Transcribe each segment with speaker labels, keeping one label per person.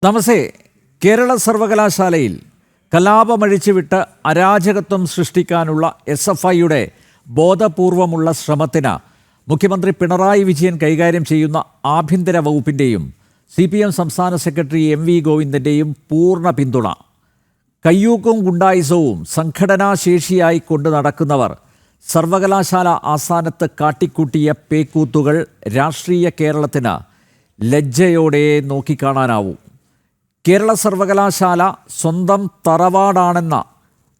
Speaker 1: നമസ്തേ. കേരള സർവകലാശാലയിൽ കലാപമഴിച്ചുവിട്ട് അരാജകത്വം സൃഷ്ടിക്കാനുള്ള SFIയുടെ ബോധപൂർവമുള്ള ശ്രമത്തിന് മുഖ്യമന്ത്രി പിണറായി വിജയൻ കൈകാര്യം ചെയ്യുന്ന ആഭ്യന്തര വകുപ്പിൻ്റെയും CPM സംസ്ഥാന സെക്രട്ടറി MV ഗോവിന്ദൻ്റെയും പൂർണ്ണ പിന്തുണ. കയ്യൂക്കും ഗുണ്ടായിസവും സംഘടനാശേഷിയായി കൊണ്ടു നടക്കുന്നവർ സർവകലാശാല ആസ്ഥാനത്ത് കാട്ടിക്കൂട്ടിയ പേക്കൂത്തുകൾ രാഷ്ട്രീയ കേരളത്തിന് ലജ്ജയോടെ നോക്കിക്കാണാനാവൂ. കേരള സർവകലാശാല സ്വന്തം തറവാടാണെന്ന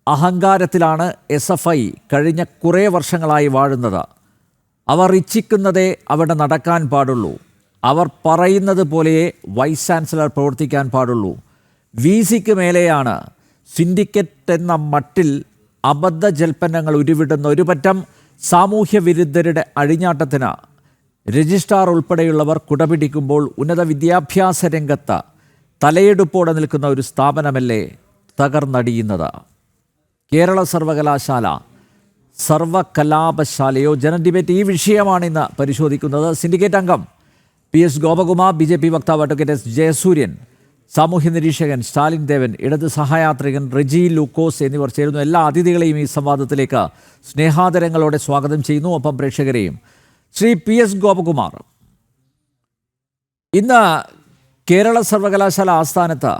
Speaker 1: അഹങ്കാരത്തിലാണ് SFI കഴിഞ്ഞ കുറേ വർഷങ്ങളായി വാഴുന്നത്. അവർ ഇച്ഛിക്കുന്നതേ അവിടെ നടക്കാൻ പാടുള്ളൂ. അവർ പറയുന്നത് പോലെയേ വൈസ് ചാൻസലർ പ്രവർത്തിക്കാൻ പാടുള്ളൂ. VC-ക്ക് മേലെയാണ് സിൻഡിക്കേറ്റ് എന്ന മട്ടിൽ അബദ്ധജൽപ്പനങ്ങൾ ഉരുവിടുന്ന ഒരു പറ്റം സാമൂഹ്യ വിരുദ്ധരുടെ അഴിഞ്ഞാട്ടത്തിന് രജിസ്ട്രാർ ഉൾപ്പെടെയുള്ളവർ കുടപിടിക്കുമ്പോൾ ഉന്നത വിദ്യാഭ്യാസ രംഗത്ത് തലയെടുപ്പോടെ നിൽക്കുന്ന ഒരു സ്ഥാപനമല്ലേ തകർന്നടിയുന്നത്? കേരള സർവകലാശാല സർവകലാപശാലയോ? ജനറൽ ഡിബേറ്റ് ഈ വിഷയമാണ് ഇന്ന് പരിശോധിക്കുന്നത്. സിൻഡിക്കേറ്റ് അംഗം PS ഗോപകുമാർ, BJP വക്താവ് അഡ്വക്കേറ്റ് S ജയസൂര്യൻ, സാമൂഹ്യ നിരീക്ഷകൻ സ്റ്റാലിൻ ദേവൻ, ഇടത് സഹയാത്രികൻ റെജി ലൂക്കോസ് എന്നിവർ ചേരുന്നു. എല്ലാ അതിഥികളെയും ഈ സംവാദത്തിലേക്ക് സ്നേഹാദരങ്ങളോടെ സ്വാഗതം ചെയ്യുന്നു. ഒപ്പം പ്രേക്ഷകരെയും. ശ്രീ PS ഗോപകുമാർ, ഇന്ന് കേരള സർവകലാശാല ആസ്ഥാനത്ത്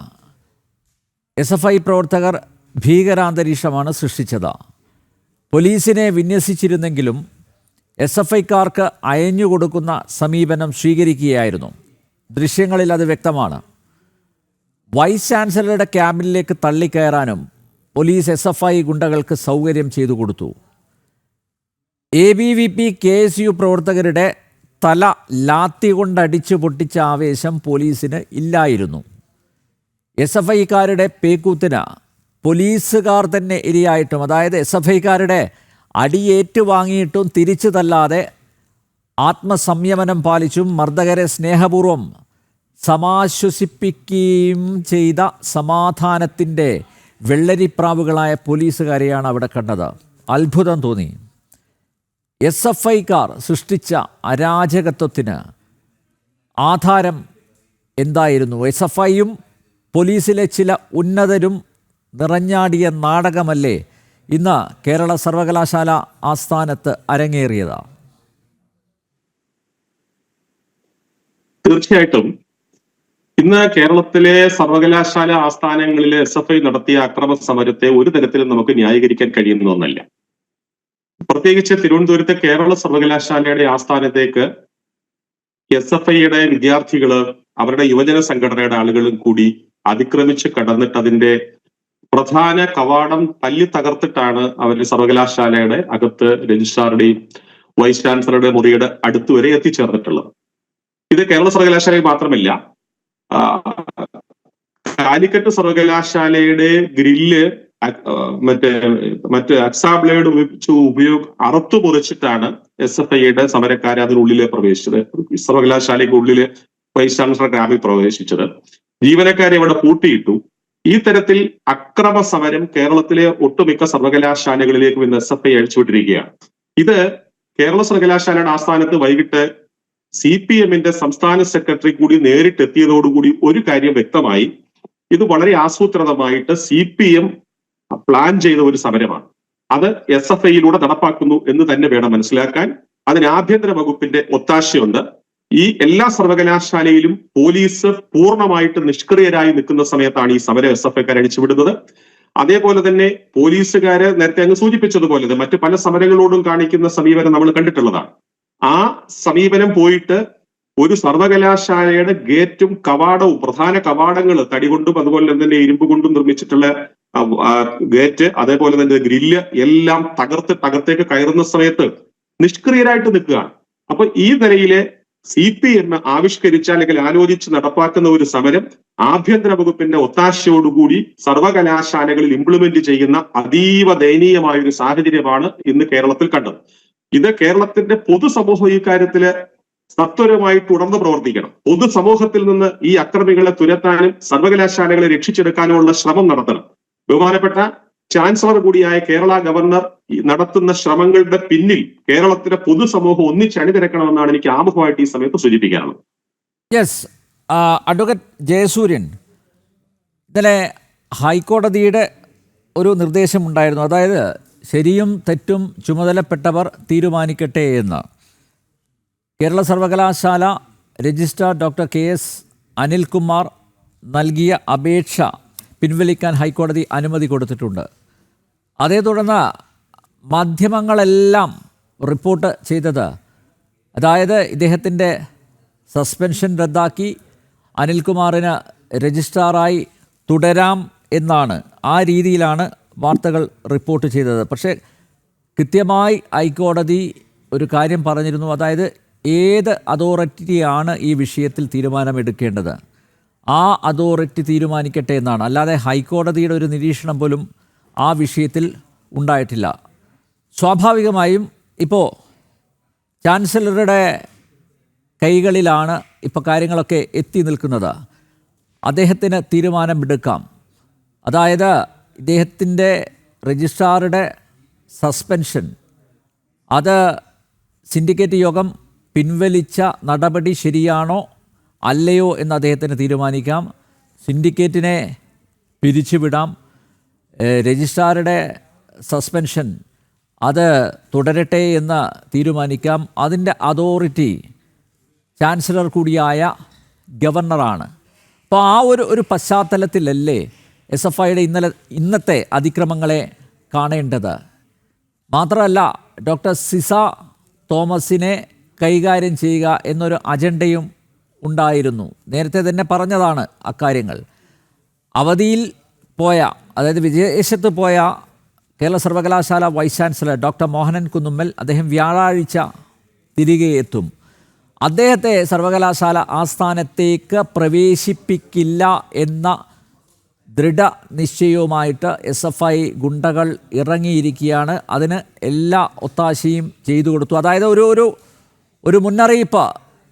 Speaker 1: SFI പ്രവർത്തകർ ഭീകരാന്തരീക്ഷമാണ് സൃഷ്ടിച്ചത്. പോലീസിനെ വിന്യസിച്ചിരുന്നെങ്കിലും SFIക്കാർക്ക് അയഞ്ഞുകൊടുക്കുന്ന സമീപനം സ്വീകരിക്കുകയായിരുന്നു. ദൃശ്യങ്ങളിൽ അത് വ്യക്തമാണ്. വൈസ് ചാൻസലറുടെ ക്യാബിനിലേക്ക് തള്ളിക്കയറാനും പോലീസ് SFI ഗുണ്ടകൾക്ക് സൗകര്യം ചെയ്തു കൊടുത്തു. ABVP KSU പ്രവർത്തകരുടെ തല ലാത്തി കൊണ്ടടിച്ചു പൊട്ടിച്ച ആവേശം പോലീസിന് ഇല്ലായിരുന്നു. SFIക്കാരുടെ പേക്കൂത്തിന് പോലീസുകാർ തന്നെ ഇരയായിട്ടും, അതായത് SFIക്കാരുടെ അടിയേറ്റു വാങ്ങിയിട്ടും തിരിച്ചു തല്ലാതെ ആത്മസംയമനം പാലിച്ചും മർദ്ദകരെ സ്നേഹപൂർവ്വം സമാശ്വസിപ്പിക്കുകയും ചെയ്ത സമാധാനത്തിൻ്റെ വെള്ളരിപ്രാവുകളായ പോലീസുകാരെയാണ് അവിടെ കണ്ടത്. അത്ഭുതം തോന്നി. SFIക്കാർ സൃഷ്ടിച്ച അരാജകത്വത്തിന് ആധാരം എന്തായിരുന്നു? SFIയും പോലീസിലെ ചില ഉന്നതരും നിറഞ്ഞാടിയ നാടകമല്ലേ ഇന്ന് കേരള സർവകലാശാല ആസ്ഥാനത്ത് അരങ്ങേറിയത്?
Speaker 2: തീർച്ചയായിട്ടും ഇന്ന് കേരളത്തിലെ സർവകലാശാല ആസ്ഥാനങ്ങളിലെ SFI നടത്തിയ അക്രമ സമരത്തെ ഒരു തരത്തിലും നമുക്ക് ന്യായീകരിക്കാൻ കഴിയുന്ന ഒന്നല്ല. പ്രത്യേകിച്ച് തിരുവനന്തപുരത്തെ കേരള സർവകലാശാലയുടെ ആസ്ഥാനത്തേക്ക് SFIയുടെ വിദ്യാർത്ഥികള് അവരുടെ യുവജന സംഘടനയുടെ ആളുകളും കൂടി അതിക്രമിച്ച് കടന്നിട്ട് അതിന്റെ പ്രധാന കവാടം തല്ലി തകർത്തിട്ടാണ് അവർ സർവകലാശാലയുടെ അകത്ത് രജിസ്ട്രാറുടെയും വൈസ് ചാൻസലറുടെ മുറിയുടെ അടുത്തുവരെ എത്തിച്ചേർന്നിട്ടുള്ളത്. ഇത് കേരള സർവകലാശാലയിൽ മാത്രമല്ല, കാലിക്കറ്റ് സർവകലാശാലയുടെ ഗ്രില്ല് മറ്റ് അക്സാബ്ലേഡ് അറുത്തു മുറിച്ചിട്ടാണ് SFIയുടെ സമരക്കാരെ അതിനുള്ളില് പ്രവേശിച്ചത്. സർവകലാശാലയ്ക്ക് ഉള്ളില് വൈസ് ചാൻസലർ ക്യാമ്പിൽ പ്രവേശിച്ചത്. ജീവനക്കാരെ ഇവിടെ പൂട്ടിയിട്ടു. ഈ തരത്തിൽ അക്രമ സമരം കേരളത്തിലെ ഒട്ടുമിക്ക സർവകലാശാലകളിലേക്കും ഇന്ന് SFI അഴിച്ചുവിട്ടിരിക്കുകയാണ്. ഇത് കേരള സർവകലാശാലയുടെ ആസ്ഥാനത്ത് വൈകിട്ട് CPMന്റെ സംസ്ഥാന സെക്രട്ടറി കൂടി നേരിട്ടെത്തിയതോടുകൂടി ഒരു കാര്യം വ്യക്തമായി. ഇത് വളരെ ആസൂത്രിതമായിട്ട് CPM പ്ലാൻ ചെയ്ത ഒരു സമരമാണ്. അത് SFIയിലൂടെ നടപ്പാക്കുന്നു എന്ന് തന്നെ വേണം മനസ്സിലാക്കാൻ. അതിന് ആഭ്യന്തര വകുപ്പിന്റെ ഒത്താശയുണ്ട്. ഈ എല്ലാ സർവകലാശാലയിലും പോലീസ് പൂർണ്ണമായിട്ട് നിഷ്ക്രിയരായി നിൽക്കുന്ന സമയത്താണ് ഈ സമരം SFIക്കാർ അഴിച്ചുവിടുന്നത്. അതേപോലെ തന്നെ പോലീസുകാര് നേരത്തെ അങ്ങ് സൂചിപ്പിച്ചതുപോലെ മറ്റു പല സമരങ്ങളോടും കാണിക്കുന്ന സമീപനം നമ്മൾ കണ്ടിട്ടുള്ളതാണ്. ആ സമീപനം പോയിട്ട് ഒരു സർവകലാശാലയുടെ ഗേറ്റും കവാടവും പ്രധാന കവാടങ്ങൾ തടികൊണ്ടും അതുപോലെ തന്നെ ഇരുമ്പ് കൊണ്ടും നിർമ്മിച്ചിട്ടുള്ള ഗേറ്റ്, അതേപോലെ തന്നെ ഗ്രില്ല് എല്ലാം തകർത്തേക്ക് കയറുന്ന സമയത്ത് നിഷ്ക്രിയരായിട്ട് നിൽക്കുകയാണ്. അപ്പൊ ഈ നിലയിലെ CPM ആവിഷ്കരിച്ച അല്ലെങ്കിൽ ആലോചിച്ച് നടപ്പാക്കുന്ന ഒരു സമരം ആഭ്യന്തര വകുപ്പിന്റെ ഒത്താശയോടുകൂടി സർവകലാശാലകളിൽ ഇംപ്ലിമെന്റ് ചെയ്യുന്ന അതീവ ദയനീയമായ ഒരു സാഹചര്യമാണ് ഇന്ന് കേരളത്തിൽ കണ്ടത്. ഇത് കേരളത്തിന്റെ പൊതുസമൂഹം ഈ കാര്യത്തില് സത്വരമായി തുടർന്ന് പ്രവർത്തിക്കണം. പൊതുസമൂഹത്തിൽ നിന്ന് ഈ അക്രമികളെ തുരത്താനും സർവകലാശാലകളെ രക്ഷിച്ചെടുക്കാനുമുള്ള ശ്രമം നടത്തണം. ബഹുമാനപ്പെട്ട ചാൻസലർ കൂടിയായ കേരള ഗവർണർ നടത്തുന്ന ശ്രമങ്ങളുടെ പിന്നിൽ കേരളത്തിലെ പൊതുസമൂഹം ഒന്നിച്ചണിനിരക്കണമെന്നാണ് എനിക്ക് ആമുഖമായിട്ട് ഈ സമയത്ത് സൂചിപ്പിക്കാറുള്ളത്.
Speaker 1: യെസ്, അഡ്വക്കേറ്റ് ജയസൂര്യൻ, ഇന്നലെ ഹൈക്കോടതിയുടെ ഒരു നിർദ്ദേശമുണ്ടായിരുന്നു, അതായത് ശരിയും തെറ്റും ചുമതലപ്പെട്ടവർ തീരുമാനിക്കട്ടെ എന്ന്. കേരള സർവകലാശാല രജിസ്ട്രാർ ഡോക്ടർ KS അനിൽകുമാർ നൽകിയ അപേക്ഷ പിൻവലിക്കാൻ ഹൈക്കോടതി അനുമതി കൊടുത്തിട്ടുണ്ട്. അതേ തുടർന്ന് മാധ്യമങ്ങളെല്ലാം റിപ്പോർട്ട് ചെയ്തത്, അതായത് ഇദ്ദേഹത്തിൻ്റെ സസ്പെൻഷൻ റദ്ദാക്കി അനിൽകുമാറിന് രജിസ്ട്രാറായി തുടരാം എന്നാണ്. ആ രീതിയിലാണ് വാർത്തകൾ റിപ്പോർട്ട് ചെയ്തത്. പക്ഷേ കൃത്യമായി ഹൈക്കോടതി ഒരു കാര്യം പറഞ്ഞിരുന്നു, അതായത് ഏത് അതോറിറ്റിയാണ് ഈ വിഷയത്തിൽ തീരുമാനമെടുക്കേണ്ടത്, ആ അതോറിറ്റി തീരുമാനിക്കട്ടെ എന്നാണ്. അല്ലാതെ ഹൈക്കോടതിയുടെ ഒരു നിരീക്ഷണം പോലും ആ വിഷയത്തിൽ ഉണ്ടായിട്ടില്ല. സ്വാഭാവികമായും ഇപ്പോൾ ചാൻസലറുടെ കൈകളിലാണ് ഇപ്പോൾ കാര്യങ്ങളൊക്കെ എത്തി നിൽക്കുന്നത്. അദ്ദേഹത്തിന് തീരുമാനമെടുക്കാം. അതായത് ഇദ്ദേഹത്തിൻ്റെ രജിസ്ട്രാറുടെ സസ്പെൻഷൻ അത് സിൻഡിക്കേറ്റ് യോഗം പിൻവലിച്ച നടപടി ശരിയാണോ അല്ലയോ എന്ന് അദ്ദേഹത്തിന് തീരുമാനിക്കാം. സിൻഡിക്കേറ്റിനെ പിരിച്ചുവിടാം. രജിസ്ട്രാറുടെ സസ്പെൻഷൻ അത് തുടരട്ടെ എന്ന് തീരുമാനിക്കാം. അതിൻ്റെ അതോറിറ്റി ചാൻസലർ കൂടിയായ ഗവർണറാണ്. അപ്പോൾ ആ ഒരു പശ്ചാത്തലത്തിലല്ലേ SFIയുടെ ഇന്നത്തെ അതിക്രമങ്ങളെ കാണേണ്ടത്. മാത്രമല്ല ഡോക്ടർ സിസ തോമസിനെ കൈകാര്യം ചെയ്യുക എന്നൊരു അജണ്ടയും ഉണ്ടായിരുന്നു. നേരത്തെ തന്നെ പറഞ്ഞതാണ് അക്കാര്യങ്ങൾ. അവധിയിൽ പോയ, അതായത് വിദേശത്ത് പോയ കേരള സർവകലാശാല vice chancellor doctor Mohanan Kunnummal, അദ്ദേഹം വ്യാഴാഴ്ച തിരികെ എത്തും. അദ്ദേഹത്തെ സർവകലാശാല ആസ്ഥാനത്തേക്ക് പ്രവേശിപ്പിക്കില്ല എന്ന ദൃഢനിശ്ചയവുമായിട്ട് SFI ഗുണ്ടകൾ ഇറങ്ങിയിരിക്കുകയാണ്. അതിന് എല്ലാ ഒത്താശയും ചെയ്തു കൊടുത്തു. അതായത് ഒരു മുന്നറിയിപ്പ്,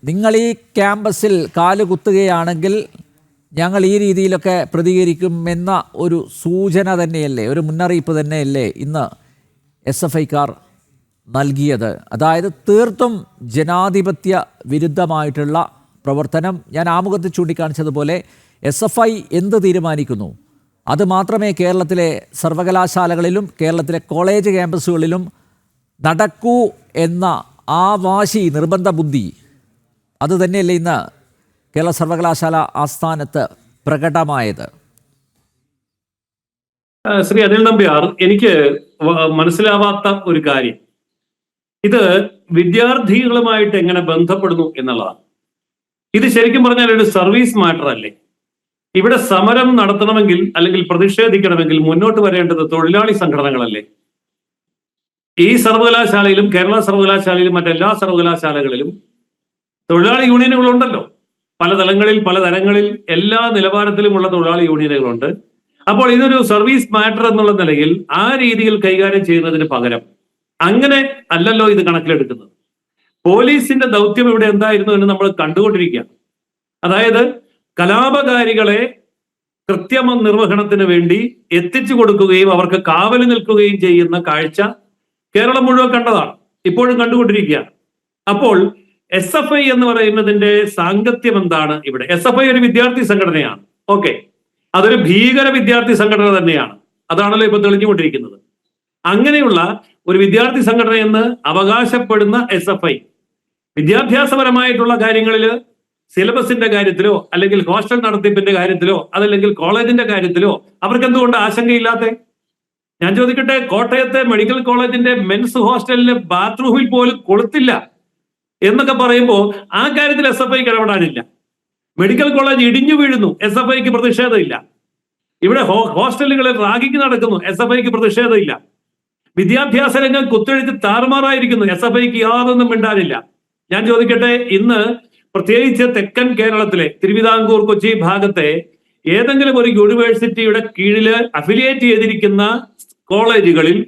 Speaker 1: നിങ്ങൾ ഈ ക്യാമ്പസിൽ കാലുകുത്തുകയാണെങ്കിൽ ഞങ്ങൾ ഈ രീതിയിലൊക്കെ പ്രതികരിക്കുമെന്ന ഒരു സൂചന തന്നെയല്ലേ, ഒരു മുന്നറിയിപ്പ് തന്നെയല്ലേ ഇന്ന് SFIക്കാർ നൽകിയത്. അതായത് തീർത്തും ജനാധിപത്യ വിരുദ്ധമായിട്ടുള്ള പ്രവർത്തനം. ഞാൻ ആമുഖത്തിൽ ചൂണ്ടിക്കാണിച്ചതുപോലെ SFI എന്ത് തീരുമാനിക്കുന്നു അത് മാത്രമേ കേരളത്തിലെ സർവകലാശാലകളിലും കേരളത്തിലെ കോളേജ് ക്യാമ്പസുകളിലും നടക്കൂ എന്ന ആ വാശി, നിർബന്ധ ബുദ്ധി, അത് തന്നെയല്ലേ ഇന്ന് കേരള സർവകലാശാല ആസ്ഥാനത്ത് പ്രകടമായത്.
Speaker 3: ശ്രീ അനിൽ നമ്പ്യാർ, എനിക്ക് മനസ്സിലാവാത്ത ഒരു കാര്യം, ഇത് വിദ്യാർത്ഥികളുമായിട്ട് എങ്ങനെ ബന്ധപ്പെടുന്നു എന്നുള്ളതാണ്. ഇത് ശരിക്കും പറഞ്ഞാൽ ഒരു സർവീസ് മാറ്റർ അല്ലേ? ഇവിടെ സമരം നടത്തണമെങ്കിൽ അല്ലെങ്കിൽ പ്രതിഷേധിക്കണമെങ്കിൽ മുന്നോട്ട് വരേണ്ടത് തൊഴിലാളി സംഘടനകളല്ലേ? ഈ സർവകലാശാലയിലും കേരള സർവകലാശാലയിലും മറ്റെല്ലാ സർവകലാശാലകളിലും തൊഴിലാളി യൂണിയനുകളുണ്ടല്ലോ. പല തലങ്ങളിൽ, പല തരങ്ങളിൽ, എല്ലാ നിലവാരത്തിലുമുള്ള തൊഴിലാളി യൂണിയനുകളുണ്ട്. അപ്പോൾ ഇതൊരു സർവീസ് മാറ്റർ എന്നുള്ള നിലയിൽ ആ രീതിയിൽ കൈകാര്യം ചെയ്യുന്നതിന് പകരം അങ്ങനെ അല്ലല്ലോ ഇത് കണക്കിലെടുക്കുന്നത്. പോലീസിന്റെ ദൗത്യം ഇവിടെ എന്തായിരുന്നു എന്ന് നമ്മൾ കണ്ടുകൊണ്ടിരിക്കുകയാണ്. അതായത് കലാപകാരികളെ കൃത്യമ നിർവഹണത്തിന് വേണ്ടി എത്തിച്ചു കൊടുക്കുകയും അവർക്ക് കാവല് നിൽക്കുകയും ചെയ്യുന്ന കാഴ്ച കേരളം മുഴുവൻ കണ്ടതാണ്, ഇപ്പോഴും കണ്ടുകൊണ്ടിരിക്കുകയാണ്. അപ്പോൾ SFI എന്ന് പറയുന്നതിന്റെ സാങ്കത്യം എന്താണ്? ഇവിടെ SFI ഒരു വിദ്യാർത്ഥി സംഘടനയാണ്. ഓക്കെ, അതൊരു ഭീകര വിദ്യാർത്ഥി സംഘടന തന്നെയാണ്. അതാണല്ലോ ഇപ്പൊ തെളിഞ്ഞുകൊണ്ടിരിക്കുന്നത്. അങ്ങനെയുള്ള ഒരു വിദ്യാർത്ഥി സംഘടന എന്ന് അവകാശപ്പെടുന്ന SFI വിദ്യാഭ്യാസപരമായിട്ടുള്ള കാര്യങ്ങളിൽ, സിലബസിന്റെ കാര്യത്തിലോ അല്ലെങ്കിൽ ഹോസ്റ്റൽ നടത്തിപ്പിന്റെ കാര്യത്തിലോ അതല്ലെങ്കിൽ കോളേജിന്റെ കാര്യത്തിലോ അവർക്ക് എന്തുകൊണ്ട് ആശങ്കയില്ലാത്ത? ഞാൻ ചോദിക്കട്ടെ, കോട്ടയത്തെ മെഡിക്കൽ കോളേജിന്റെ മെൻസ് ഹോസ്റ്റലിലെ ബാത്റൂമിൽ പോലും കൊളുത്തില്ല എന്നൊക്കെ പറയുമ്പോൾ ആ കാര്യത്തിൽ SFIക്ക് ഇടപെടാനില്ല. മെഡിക്കൽ കോളേജ് ഇടിഞ്ഞു വീഴുന്നു, SFIക്ക് പ്രതിഷേധമില്ല. ഇവിടെ ഹോസ്റ്റലുകളിൽ റാഗിങ് നടക്കുന്നു, SFIക്ക് പ്രതിഷേധമില്ല. വിദ്യാഭ്യാസ രംഗം കുത്തൊഴുത്തി താറുമാറായിരിക്കുന്നു, SFIക്ക് യാതൊന്നും മിണ്ടാനില്ല. ഞാൻ ചോദിക്കട്ടെ, ഇന്ന് പ്രത്യേകിച്ച് തെക്കൻ കേരളത്തിലെ തിരുവിതാംകൂർ, കൊച്ചി ഭാഗത്തെ ഏതെങ്കിലും ഒരു യൂണിവേഴ്സിറ്റിയുടെ കീഴിൽ അഫിലിയേറ്റ് ചെയ്തിരിക്കുന്ന കോളേജുകളിൽ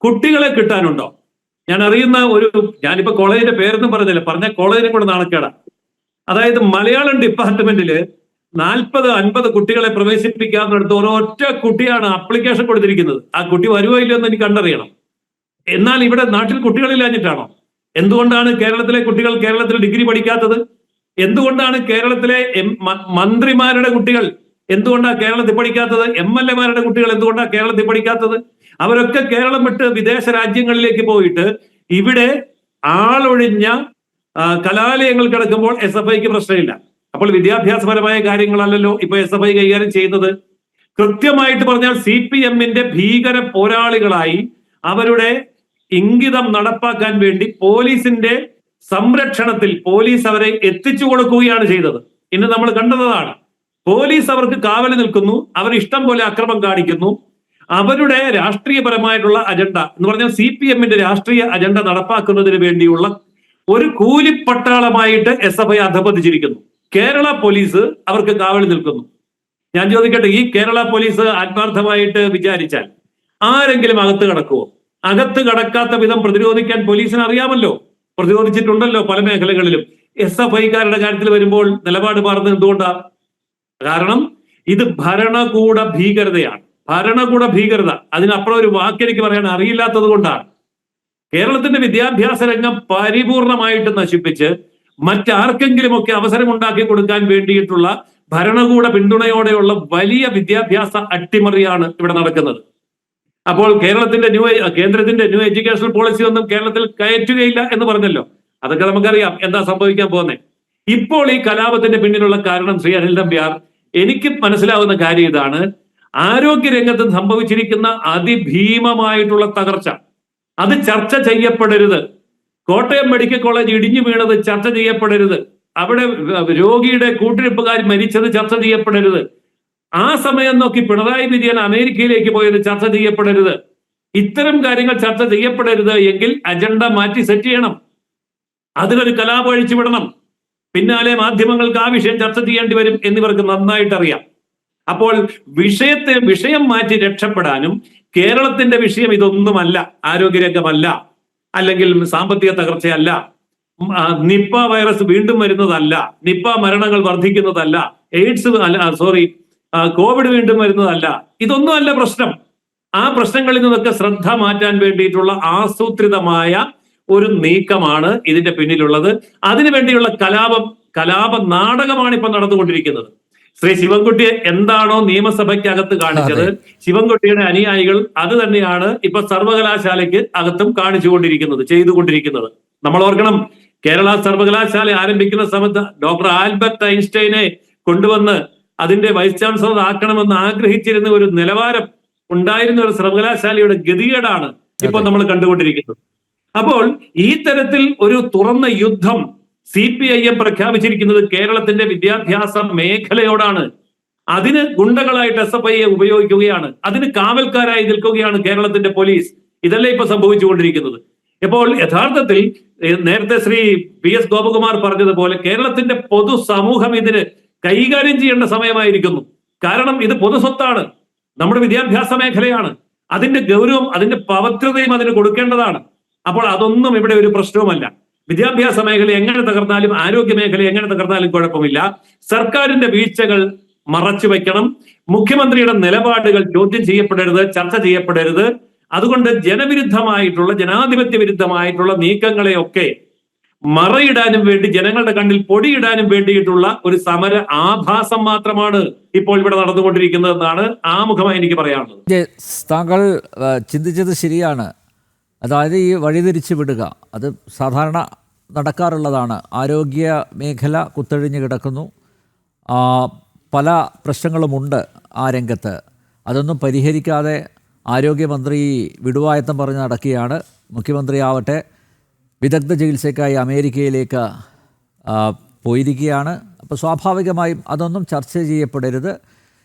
Speaker 3: കുട്ടികളെ കിട്ടാനുണ്ടോ? ഞാൻ അറിയുന്ന ഞാനിപ്പോ കോളേജിന്റെ പേരൊന്നും പറഞ്ഞില്ല, പറഞ്ഞ കോളേജിനും കൂടെ നാണക്കേടാ. അതായത് മലയാളം ഡിപ്പാർട്ട്മെന്റില് 40-50 കുട്ടികളെ പ്രവേശിപ്പിക്കാവുന്നിടത്ത് ഒരൊറ്റ കുട്ടിയാണ് ആപ്ലിക്കേഷൻ കൊടുത്തിരിക്കുന്നത്. ആ കുട്ടി വരുവോ ഇല്ലയോ എന്ന് എനിക്ക് കണ്ടറിയണം. എന്നാൽ ഇവിടെ നാട്ടിൽ കുട്ടികളില്ലാഞ്ഞിട്ടാണോ? എന്തുകൊണ്ടാണ് കേരളത്തിലെ കുട്ടികൾ കേരളത്തിൽ ഡിഗ്രി പഠിക്കാത്തത്? എന്തുകൊണ്ടാണ് കേരളത്തിലെ മന്ത്രിമാരുടെ കുട്ടികൾ എന്തുകൊണ്ടാണ് കേരളത്തിൽ പഠിക്കാത്തത്? MLA-മാരുടെ കുട്ടികൾ എന്തുകൊണ്ടാണ് കേരളത്തിൽ പഠിക്കാത്തത്? അവരൊക്കെ കേരളം വിട്ട് വിദേശ രാജ്യങ്ങളിലേക്ക് പോയിട്ട് ഇവിടെ ആളൊഴിഞ്ഞ കലാലയങ്ങൾ കിടക്കുമ്പോൾ SFIക്ക് പ്രശ്നമില്ല. അപ്പോൾ വിദ്യാഭ്യാസപരമായ കാര്യങ്ങളല്ലല്ലോ ഇപ്പൊ SFI കൈകാര്യം ചെയ്യുന്നത്. കൃത്യമായിട്ട് പറഞ്ഞാൽ CPM-ന്റെ ഭീകര പോരാളികളായി അവരുടെ ഇംഗിതം നടപ്പാക്കാൻ വേണ്ടി പോലീസിന്റെ സംരക്ഷണത്തിൽ പോലീസ് അവരെ എത്തിച്ചു കൊടുക്കുകയാണ് ചെയ്തത്. ഇന്ന് നമ്മൾ കണ്ടതാണ്. പോലീസ് അവർക്ക് കാവൽ നിൽക്കുന്നു, അവർ ഇഷ്ടം പോലെ അക്രമം കാണിക്കുന്നു. അവരുടെ രാഷ്ട്രീയപരമായിട്ടുള്ള അജണ്ട എന്ന് പറഞ്ഞാൽ CPM-ന്റെ രാഷ്ട്രീയ അജണ്ട നടപ്പാക്കുന്നതിന് വേണ്ടിയുള്ള ഒരു കൂലിപ്പട്ടാളമായിട്ട് SFI അധപതിച്ചിരിക്കുന്നു. കേരള പോലീസ് അവർക്ക് കാവൽ നിൽക്കുന്നു. ഞാൻ ചോദിക്കട്ടെ, ഈ കേരള പോലീസ് ആത്മാർത്ഥമായിട്ട് വിചാരിച്ചാൽ ആരെങ്കിലും അകത്ത് കടക്കുമോ? അകത്ത് കടക്കാത്ത വിധം പ്രതിരോധിക്കാൻ പോലീസിന് അറിയാമല്ലോ, പ്രതിരോധിച്ചിട്ടുണ്ടല്ലോ പല മേഖലകളിലും. SFIക്കാരുടെ കാര്യത്തിൽ വരുമ്പോൾ നിലപാട് മാറുന്നത് എന്തുകൊണ്ടാണ്? കാരണം ഇത് ഭരണകൂട ഭീകരതയാണ്. ഭരണകൂട ഭീകരത, അതിനപ്പുറം ഒരു വാക്ക് എനിക്ക് പറയാൻ അറിയില്ലാത്തത് കൊണ്ടാണ്. കേരളത്തിന്റെ വിദ്യാഭ്യാസ രംഗം പരിപൂർണമായിട്ട് നശിപ്പിച്ച് മറ്റാർക്കെങ്കിലുമൊക്കെ അവസരം ഉണ്ടാക്കി കൊടുക്കാൻ വേണ്ടിയിട്ടുള്ള ഭരണകൂട പിന്തുണയോടെയുള്ള വലിയ വിദ്യാഭ്യാസ അട്ടിമറിയാണ് ഇവിടെ നടക്കുന്നത്. അപ്പോൾ കേന്ദ്രത്തിന്റെ ന്യൂ എഡ്യൂക്കേഷണൽ പോളിസി ഒന്നും കേരളത്തിൽ കയറ്റുകയില്ല എന്ന് പറഞ്ഞല്ലോ. അതൊക്കെ നമുക്കറിയാം എന്താ സംഭവിക്കാൻ പോകുന്നത്. ഇപ്പോൾ ഈ കലാപത്തിന്റെ പിന്നിലുള്ള കാരണം ശ്രീ അനിൽ നമ്പ്യാർ, എനിക്ക് മനസ്സിലാവുന്ന കാര്യം ഇതാണ്. ആരോഗ്യരംഗത്ത് സംഭവിച്ചിരിക്കുന്ന അതിഭീമമായിട്ടുള്ള തകർച്ച, അത് ചർച്ച ചെയ്യപ്പെടരുത്. കോട്ടയം മെഡിക്കൽ കോളേജ് ഇടിഞ്ഞു വീണത് ചർച്ച ചെയ്യപ്പെടരുത്. അവിടെ രോഗിയുടെ കൂട്ടിരിപ്പുകാർ മരിച്ചത് ചർച്ച ചെയ്യപ്പെടരുത്. ആ സമയം നോക്കി പിണറായി വിജയൻ അമേരിക്കയിലേക്ക് പോയത് ചർച്ച ചെയ്യപ്പെടരുത്. ഇത്തരം കാര്യങ്ങൾ ചർച്ച ചെയ്യപ്പെടരുത് എങ്കിൽ അജണ്ട മാറ്റി സെറ്റ് ചെയ്യണം. അതിലൊരു കലാപം അഴിച്ചുവിടണം. പിന്നാലെ മാധ്യമങ്ങൾക്ക് ആ വിഷയം ചർച്ച ചെയ്യേണ്ടി വരും എന്നിവർക്ക് നന്നായിട്ട് അറിയാം. അപ്പോൾ വിഷയം മാറ്റി രക്ഷപ്പെടാനും കേരളത്തിന്റെ വിഷയം ഇതൊന്നുമല്ല, ആരോഗ്യരംഗമല്ല, അല്ലെങ്കിൽ സാമ്പത്തിക തകർച്ചയല്ല, നിപ്പ വൈറസ് വീണ്ടും വരുന്നതല്ല, നിപ്പ മരണങ്ങൾ വർദ്ധിക്കുന്നതല്ല, കോവിഡ് വീണ്ടും വരുന്നതല്ല, ഇതൊന്നുമല്ല പ്രശ്നം. ആ പ്രശ്നങ്ങളിൽ നിന്നൊക്കെ ശ്രദ്ധ മാറ്റാൻ വേണ്ടിയിട്ടുള്ള ആസൂത്രിതമായ ഒരു നീക്കമാണ് ഇതിന്റെ പിന്നിലുള്ളത്. അതിനുവേണ്ടിയുള്ള കലാപ നാടകമാണ് ഇപ്പൊ നടന്നുകൊണ്ടിരിക്കുന്നത്. ശ്രീ ശിവൻകുട്ടിയെ എന്താണോ നിയമസഭയ്ക്കകത്ത് കാണിച്ചത്, ശിവൻകുട്ടിയുടെ അനുയായികൾ അത് തന്നെയാണ് ഇപ്പൊ സർവകലാശാലയ്ക്ക് അകത്തും ചെയ്തുകൊണ്ടിരിക്കുന്നത്. നമ്മൾ ഓർക്കണം, കേരള സർവകലാശാല ആരംഭിക്കുന്ന സമയത്ത് ഡോക്ടർ ആൽബർട്ട് ഐൻസ്റ്റൈനെ കൊണ്ടുവന്ന് അതിന്റെ വൈസ് ചാൻസലർ ആക്കണമെന്ന് ആഗ്രഹിച്ചിരുന്ന ഒരു നിലവാരം ഉണ്ടായിരുന്ന ഒരു സർവകലാശാലയുടെ ഗതികേടാണ് ഇപ്പോൾ നമ്മൾ കണ്ടുകൊണ്ടിരിക്കുന്നത്. അപ്പോൾ ഈ തരത്തിൽ ഒരു തുറന്ന യുദ്ധം CPIM പ്രഖ്യാപിച്ചിരിക്കുന്നത് കേരളത്തിന്റെ വിദ്യാഭ്യാസ മേഖലയോടാണ്. അതിന് ഗുണ്ടകളായിട്ട് SFIയെ ഉപയോഗിക്കുകയാണ്, അതിന് കാവൽക്കാരായി നിൽക്കുകയാണ് കേരളത്തിന്റെ പോലീസ്. ഇതല്ലേ ഇപ്പൊ സംഭവിച്ചുകൊണ്ടിരിക്കുന്നത്. ഇപ്പോൾ യഥാർത്ഥത്തിൽ നേരത്തെ ശ്രീ PS ഗോപകുമാർ പറഞ്ഞതുപോലെ കേരളത്തിന്റെ പൊതുസമൂഹം ഇതിന് കൈകാര്യം ചെയ്യേണ്ട സമയമായിരിക്കുന്നു. കാരണം ഇത് പൊതുസ്വത്താണ്, നമ്മുടെ വിദ്യാഭ്യാസ മേഖലയാണ്. അതിന്റെ ഗൗരവം, അതിന്റെ പവിത്രതയും അതിന് കൊടുക്കേണ്ടതാണ്. അപ്പോൾ അതൊന്നും ഇവിടെ ഒരു പ്രശ്നവുമല്ല. വിദ്യാഭ്യാസ മേഖല എങ്ങനെ തകർന്നാലും, ആരോഗ്യ മേഖല എങ്ങനെ തകർന്നാലും കുഴപ്പമില്ല. സർക്കാരിന്റെ വീഴ്ചകൾ മറച്ചു വെക്കണം. മുഖ്യമന്ത്രിയുടെ നിലപാടുകൾ ചോദ്യം ചെയ്യപ്പെടരുത്, ചർച്ച ചെയ്യപ്പെടരുത്. അതുകൊണ്ട് ജനവിരുദ്ധമായിട്ടുള്ള, ജനാധിപത്യ വിരുദ്ധമായിട്ടുള്ള നീക്കങ്ങളെയൊക്കെ മറയിടാനും വേണ്ടി, ജനങ്ങളുടെ കണ്ണിൽ പൊടിയിടാനും വേണ്ടിയിട്ടുള്ള ഒരു സമര ആഭാസം മാത്രമാണ് ഇപ്പോൾ ഇവിടെ നടന്നുകൊണ്ടിരിക്കുന്നതെന്നാണ് ആമുഖമായി എനിക്ക് പറയാനുള്ളത്.
Speaker 1: താങ്കൾ ചിന്തിച്ചത് ശരിയാണ്. അതായത് ഈ വഴിതിരിച്ച് വിടുക, അത് സാധാരണ നടക്കാറുള്ളതാണ്. ആരോഗ്യ മേഖല കുത്തഴിഞ്ഞ് കിടക്കുന്നു, പല പ്രശ്നങ്ങളുമുണ്ട് ആ രംഗത്ത്. അതൊന്നും പരിഹരിക്കാതെ ആരോഗ്യമന്ത്രി വിടുവായത്തം പറഞ്ഞ് നടക്കുകയാണ്. മുഖ്യമന്ത്രി ആവട്ടെ വിദഗ്ധ ചികിത്സയ്ക്കായി അമേരിക്കയിലേക്ക് പോയിരിക്കുകയാണ്. അപ്പോൾ സ്വാഭാവികമായും അതൊന്നും ചർച്ച ചെയ്യപ്പെടരുത്.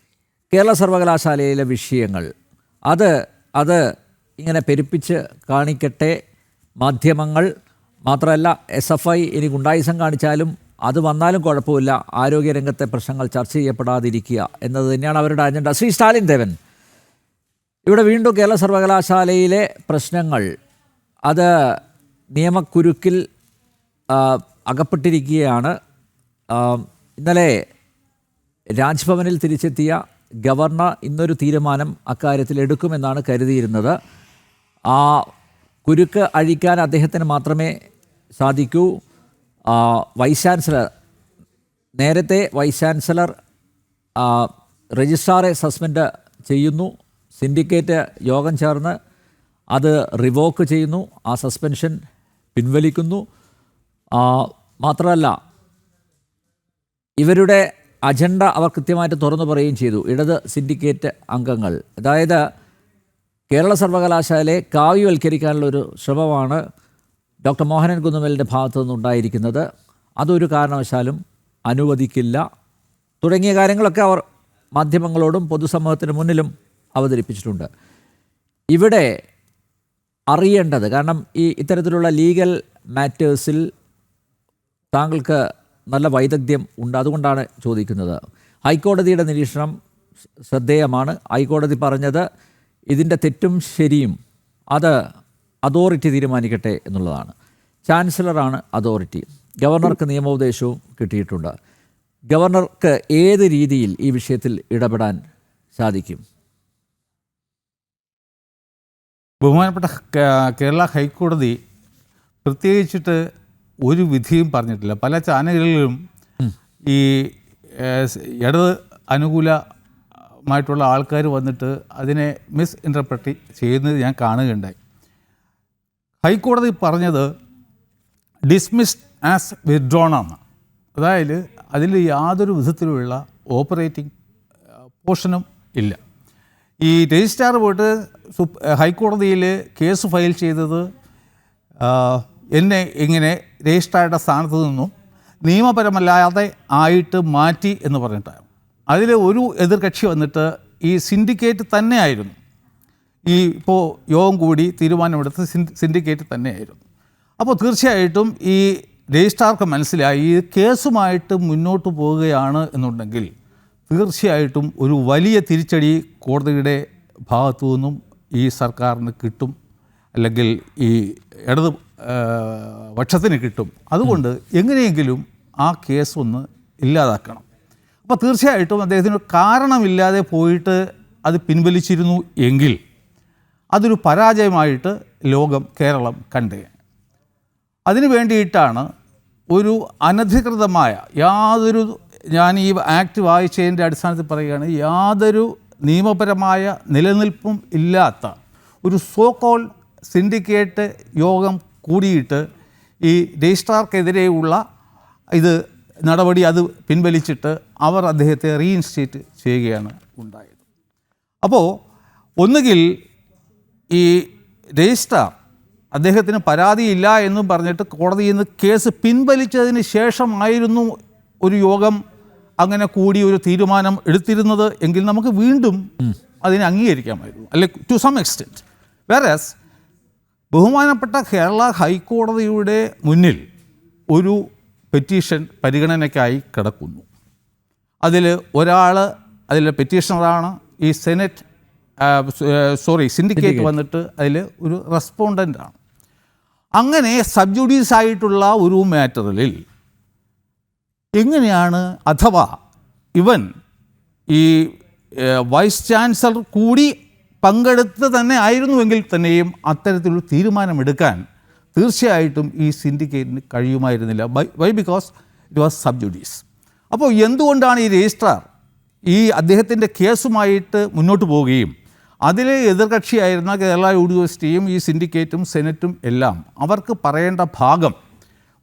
Speaker 1: കേരള സർവകലാശാലയിലെ വിഷയങ്ങൾ അത് ഇങ്ങനെ പെരുപ്പിച്ച് കാണിക്കട്ടെ മാധ്യമങ്ങൾ. മാത്രമല്ല SFI ഇനി ഗുണ്ടായിസം കാണിച്ചാലും അത് വന്നാലും കുഴപ്പമില്ല, ആരോഗ്യരംഗത്തെ പ്രശ്നങ്ങൾ ചർച്ച ചെയ്യപ്പെടാതിരിക്കുക എന്നത് തന്നെയാണ് അവരുടെ അജണ്ട. ശ്രീ സ്റ്റാലിൻ ദേവൻ, ഇവിടെ വീണ്ടും കേരള സർവകലാശാലയിലെ പ്രശ്നങ്ങൾ അത് നിയമക്കുരുക്കിൽ അകപ്പെട്ടിരിക്കുകയാണ്. ഇന്നലെ രാജ്ഭവനിൽ തിരിച്ചെത്തിയ ഗവർണർ ഇന്നൊരു തീരുമാനം അക്കാര്യത്തിൽ എടുക്കുമെന്നാണ് കരുതിയിരുന്നത്. ആ കുരുക്ക് അഴിക്കാൻ അദ്ദേഹത്തിന് മാത്രമേ സാധിക്കൂ. വൈസ് ചാൻസലർ, നേരത്തെ വൈസ് ചാൻസലർ രജിസ്ട്രാറെ സസ്പെൻഡ് ചെയ്യുന്നു, സിൻഡിക്കേറ്റ് യോഗം ചേർന്ന് അത് റിവോക്ക് ചെയ്യുന്നു, ആ സസ്പെൻഷൻ പിൻവലിക്കുന്നു. മാത്രമല്ല ഇവരുടെ അജണ്ട അവർ കൃത്യമായിട്ട് തുറന്നു പറയുകയും ചെയ്തു. ഇടത് സിൻഡിക്കേറ്റ് അംഗങ്ങൾ, അതായത് കേരള സർവകലാശാലയെ കാവ്യവൽക്കരിക്കാനുള്ളൊരു ശ്രമമാണ് ഡോക്ടർ മോഹനൻ കുന്നുമ്മലിൻ്റെ ഭാഗത്തു നിന്നുണ്ടായിരിക്കുന്നത്. അതൊരു കാരണവശാലും അനുവദിക്കില്ല തുടങ്ങിയ കാര്യങ്ങളൊക്കെ അവർ മാധ്യമങ്ങളോടും പൊതുസമൂഹത്തിന് മുന്നിലും അവതരിപ്പിച്ചിട്ടുണ്ട്. ഇവിടെ അറിയേണ്ടത്, കാരണം ഇത്തരത്തിലുള്ള ലീഗൽ മാറ്റേഴ്സിൽ താങ്കൾക്ക് നല്ല വൈദഗ്ധ്യം ഉണ്ട്, അതുകൊണ്ടാണ് ചോദിക്കുന്നത്. ഹൈക്കോടതിയുടെ നിരീക്ഷണം ശ്രദ്ധേയമാണ്. ഹൈക്കോടതി പറഞ്ഞത് ഇതിൻ്റെ തെറ്റും ശരിയും അത് അതോറിറ്റി തീരുമാനിക്കട്ടെ എന്നുള്ളതാണ്. ചാൻസലറാണ് അതോറിറ്റി. ഗവർണർക്ക് നിയമോപദേശവും കിട്ടിയിട്ടുണ്ട്. ഗവർണർക്ക് ഏത് രീതിയിൽ ഈ വിഷയത്തിൽ ഇടപെടാൻ സാധിക്കും?
Speaker 4: ബഹുമാനപ്പെട്ട കേരള ഹൈക്കോടതി പ്രത്യേകിച്ചിട്ട് ഒരു വിധിയും പറഞ്ഞിട്ടില്ല. പല ചാനലുകളിലും ഈ ഇടത് അനുകൂലമായിട്ടുള്ള ആൾക്കാർ വന്നിട്ട് അതിനെ മിസ് ഇൻ്റർപ്രറ്റ് ചെയ്യുന്നത് ഞാൻ കാണുകയുണ്ടായി. ഹൈക്കോടതി പറഞ്ഞത് ഡിസ്മിസ്ഡ് ആസ് വിത്ഡ്രോൺ ആണ്. അതായത് അതിൽ യാതൊരു വിധത്തിലുള്ള ഓപ്പറേറ്റിംഗ് പോർഷനും ഇല്ല. ഈ രജിസ്ട്രാർ പോയിട്ട് ഹൈക്കോടതിയിൽ കേസ് ഫയൽ ചെയ്തത് എന്നെ ഇങ്ങനെ രജിസ്ട്രാറുടെ സ്ഥാനത്ത് നിന്നും നിയമപരമല്ലാതെ ആയിട്ട് മാറ്റി എന്ന് പറഞ്ഞിട്ടാണ്. അതിൽ ഒരു എതിർകക്ഷി വന്നിട്ട് ഈ സിൻഡിക്കേറ്റ് തന്നെയായിരുന്നു. ഈ ഇപ്പോൾ യോഗം കൂടി തീരുമാനമെടുത്ത് സിൻഡിക്കേറ്റ് തന്നെയായിരുന്നു. അപ്പോൾ തീർച്ചയായിട്ടും ഈ രജിസ്ട്രാർക്ക് മനസ്സിലായി ഈ കേസുമായിട്ട് മുന്നോട്ട് പോവുകയാണ് എന്നുണ്ടെങ്കിൽ തീർച്ചയായിട്ടും ഒരു വലിയ തിരിച്ചടി കോടതിയുടെ ഭാഗത്തു നിന്നും ഈ സർക്കാരിന് കിട്ടും, അല്ലെങ്കിൽ ഈ ഇടത് പക്ഷത്തിന് കിട്ടും. അതുകൊണ്ട് എങ്ങനെയെങ്കിലും ആ കേസ് ഒന്ന് ഇല്ലാതാക്കണം. അപ്പോൾ തീർച്ചയായിട്ടും അദ്ദേഹത്തിന് കാരണമില്ലാതെ പോയിട്ട് അത് പിൻവലിച്ചിരുന്നു എങ്കിൽ അതൊരു പരാജയമായിട്ട് കേരളം കണ്ടേ. അതിനു വേണ്ടിയിട്ടാണ് ഒരു അനധികൃതമായ ഞാൻ ഈ ആക്ട് വായിച്ചതിൻ്റെ അടിസ്ഥാനത്തിൽ പറയുകയാണ്, യാതൊരു നിയമപരമായ നിലനിൽപ്പും ഇല്ലാത്ത ഒരു സോ കോൾ സിൻഡിക്കേറ്റ് യോഗം കൂടിയിട്ട് ഈ രജിസ്ട്രാർക്കെതിരെയുള്ള നടപടി അത് പിൻവലിച്ചിട്ട് അവർ അദ്ദേഹത്തെ റീഇൻസ്റ്റേറ്റ് ചെയ്യുകയാണ് ഉണ്ടായത്. അപ്പോൾ ഒന്നുകിൽ ഈ രജിസ്ട്രാർ അദ്ദേഹത്തിന് പരാതിയില്ല എന്നും പറഞ്ഞിട്ട് കോടതിയിൽ നിന്ന് കേസ് പിൻവലിച്ചതിന് ശേഷമായിരുന്നു ഒരു യോഗം അങ്ങനെ കൂടി ഒരു തീരുമാനം എടുത്തിരുന്നത് എങ്കിൽ നമുക്ക് വീണ്ടും അതിനെ അംഗീകരിക്കാമായിരുന്നു, അല്ലെ ടു സം എക്സ്റ്റെൻറ്റ്. വേറെസ് ബഹുമാനപ്പെട്ട കേരള ഹൈക്കോടതിയുടെ മുന്നിൽ ഒരു പെറ്റീഷൻ പരിഗണനയ്ക്കായി കിടക്കുന്നു. അതിലെ പെറ്റീഷണറാണ് ഈ സിൻഡിക്കേറ്റ് വന്നിട്ട് അതിൽ ഒരു റെസ്പോണ്ടൻ്റാണ്. അങ്ങനെ സബ് ജുഡീസ് ആയിട്ടുള്ള ഒരു മാറ്ററിൽ എങ്ങനെയാണ്, അഥവാ ഇവൻ ഈ വൈസ് ചാൻസലർ കൂടി പങ്കെടുത്ത് തന്നെ ആയിരുന്നുവെങ്കിൽ തന്നെയും അത്തരത്തിലൊരു തീരുമാനമെടുക്കാൻ തീർച്ചയായിട്ടും ഈ സിൻഡിക്കേറ്റിന് കഴിയുമായിരുന്നില്ല. Because it was sub judice. അപ്പോൾ എന്തുകൊണ്ടാണ് ഈ രജിസ്ട്രാർ ഈ അദ്ദേഹത്തിൻ്റെ കേസുമായിട്ട് മുന്നോട്ട് പോവുകയും അതിലെ എതിർകക്ഷിയായിരുന്ന കേരള യൂണിവേഴ്സിറ്റിയും ഈ സിൻഡിക്കേറ്റും സെനറ്റും എല്ലാം അവർക്ക് പറയേണ്ട ഭാഗം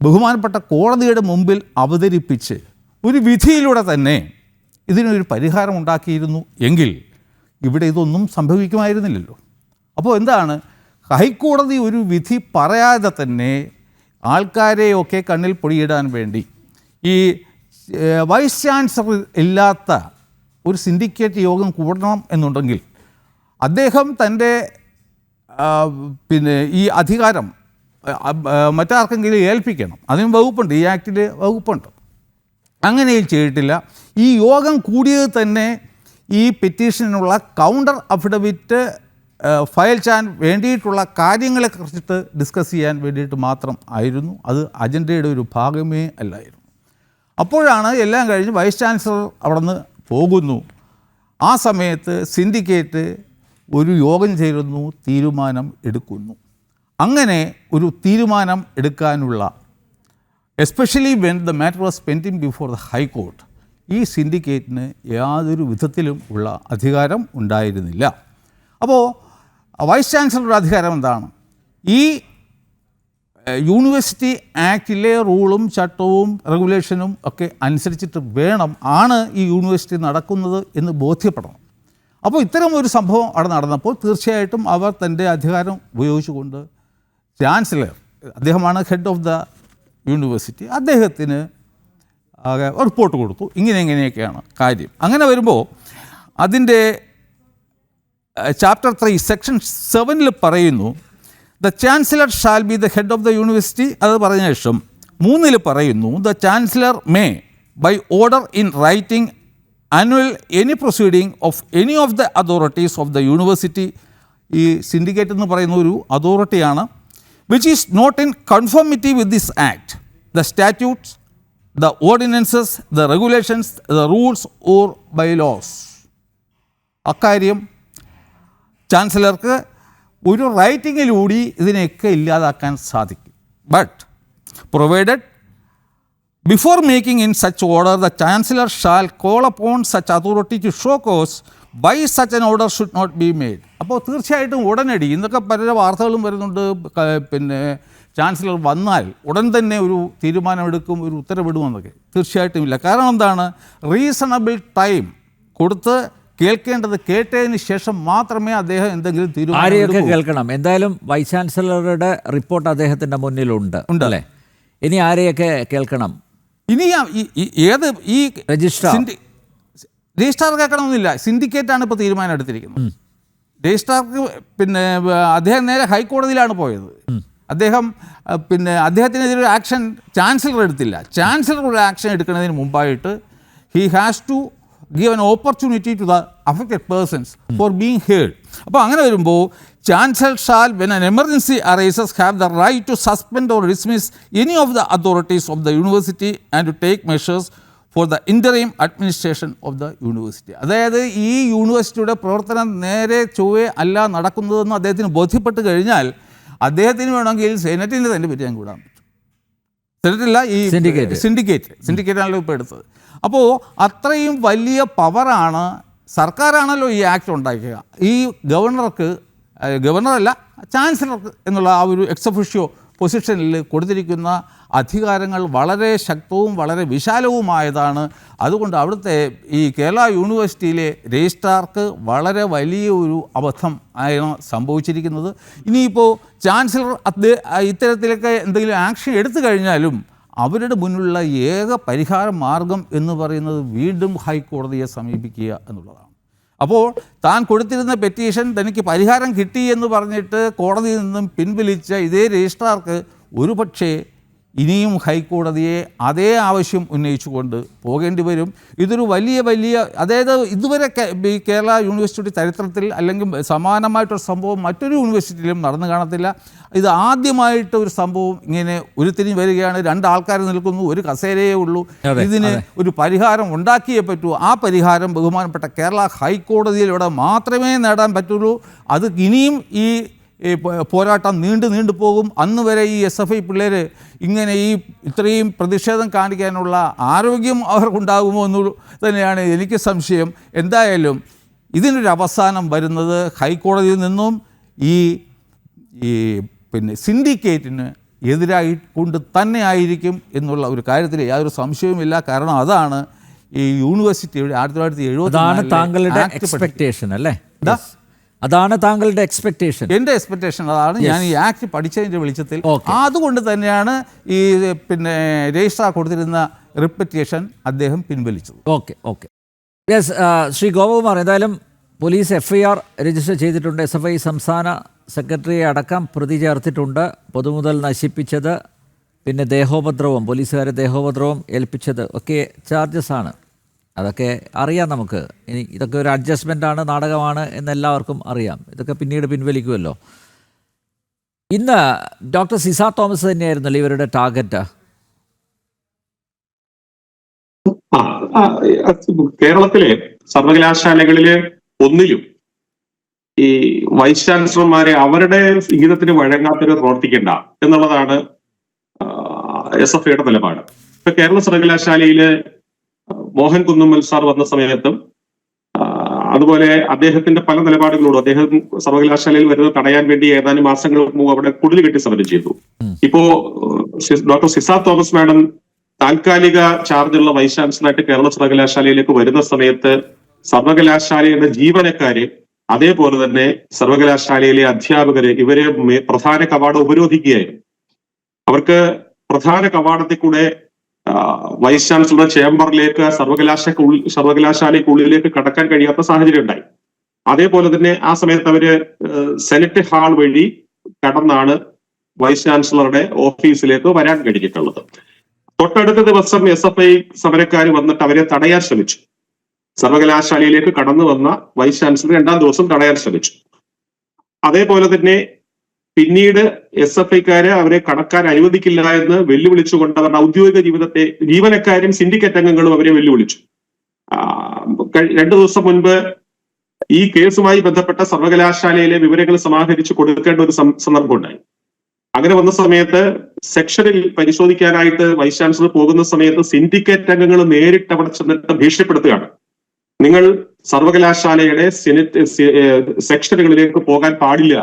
Speaker 4: ബഹുമാനപ്പെട്ട കോടതിയുടെ മുമ്പിൽ അവതരിപ്പിച്ച് ഒരു വിധിയിലൂടെ തന്നെ ഇതിനൊരു പരിഹാരം ഉണ്ടാക്കിയിരുന്നു എങ്കിൽ ഇവിടെ ഇതൊന്നും സംഭവിക്കുമായിരുന്നില്ലല്ലോ. അപ്പോൾ എന്താണ്, ഹൈക്കോടതി ഒരു വിധി പറയാതെ തന്നെ ആൾക്കാരെയൊക്കെ കണ്ണിൽ പൊടിയിടാൻ വേണ്ടി ഈ വൈസ് ചാൻസലർ ഇല്ലാത്ത ഒരു സിൻഡിക്കേറ്റ് യോഗം കൂടണം എന്നുണ്ടെങ്കിൽ അദ്ദേഹം തൻ്റെ ഈ അധികാരം മറ്റാർക്കെങ്കിലും ഏൽപ്പിക്കണം. അതിനും വകുപ്പുണ്ട്, ഈ ആക്ടിൽ വകുപ്പുണ്ട്. അങ്ങനെയും ചെയ്തിട്ടില്ല. ഈ യോഗം കൂടിയത് തന്നെ ഈ പെറ്റീഷനുള്ള കൗണ്ടർ അഫിഡവിറ്റ് ഫയൽ ചെയ്യാൻ വേണ്ടിയിട്ടുള്ള കാര്യങ്ങളെക്കുറിച്ചിട്ട് ഡിസ്കസ് ചെയ്യാൻ വേണ്ടിയിട്ട് മാത്രം ആയിരുന്നു. അത് അജണ്ടയുടെ ഒരു ഭാഗമേ അല്ലായിരുന്നു. അപ്പോഴാണ് എല്ലാം കഴിഞ്ഞ് വൈസ് ചാൻസലർ അവിടെ നിന്ന് പോകുന്നു. ആ സമയത്ത് സിൻഡിക്കേറ്റ് ഒരു യോഗം ചേരുന്നു, തീരുമാനം എടുക്കുന്നു. അങ്ങനെ ഒരു തീരുമാനം എടുക്കാനുള്ള, especially when the matter was pending before the high court, ഈ സിൻഡിക്കേറ്റിന് യാതൊരു വിധത്തിലും ഉള്ള അധികാരം ഉണ്ടായിരുന്നില്ല. അപ്പോൾ വൈസ് ചാൻസലറുടെ അധികാരം എന്താണ്? ഈ യൂണിവേഴ്സിറ്റി ആക്റ്റിലെ റൂളും ചട്ടവും റെഗുലേഷനും ഒക്കെ അനുസരിച്ചിട്ട് ആണ് ഈ യൂണിവേഴ്സിറ്റി നടക്കുന്നത് എന്ന് ബോധ്യപ്പെടണം. അപ്പോൾ ഇത്തരം ഒരു സംഭവം അവിടെ നടന്നപ്പോൾ തീർച്ചയായിട്ടും അവർ തൻ്റെ അധികാരം ഉപയോഗിച്ചുകൊണ്ട് ചാൻസലർ, അദ്ദേഹമാണ് ഹെഡ് ഓഫ് ദ യൂണിവേഴ്സിറ്റി, അദ്ദേഹത്തിന് റിപ്പോർട്ട് കൊടുത്തു, ഇങ്ങനെയൊക്കെയാണ് കാര്യം. അങ്ങനെ വരുമ്പോൾ അതിൻ്റെ ചാപ്റ്റർ 3 സെക്ഷൻ 7 പറയുന്നു, the chancellor shall be the head of the university. അത് പറഞ്ഞ ശേഷം 3 പറയുന്നു, the chancellor may by order in writing annul any proceeding of any of the authorities of the university. ഈ സിൻഡിക്കേറ്റ് എന്ന് പറയുന്ന ഒരു അതോറിറ്റിയാണ്, which is not in conformity with this act, the statutes, the ordinances, the regulations, the rules or bylaws. അക്കാര്യം ചാൻസലർക്ക് ഒരു റൈറ്റിങ്ങിലൂടെ ഇതിനെയൊക്കെ ഇല്ലാതാക്കാൻ സാധിക്കും. But provided before making in such order the chancellor shall call upon such authority to show cause why such an order should not be made. അപ്പോൾ തീർച്ചയായിട്ടും ഉടനടി, ഇന്നൊക്കെ പല വാർത്തകളും വരുന്നുണ്ട്, പിന്നെ ചാൻസലർ വന്നാൽ ഉടൻ തന്നെ ഒരു തീരുമാനമെടുക്കും, ഒരു ഉത്തരവിടുമെന്നൊക്കെ. തീർച്ചയായിട്ടും ഇല്ല. കാരണം എന്താണ്? റീസണബിൾ ടൈം കൊടുത്ത് കേൾക്കേണ്ടത് കേട്ടതിന് ശേഷം മാത്രമേ അദ്ദേഹം എന്തെങ്കിലും
Speaker 1: തീരുമാനം കേൾക്കണം. എന്തായാലും വൈസ് ചാൻസലറുടെ റിപ്പോർട്ട് അദ്ദേഹത്തിന്റെ മുന്നിലുണ്ട് അല്ലേ? ഇനി ആരെയൊക്കെ കേൾക്കണം?
Speaker 4: ഇനി ഏത് ഈ രജിസ്ട്രാർ കേൾക്കണമെന്നില്ല. സിൻഡിക്കേറ്റാണ് ഇപ്പോൾ തീരുമാനം എടുത്തിരിക്കുന്നത്. രജിസ്ട്രാർക്ക് പിന്നെ അദ്ദേഹം നേരെ ഹൈക്കോടതിയിലാണ് പോയത്. അദ്ദേഹത്തിനെതിരെ ഒരു ആക്ഷൻ ചാൻസലർ എടുത്തില്ല. ചാൻസലർ ഒരു ആക്ഷൻ എടുക്കുന്നതിന് മുമ്പായിട്ട് he has to give an opportunity to the affected persons for being heard. അപ്പോൾ അങ്ങനെ വരുമ്പോൾ chancellor shall, when an emergency arises, have the right to suspend or dismiss any of the authorities of the university and to take measures for the interim administration of the university. അതായത് ഈ യൂണിവേഴ്സിറ്റിയുടെ പ്രവർത്തനം നേരെ ചൊവ്വേ അല്ല നടക്കുന്നതെന്ന് അദ്ദേഹത്തിന് ബോധ്യപ്പെട്ട് കഴിഞ്ഞാൽ അദ്ദേഹത്തിന് വേണമെങ്കിൽ സെനറ്റിൻ്റെ തന്നെ പറ്റി ഞാൻ കൂടാൻ പറ്റും. സെനറ്റല്ല, ഈ സിൻഡിക്കേറ്റാണല്ലോ ഇപ്പോൾ എടുത്തത്. അപ്പോൾ അത്രയും വലിയ പവറാണ്, സർക്കാരാണല്ലോ ഈ ആക്ട് ഉണ്ടാക്കുക. ഈ ഗവർണറല്ല ചാൻസലർക്ക് എന്നുള്ള ആ ഒരു എക്സ് ഒഫീഷ്യോ പൊസിഷനിൽ കൊടുത്തിരിക്കുന്ന അധികാരങ്ങൾ വളരെ ശക്തവും വളരെ വിശാലവുമായതാണ്. അതുകൊണ്ട് അവിടുത്തെ ഈ കേരള യൂണിവേഴ്സിറ്റിയിലെ രജിസ്ട്രാർക്ക് വളരെ വലിയ ഒരു അബദ്ധം ആണ് സംഭവിച്ചിരിക്കുന്നത്. ഇനിയിപ്പോൾ ചാൻസലർ ഇത്തരത്തിലൊക്കെ എന്തെങ്കിലും ആക്ഷൻ എടുത്തു കഴിഞ്ഞാലും അവരുടെ മുന്നിലുള്ള ഏക പരിഹാര മാർഗം എന്ന് പറയുന്നത് വീണ്ടും ഹൈക്കോടതിയെ സമീപിക്കുക എന്നുള്ളതാണ്. അപ്പോൾ താൻ കൊടുത്തിരുന്ന പെറ്റീഷൻ തനിക്ക് പരിഹാരം കിട്ടി എന്ന് പറഞ്ഞിട്ട് കോടതിയിൽ നിന്നും പിൻവലിച്ച ഇതേ രജിസ്ട്രാർക്ക് ഒരുപക്ഷേ ഇനിയും ഹൈക്കോടതിയെ അതേ ആവശ്യം ഉന്നയിച്ചുകൊണ്ട് പോകേണ്ടി വരും. ഇതൊരു വലിയ അതായത് ഇതുവരെ ഈ കേരള യൂണിവേഴ്സിറ്റി ചരിത്രത്തിൽ അല്ലെങ്കിൽ സമാനമായിട്ടൊരു സംഭവം മറ്റൊരു യൂണിവേഴ്സിറ്റിയിലും നടന്നു കാണത്തില്ല. ഇത് ആദ്യമായിട്ട് ഒരു സംഭവം ഇങ്ങനെ ഉരുത്തിരിഞ്ഞ് വരികയാണ്. 2 ആൾക്കാർ നിൽക്കുന്നു, ഒരു കസേരയേ ഉള്ളൂ. ഇതിന് ഒരു പരിഹാരം ഉണ്ടാക്കിയേ പറ്റൂ. ആ പരിഹാരം ബഹുമാനപ്പെട്ട കേരള ഹൈക്കോടതിയിലൂടെ മാത്രമേ നേടാൻ പറ്റുള്ളൂ. അത് ഇനിയും ഈ പോരാട്ടം നീണ്ടു പോകും. അന്ന് വരെ ഈ SFI പിള്ളേർ ഇങ്ങനെ ഇത്രയും പ്രതിഷേധം കാണിക്കാനുള്ള ആരോഗ്യം അവർക്കുണ്ടാകുമോ എന്ന് തന്നെയാണ് എനിക്ക് സംശയം. എന്തായാലും ഇതിനൊരു അവസാനം വരുന്നത് ഹൈക്കോടതിയിൽ നിന്നും ഈ പിന്നെ സിൻഡിക്കേറ്റിന് എതിരായി കൊണ്ട് തന്നെ ആയിരിക്കും എന്നുള്ള ഒരു കാര്യത്തിൽ യാതൊരു സംശയവുമില്ല. കാരണം അതാണ് ഈ യൂണിവേഴ്സിറ്റിയുടെ 1970
Speaker 1: താങ്കളുടെ എക്സ്പെക്ടേഷൻ അല്ലേ? അതാണ് താങ്കളുടെ എക്സ്പെക്ടേഷൻ.
Speaker 4: എൻ്റെ എക്സ്പെക്ടേഷൻ അതാണ്. ഞാൻ ഈ ആക്ട് പഠിച്ചതിൻ്റെ വെളിച്ചത്തിൽ അതുകൊണ്ട് തന്നെയാണ് ഈ പിന്നെ രജിസ്ട്രാർ കൊടുത്തിരുന്ന റിപ്പറ്റേഷൻ അദ്ദേഹം പിൻവലിച്ചത്.
Speaker 1: Okay yes. ശ്രീ ഗോപകുമാർ, എന്തായാലും പോലീസ് FIR രജിസ്റ്റർ ചെയ്തിട്ടുണ്ട്. SFI സംസ്ഥാന സെക്രട്ടറിയെ അടക്കം പ്രതി ചേർത്തിട്ടുണ്ട്. പൊതുമുതൽ നശിപ്പിച്ചത്, പിന്നെ ദേഹോപദ്രവം, പോലീസുകാരെ ദേഹോപദ്രവം ഏൽപ്പിച്ചത് ഒക്കെ ചാർജസ് ആണ്. അതൊക്കെ അറിയാം നമുക്ക്. ഇനി ഇതൊക്കെ ഒരു അഡ്ജസ്റ്റ്മെൻ്റാണ്, നാടകമാണ് എന്നെല്ലാവർക്കും അറിയാം. ഇതൊക്കെ പിന്നീട് പിൻവലിക്കുമല്ലോ. ഇന്ന് ഡോക്ടർ സിസ തോമസ് തന്നെയായിരുന്നല്ലോ ഇവരുടെ ടാർഗറ്റ്.
Speaker 2: കേരളത്തിലെ സർവകലാശാലകളിലെ ഒന്നിലും ഈ വൈസ് ചാൻസലർമാരെ അവരുടെ വിഹിതത്തിന് വഴങ്ങാത്തവരെ പ്രവർത്തിക്കേണ്ട എന്നുള്ളതാണ് SFIയുടെ നിലപാട്. ഇപ്പൊ കേരള സർവകലാശാലയിലെ മോഹൻ കുന്നുമ്മൽ സാർ വന്ന സമയത്തും അതുപോലെ അദ്ദേഹത്തിന്റെ പല നിലപാടുകളോടും അദ്ദേഹം സർവകലാശാലയിൽ വരുന്നത് തടയാൻ വേണ്ടി ഏതാനും മാസങ്ങൾക്ക് മുമ്പ് അവിടെ കുടിൽ കെട്ടി സമരം ചെയ്തു. ഇപ്പോ ഡോക്ടർ സിസ തോമസ് മാഡം താൽക്കാലിക ചാർജുള്ള വൈസ് ചാൻസലറായിട്ട് കേരള സർവകലാശാലയിലേക്ക് വരുന്ന സമയത്ത് സർവകലാശാലയുടെ ജീവനക്കാര് അതേപോലെ തന്നെ സർവകലാശാലയിലെ അധ്യാപകര് ഇവരെ പ്രധാന കവാടം ഉപരോധിക്കുകയായിരുന്നു. അവർക്ക് പ്രധാന കവാടത്തിൽ കൂടെ വൈസ് ചാൻസലറുടെ ചേംബറിലേക്ക് സർവകലാശാലയ്ക്കുള്ളിലേക്ക് കടക്കാൻ കഴിയാത്ത സാഹചര്യം ഉണ്ടായി. അതേപോലെ തന്നെ ആ സമയത്ത് അവര് സെനറ്റ് ഹാൾ വഴി കടന്നാണ് വൈസ് ചാൻസലറുടെ ഓഫീസിലേക്ക് വരാൻ കഴിഞ്ഞിട്ടുള്ളത്. തൊട്ടടുത്ത ദിവസം SFI സമരക്കാർ വന്നിട്ട് അവരെ തടയാൻ ശ്രമിച്ചു. സർവകലാശാലയിലേക്ക് കടന്നു വന്ന വൈസ് ചാൻസലർ രണ്ടാം ദിവസം തടയാൻ ശ്രമിച്ചു. അതേപോലെ തന്നെ പിന്നീട് SFIക്കാര് അവരെ കടക്കാൻ അനുവദിക്കില്ല എന്ന് വെല്ലുവിളിച്ചുകൊണ്ട് അവരുടെ ഔദ്യോഗിക ജീവിതത്തെ ജീവനക്കാരും സിൻഡിക്കേറ്റ് അംഗങ്ങളും അവരെ വെല്ലുവിളിച്ചു. 2 ദിവസം മുൻപ് ഈ കേസുമായി ബന്ധപ്പെട്ട സർവകലാശാലയിലെ വിവരങ്ങൾ സമാഹരിച്ച് കൊടുക്കേണ്ട ഒരു സന്ദർഭം ഉണ്ടായി. അങ്ങനെ വന്ന സമയത്ത് സെക്ഷനിൽ പരിശോധിക്കാനായിട്ട് വൈസ് ചാൻസലർ പോകുന്ന സമയത്ത് സിൻഡിക്കേറ്റ് അംഗങ്ങൾ നേരിട്ട് അവിടെ ചെന്നിട്ട് ഭീഷണിപ്പെടുത്തുകയാണ്. നിങ്ങൾ സർവകലാശാലയുടെ സെക്ഷനുകളിലേക്ക് പോകാൻ പാടില്ല,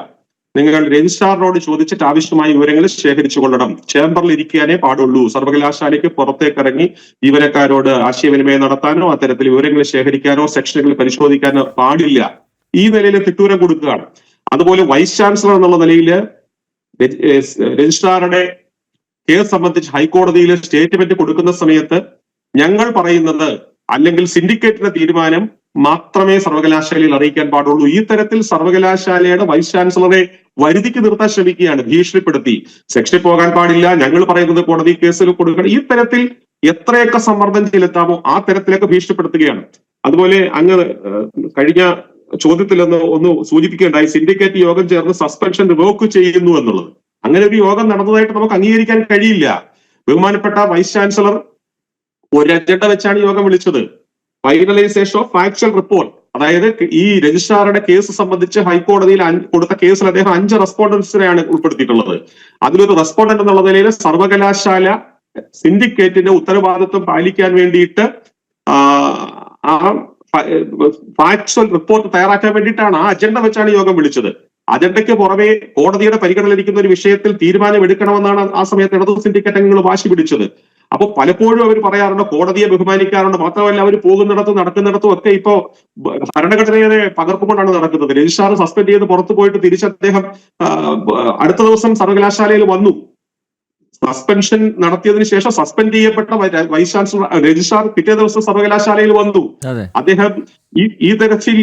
Speaker 2: നിങ്ങൾ രജിസ്ട്രാറിനോട് ചോദിച്ചിട്ട് ആവശ്യമായ വിവരങ്ങൾ ശേഖരിച്ചു കൊള്ളണം, ചേംബറിൽ ഇരിക്കാനേ പാടുള്ളൂ, സർവകലാശാലയ്ക്ക് പുറത്തേക്ക് ഇറങ്ങി ജീവനക്കാരോട് ആശയവിനിമയം നടത്താനോ അത്തരത്തിൽ വിവരങ്ങൾ ശേഖരിക്കാനോ സെക്ഷനുകൾ പരിശോധിക്കാനോ പാടില്ല. ഈ നിലയിൽ തിട്ടൂരം കൊടുക്കുകയാണ്. അതുപോലെ വൈസ് ചാൻസലർ എന്നുള്ള നിലയിൽ രജിസ്ട്രാറുടെ കേസ് സംബന്ധിച്ച് ഹൈക്കോടതിയിൽ സ്റ്റേറ്റ്മെന്റ് കൊടുക്കുന്ന സമയത്ത് ഞങ്ങൾ പറയുന്നത് അല്ലെങ്കിൽ സിൻഡിക്കേറ്റിന്റെ തീരുമാനം മാത്രമേ സർവകലാശാലയിൽ അറിയിക്കാൻ പാടുള്ളൂ. ഈ തരത്തിൽ സർവകലാശാലയുടെ വൈസ് ചാൻസലറെ വരുതിക്ക് നിർത്താൻ ശ്രമിക്കുകയാണ്, ഭീഷണിപ്പെടുത്തി. സെക്ഷനിൽ പോകാൻ പാടില്ല, ഞങ്ങൾ പറയുന്നത് കോടതി കേസിൽ കൊടുക്കണം. ഈ തരത്തിൽ എത്രയൊക്കെ സമ്മർദ്ദം ചെലുത്താമോ ആ തരത്തിലൊക്കെ ഭീഷണിപ്പെടുത്തുകയാണ്. അതുപോലെ അങ്ങ് കഴിഞ്ഞ ചോദ്യത്തിൽ ഒന്ന് സൂചിപ്പിക്കുകയുണ്ടായി, സിൻഡിക്കേറ്റ് യോഗം ചേർന്ന് സസ്പെൻഷൻ റിവോക്ക് ചെയ്യുന്നു എന്നുള്ളത്. അങ്ങനെ ഒരു യോഗം നടന്നതായിട്ട് നമുക്ക് അംഗീകരിക്കാൻ കഴിയില്ല. ബഹുമാനപ്പെട്ട വൈസ് ചാൻസലർ ഒരു അജണ്ട വെച്ചാണ് യോഗം വിളിച്ചത്, ഫൈനലൈസേഷൻ ഓഫ് ഫാക്ച്വൽ റിപ്പോർട്ട്. അതായത് ഈ രജിസ്ട്രാറുടെ കേസ് സംബന്ധിച്ച് ഹൈക്കോടതിയിൽ കൊടുത്ത കേസിൽ അദ്ദേഹം 5 റെസ്പോണ്ടൻസിനെയാണ് ഉൾപ്പെടുത്തിയിട്ടുള്ളത്. അതിലൊരു റെസ്പോണ്ടന്റ് എന്നുള്ള നിലയിൽ സർവകലാശാല സിൻഡിക്കേറ്റിന്റെ ഉത്തരവാദിത്വം പാലിക്കാൻ വേണ്ടിയിട്ട് ഫാക്ച്വൽ റിപ്പോർട്ട് തയ്യാറാക്കാൻ വേണ്ടിയിട്ടാണ് ആ അജണ്ട വെച്ചാണ് യോഗം വിളിച്ചത്. അജണ്ടയ്ക്ക് പുറമെ കോടതിയുടെ പരിഗണനയിലിരിക്കുന്ന ഒരു വിഷയത്തിൽ തീരുമാനം എടുക്കണമെന്നാണ് ആ സമയത്ത് ഇടതു സിൻഡിക്കേറ്റ് അംഗങ്ങൾ വാശി പിടിച്ചത്. അപ്പോൾ പലപ്പോഴും അവർ പറയാറുണ്ട് കോടതിയെ ബഹുമാനിക്കാറുണ്ട്. മാത്രമല്ല അവർ പോകുന്നിടത്തും നടക്കുന്നിടത്തും ഒക്കെ ഇപ്പോ ഭരണഘടനയുടെ പകർപ്പുകൊണ്ടാണ് നടക്കുന്നത്. രജിസ്ട്രാർ സസ്പെൻഡ് ചെയ്ത് പുറത്തു പോയിട്ട് തിരിച്ച് അദ്ദേഹം അടുത്ത ദിവസം സർവകലാശാലയിൽ വന്നു. സസ്പെൻഷൻ നടത്തിയതിനു ശേഷം സസ്പെൻഡ് ചെയ്യപ്പെട്ട വൈസ് ചാൻസലർ രജിസ്ട്രാർ പിറ്റേ ദിവസം സർവകലാശാലയിൽ വന്നു. അദ്ദേഹം ഈ തരത്തിൽ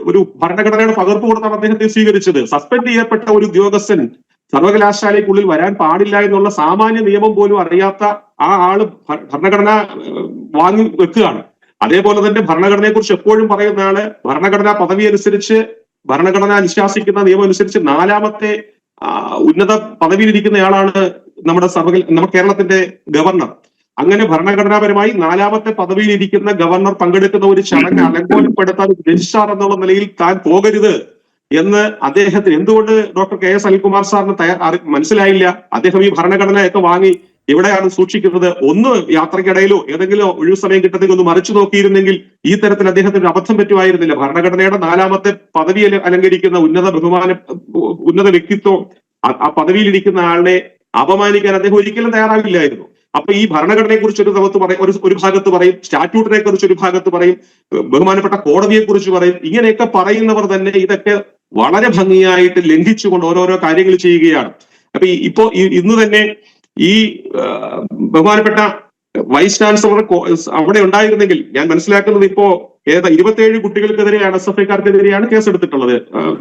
Speaker 2: ഒരു ഭരണഘടനയുടെ പകർപ്പ് കൊടുത്താണ് അദ്ദേഹത്തെ സ്വീകരിച്ചത്. സസ്പെൻഡ് ചെയ്യപ്പെട്ട ഒരു ഉദ്യോഗസ്ഥൻ സർവകലാശാലയ്ക്കുള്ളിൽ വരാൻ പാടില്ല എന്നുള്ള സാമാന്യ നിയമം പോലും അറിയാത്ത ആ ആള് ഭരണഘടന വാങ്ങി വെക്കുകയാണ്. അതേപോലെ തന്നെ ഭരണഘടനയെ കുറിച്ച് എപ്പോഴും പറയുന്ന ആള് ഭരണഘടനാ പദവി അനുസരിച്ച് ഭരണഘടന അനുശാസിക്കുന്ന നിയമം അനുസരിച്ച് 4ാമത്തെ ഉന്നത പദവിയിലിരിക്കുന്നയാളാണ് നമ്മുടെ കേരളത്തിന്റെ ഗവർണർ. അങ്ങനെ ഭരണഘടനാപരമായി 4ാമത്തെ പദവിയിലിരിക്കുന്ന ഗവർണർ പങ്കെടുക്കുന്ന ഒരു ചടങ്ങ് അലങ്കോലപ്പെടുത്താൻ രജിസ്ട്രാർ എന്നുള്ള നിലയിൽ താൻ പോകരുത് എന്ന് അദ്ദേഹത്തിന് എന്തുകൊണ്ട് ഡോക്ടർ KS അനിൽകുമാർ സാറിന് മനസ്സിലായില്ല? അദ്ദേഹം ഈ ഭരണഘടനയൊക്കെ വാങ്ങി എവിടെയാണ് സൂക്ഷിക്കുന്നത്? ഒന്ന് യാത്രക്കിടയിലോ ഏതെങ്കിലും ഒഴിവു സമയം കിട്ടതെങ്കിൽ ഒന്ന് മറിച്ചു നോക്കിയിരുന്നെങ്കിൽ ഈ തരത്തിൽ അദ്ദേഹത്തിന് അബദ്ധം പറ്റുമായിരുന്നില്ല. ഭരണഘടനയുടെ 4ാമത്തെ പദവി അലങ്കരിക്കുന്ന ഉന്നത വ്യക്തിത്വം ആ പദവിയിലിരിക്കുന്ന ആളുടെ അപമാനിക്കാൻ അദ്ദേഹം ഒരിക്കലും തയ്യാറാവില്ലായിരുന്നു. അപ്പൊ ഈ ഭരണഘടനയെ കുറിച്ച് ഒരു ഭാഗത്ത് പറയും, സ്റ്റാറ്റ്യൂട്ടിനെ കുറിച്ച് ഒരു ഭാഗത്ത് പറയും, ബഹുമാനപ്പെട്ട കോടതിയെ കുറിച്ച് പറയും. ഇങ്ങനെയൊക്കെ പറയുന്നവർ തന്നെ ഇതൊക്കെ വളരെ ഭംഗിയായിട്ട് ലംഘിച്ചുകൊണ്ട് ഓരോരോ കാര്യങ്ങൾ ചെയ്യുകയാണ്. അപ്പൊ ഇന്ന് തന്നെ ഈ ബഹുമാനപ്പെട്ട വൈസ് ചാൻസലർ അവിടെ ഉണ്ടായിരുന്നെങ്കിൽ ഞാൻ മനസ്സിലാക്കുന്നത് ഇപ്പോ 27 കുട്ടികൾക്കെതിരെയാണ് SFIക്കാർക്കെതിരെയാണ് കേസെടുത്തിട്ടുള്ളത്.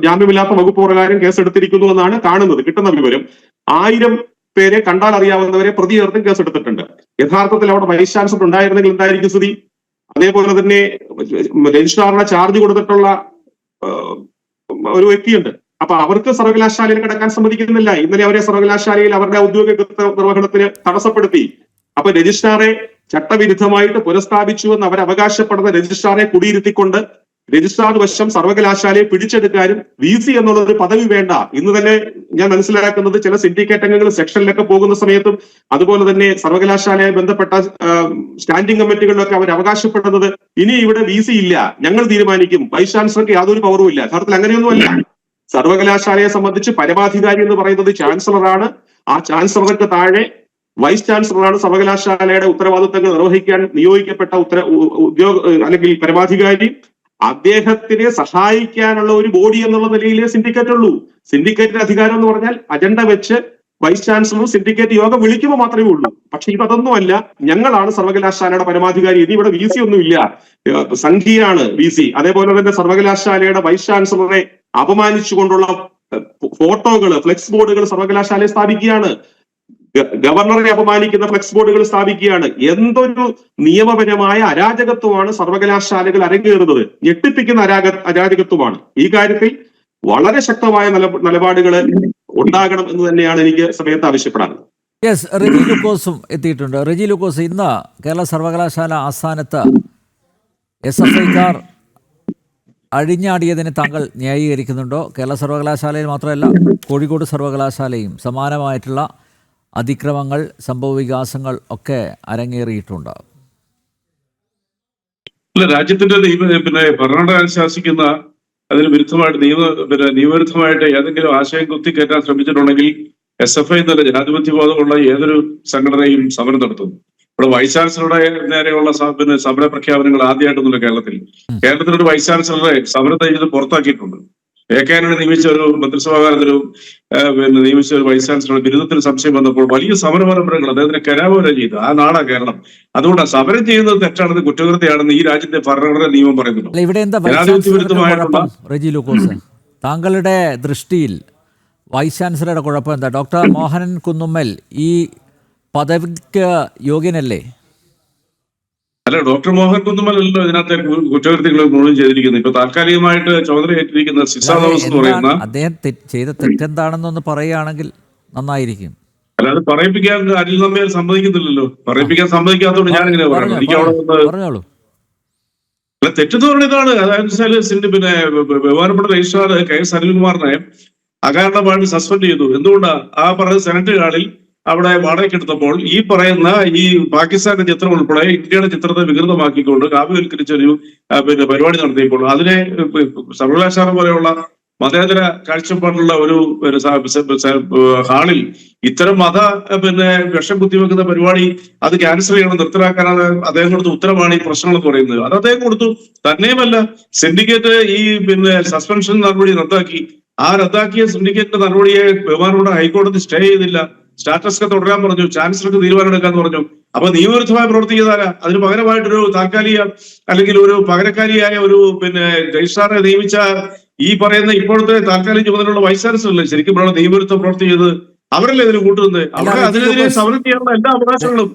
Speaker 2: ജാമ്യമില്ലാത്ത വകുപ്പ് പ്രകാരം കേസെടുത്തിരിക്കുന്നു എന്നാണ് കാണുന്നത്, കിട്ടുന്ന വിവരം. 1000 പേരെ കണ്ടാൽ അറിയാവുന്നവരെ പ്രതി ചേർത്തും കേസെടുത്തിട്ടുണ്ട്. യഥാർത്ഥത്തിൽ അവിടെ വൈസ് ചാൻസലർ ഉണ്ടായിരുന്നെങ്കിൽ എന്തായിരിക്കും സ്ഥിതി? അതേപോലെ തന്നെ രജിസ്ട്രാറിനെ ചാർജ് കൊടുത്തിട്ടുള്ള ഒരു വ്യക്തിയുണ്ട്. അപ്പൊ അവർക്ക് സർവകലാശാലയിൽ കിടക്കാൻ സമ്മതിക്കുന്നില്ല. ഇന്നലെ അവരെ സർവകലാശാലയിൽ അവരുടെ ഔദ്യോഗിക നിർവഹണത്തിന് തടസ്സപ്പെടുത്തി. അപ്പൊ രജിസ്ട്രാറെ ചട്ടവിരുദ്ധമായിട്ട് പുനഃസ്ഥാപിച്ചുവെന്ന് അവർ അവകാശപ്പെടുന്ന രജിസ്ട്രാറെ കുടിയിരുത്തിക്കൊണ്ട് രജിസ്ട്രാർ വശം സർവകലാശാലയെ പിടിച്ചെടുക്കാനും VC എന്നുള്ള ഒരു പദവി വേണ്ട. ഇന്ന് തന്നെ ഞാൻ മനസ്സിലാക്കുന്നത് ചില സിൻഡിക്കേറ്റ് അംഗങ്ങൾ സെക്ഷനിലൊക്കെ പോകുന്ന സമയത്തും അതുപോലെ തന്നെ സർവകലാശാലയെ ബന്ധപ്പെട്ട സ്റ്റാൻഡിംഗ് കമ്മിറ്റികളിലൊക്കെ അവർ അവകാശപ്പെടുന്നത് ഇനി ഇവിടെ VC ഇല്ല, ഞങ്ങൾ തീരുമാനിക്കും, വൈസ് ചാൻസലർക്ക് യാതൊരു പവറും ഇല്ല. യഥാർത്ഥത്തിൽ അങ്ങനെയൊന്നുമല്ല. സർവകലാശാലയെ സംബന്ധിച്ച് പരമാധികാരി എന്ന് പറയുന്നത് ചാൻസലറാണ്. ആ ചാൻസലർക്ക് താഴെ വൈസ് ചാൻസലറാണ് സർവകലാശാലയുടെ ഉത്തരവാദിത്തങ്ങൾ നിർവഹിക്കാൻ നിയോഗിക്കപ്പെട്ട അല്ലെങ്കിൽ പരമാധികാരി. അദ്ദേഹത്തിനെ സഹായിക്കാനുള്ള ഒരു ബോഡി എന്നുള്ള നിലയിലെ സിൻഡിക്കേറ്റ് ഉള്ളൂ. സിൻഡിക്കേറ്റിന്റെ അധികാരം എന്ന് പറഞ്ഞാൽ അജണ്ട വെച്ച് വൈസ് ചാൻസലർ സിൻഡിക്കേറ്റ് യോഗം വിളിക്കുമ്പോൾ മാത്രമേ ഉള്ളൂ. പക്ഷെ ഇതൊന്നുമല്ല, ഞങ്ങളാണ് സർവകലാശാലയുടെ പരമാധികാരി. ഇനി ഇവിടെ VC ഒന്നുമില്ല, സംഘീയാണ് VC. അതേപോലെ തന്നെ സർവകലാശാലയുടെ വൈസ് ചാൻസലറെ അപമാനിച്ചുകൊണ്ടുള്ള ഫോട്ടോകൾ, ഫ്ലെക്സ് ബോർഡുകൾ സർവകലാശാലയെ സ്ഥാപിക്കുകയാണ്. ഗവർണറെ അപമാനിക്കുന്ന ഫ്ലെക്സ് ബോർഡുകൾ സ്ഥാപിക്കുകയാണ്. എന്തൊരു നിയമപരമായ അരാജകത്വമാണ് സർവകലാശാലകൾ അരങ്ങേറുന്നത്. ഞെട്ടിപ്പിക്കുന്ന അരാജകത്വമാണ്. ഈ കാര്യത്തിൽ വളരെ ശക്തമായ നിലപാടുകൾ ഉണ്ടാകണം എന്ന് തന്നെയാണ് എനിക്ക് സമയത്ത് ആവശ്യപ്പെടാറുള്ളത്.
Speaker 1: യെസ്, റെജി ലൂക്കോസും എത്തിയിട്ടുണ്ട്. റെജി ലൂക്കോസ്, ഇന്ന് കേരള സർവകലാശാല ആസ്ഥാനത്ത് SFIക്കാർ അഴിഞ്ഞാടിയതിനെ താങ്കൾ ന്യായീകരിക്കുന്നുണ്ടോ? കേരള സർവകലാശാലയിൽ മാത്രമല്ല, കോഴിക്കോട് സർവകലാശാലയും സമാനമായിട്ടുള്ള അതിക്രമങ്ങൾ, സംഭവവികാസങ്ങൾ ഒക്കെ അരങ്ങേറിയിട്ടുണ്ട്.
Speaker 5: അല്ല, രാജ്യത്തിന്റെ ഭരണഘടന അനുശാസിക്കുന്ന അതിന് വിരുദ്ധമായിട്ട് നിയമവിരുദ്ധമായിട്ട് ഏതെങ്കിലും ആശയം കുത്തിക്കയറ്റാൻ ശ്രമിച്ചിട്ടുണ്ടെങ്കിൽ SFI എന്നല്ല, ജനാധിപത്യബോധമുള്ള ഏതൊരു സംഘടനയും സമരം നടത്തുന്നു. ഇവിടെ വൈസ് ചാൻസലറുടെ നേരെയുള്ള സമര പ്രഖ്യാപനങ്ങൾ ആദ്യമായിട്ടൊന്നുമില്ല കേരളത്തിൽ. കേരളത്തിലൊരു വൈസ് ചാൻസലറെ സമരത്തെ ചെയ്ത് പുറത്താക്കിയിട്ടുണ്ട്. ഏക്കാനാണ് നിയമിച്ച ഒരു മന്ത്രിസഭാകാലത്തിലും നിയമിച്ച ഒരു വൈസ് ചാൻസലറുടെ ബിരുദത്തിന് സംശയം വന്നപ്പോൾ വലിയ സമര പരമ്പരകൾ അദ്ദേഹത്തിന് കരാപരം ചെയ്തു. ആ നാടാ കേരളം. അതുകൊണ്ട് സമരം ചെയ്യുന്നത് തെറ്റാണെന്ന്, കുറ്റകൃത്യമാണെന്ന് ഈ രാജ്യത്തെ ഭരണഘടന നിയമം പറയുന്നുണ്ട്.
Speaker 1: ഇവിടെ എന്താ റെജി ലൂക്കോസ്, താങ്കളുടെ ദൃഷ്ടിയിൽ വൈസ് ചാൻസലറുടെ കുഴപ്പം എന്താ? ഡോക്ടർ മോഹനൻ കുന്നുമ്മൽ ഈ പദവിക്ക് യോഗ്യനല്ലേ?
Speaker 5: അല്ല, ഡോക്ടർ മോഹൻ കുന്നുമ്മലല്ലോ ഇതിനകത്തെ കുറ്റകൃത്യങ്ങൾ മുഴുവൻ ചെയ്തിരിക്കുന്നത്. ഇപ്പൊ താൽക്കാലികമായിട്ട് ചുമതല ഏറ്റിരിക്കുന്ന സിസാ തോമസ് എന്ന് പറയുന്ന
Speaker 1: അദ്ദേഹം ചെയ്ത തെറ്റെന്താണെന്നൊന്ന് പറയുകയാണെങ്കിൽ നന്നായിരിക്കും.
Speaker 5: അല്ല, അത് പറയിപ്പിക്കാൻ അനിൽ നമ്മെ സമ്മതിക്കുന്നില്ലല്ലോ. പറയിപ്പിക്കാൻ സമ്മതിക്കാത്തതുകൊണ്ട് ഞാൻ ഇങ്ങനെ പറയുന്നത്. എനിക്ക് അവിടെ
Speaker 1: പറഞ്ഞോളൂ.
Speaker 5: അല്ല, തെറ്റെന്ന് പറയുന്നതാണ്. അതായത് ബഹുമാനപ്പെട്ട രജിസ്ട്രാർ KS അനിൽകുമാറിനെ അകാരണമായിട്ട് സസ്പെൻഡ് ചെയ്തു. എന്തുകൊണ്ടാ? ആ പറഞ്ഞ സെനറ്റ് ഹാളിൽ അവിടെ വാടകയ്ക്കെടുത്തപ്പോൾ ഈ പറയുന്ന ഈ പാകിസ്ഥാന്റെ ചിത്രം ഉൾപ്പെടെ ഇന്ത്യയുടെ ചിത്രത്തെ വികൃതമാക്കിക്കൊണ്ട് കാവ്യവൽക്കരിച്ചൊരു പരിപാടി നടത്തിയപ്പോൾ അതിനെ സർവകലാശാല പോലെയുള്ള മതേതര കാഴ്ചപ്പാടുള്ള ഒരു ഹാളിൽ ഇത്തരം വിഷം കുത്തിവെക്കുന്ന പരിപാടി അത് ക്യാൻസൽ ചെയ്യണം, നിർത്തലാക്കാനാണ് അദ്ദേഹം കൊടുത്ത ഉത്തരവാണ് ഈ പ്രശ്നങ്ങൾ എന്ന് പറയുന്നത്. അത് അദ്ദേഹം കൊടുത്തു. തന്നെയുമല്ല, സിൻഡിക്കേറ്റ് ഈ സസ്പെൻഷൻ നടപടി റദ്ദാക്കി. ആ റദ്ദാക്കിയ സിൻഡിക്കേറ്റിന്റെ നടപടിയെ ബഹുമാനപ്പെട്ട ഹൈക്കോടതി സ്റ്റേ ചെയ്തില്ല. സ്റ്റാറ്റസ് തുടരാൻ പറഞ്ഞു. ചാൻസലർക്ക് തീരുമാനമെടുക്കാന്ന് പറഞ്ഞു. അപ്പൊ നിയമവിരുദ്ധമായി പ്രവർത്തിക്കുന്നതാരാ? അതിന് പകരമായിട്ടൊരു താൽക്കാലിക അല്ലെങ്കിൽ ഒരു പകരക്കാരിയായ ഒരു രജിസ്ട്രാറെ നിയമിച്ച ഈ പറയുന്ന ഇപ്പോഴത്തെ താൽക്കാലിക ചുമതലയുള്ള വൈസ് ചാൻസലറല്ലേ ശരിക്കും ഇവിടെ നിയമവിരുദ്ധ പ്രവർത്തി ചെയ്ത്? അവരല്ലേ ഇതിന് കൂട്ടുന്നത്? അവർക്ക് അതിനെതിരെ സമരം ചെയ്യാനുള്ള എല്ലാ അവകാശങ്ങളും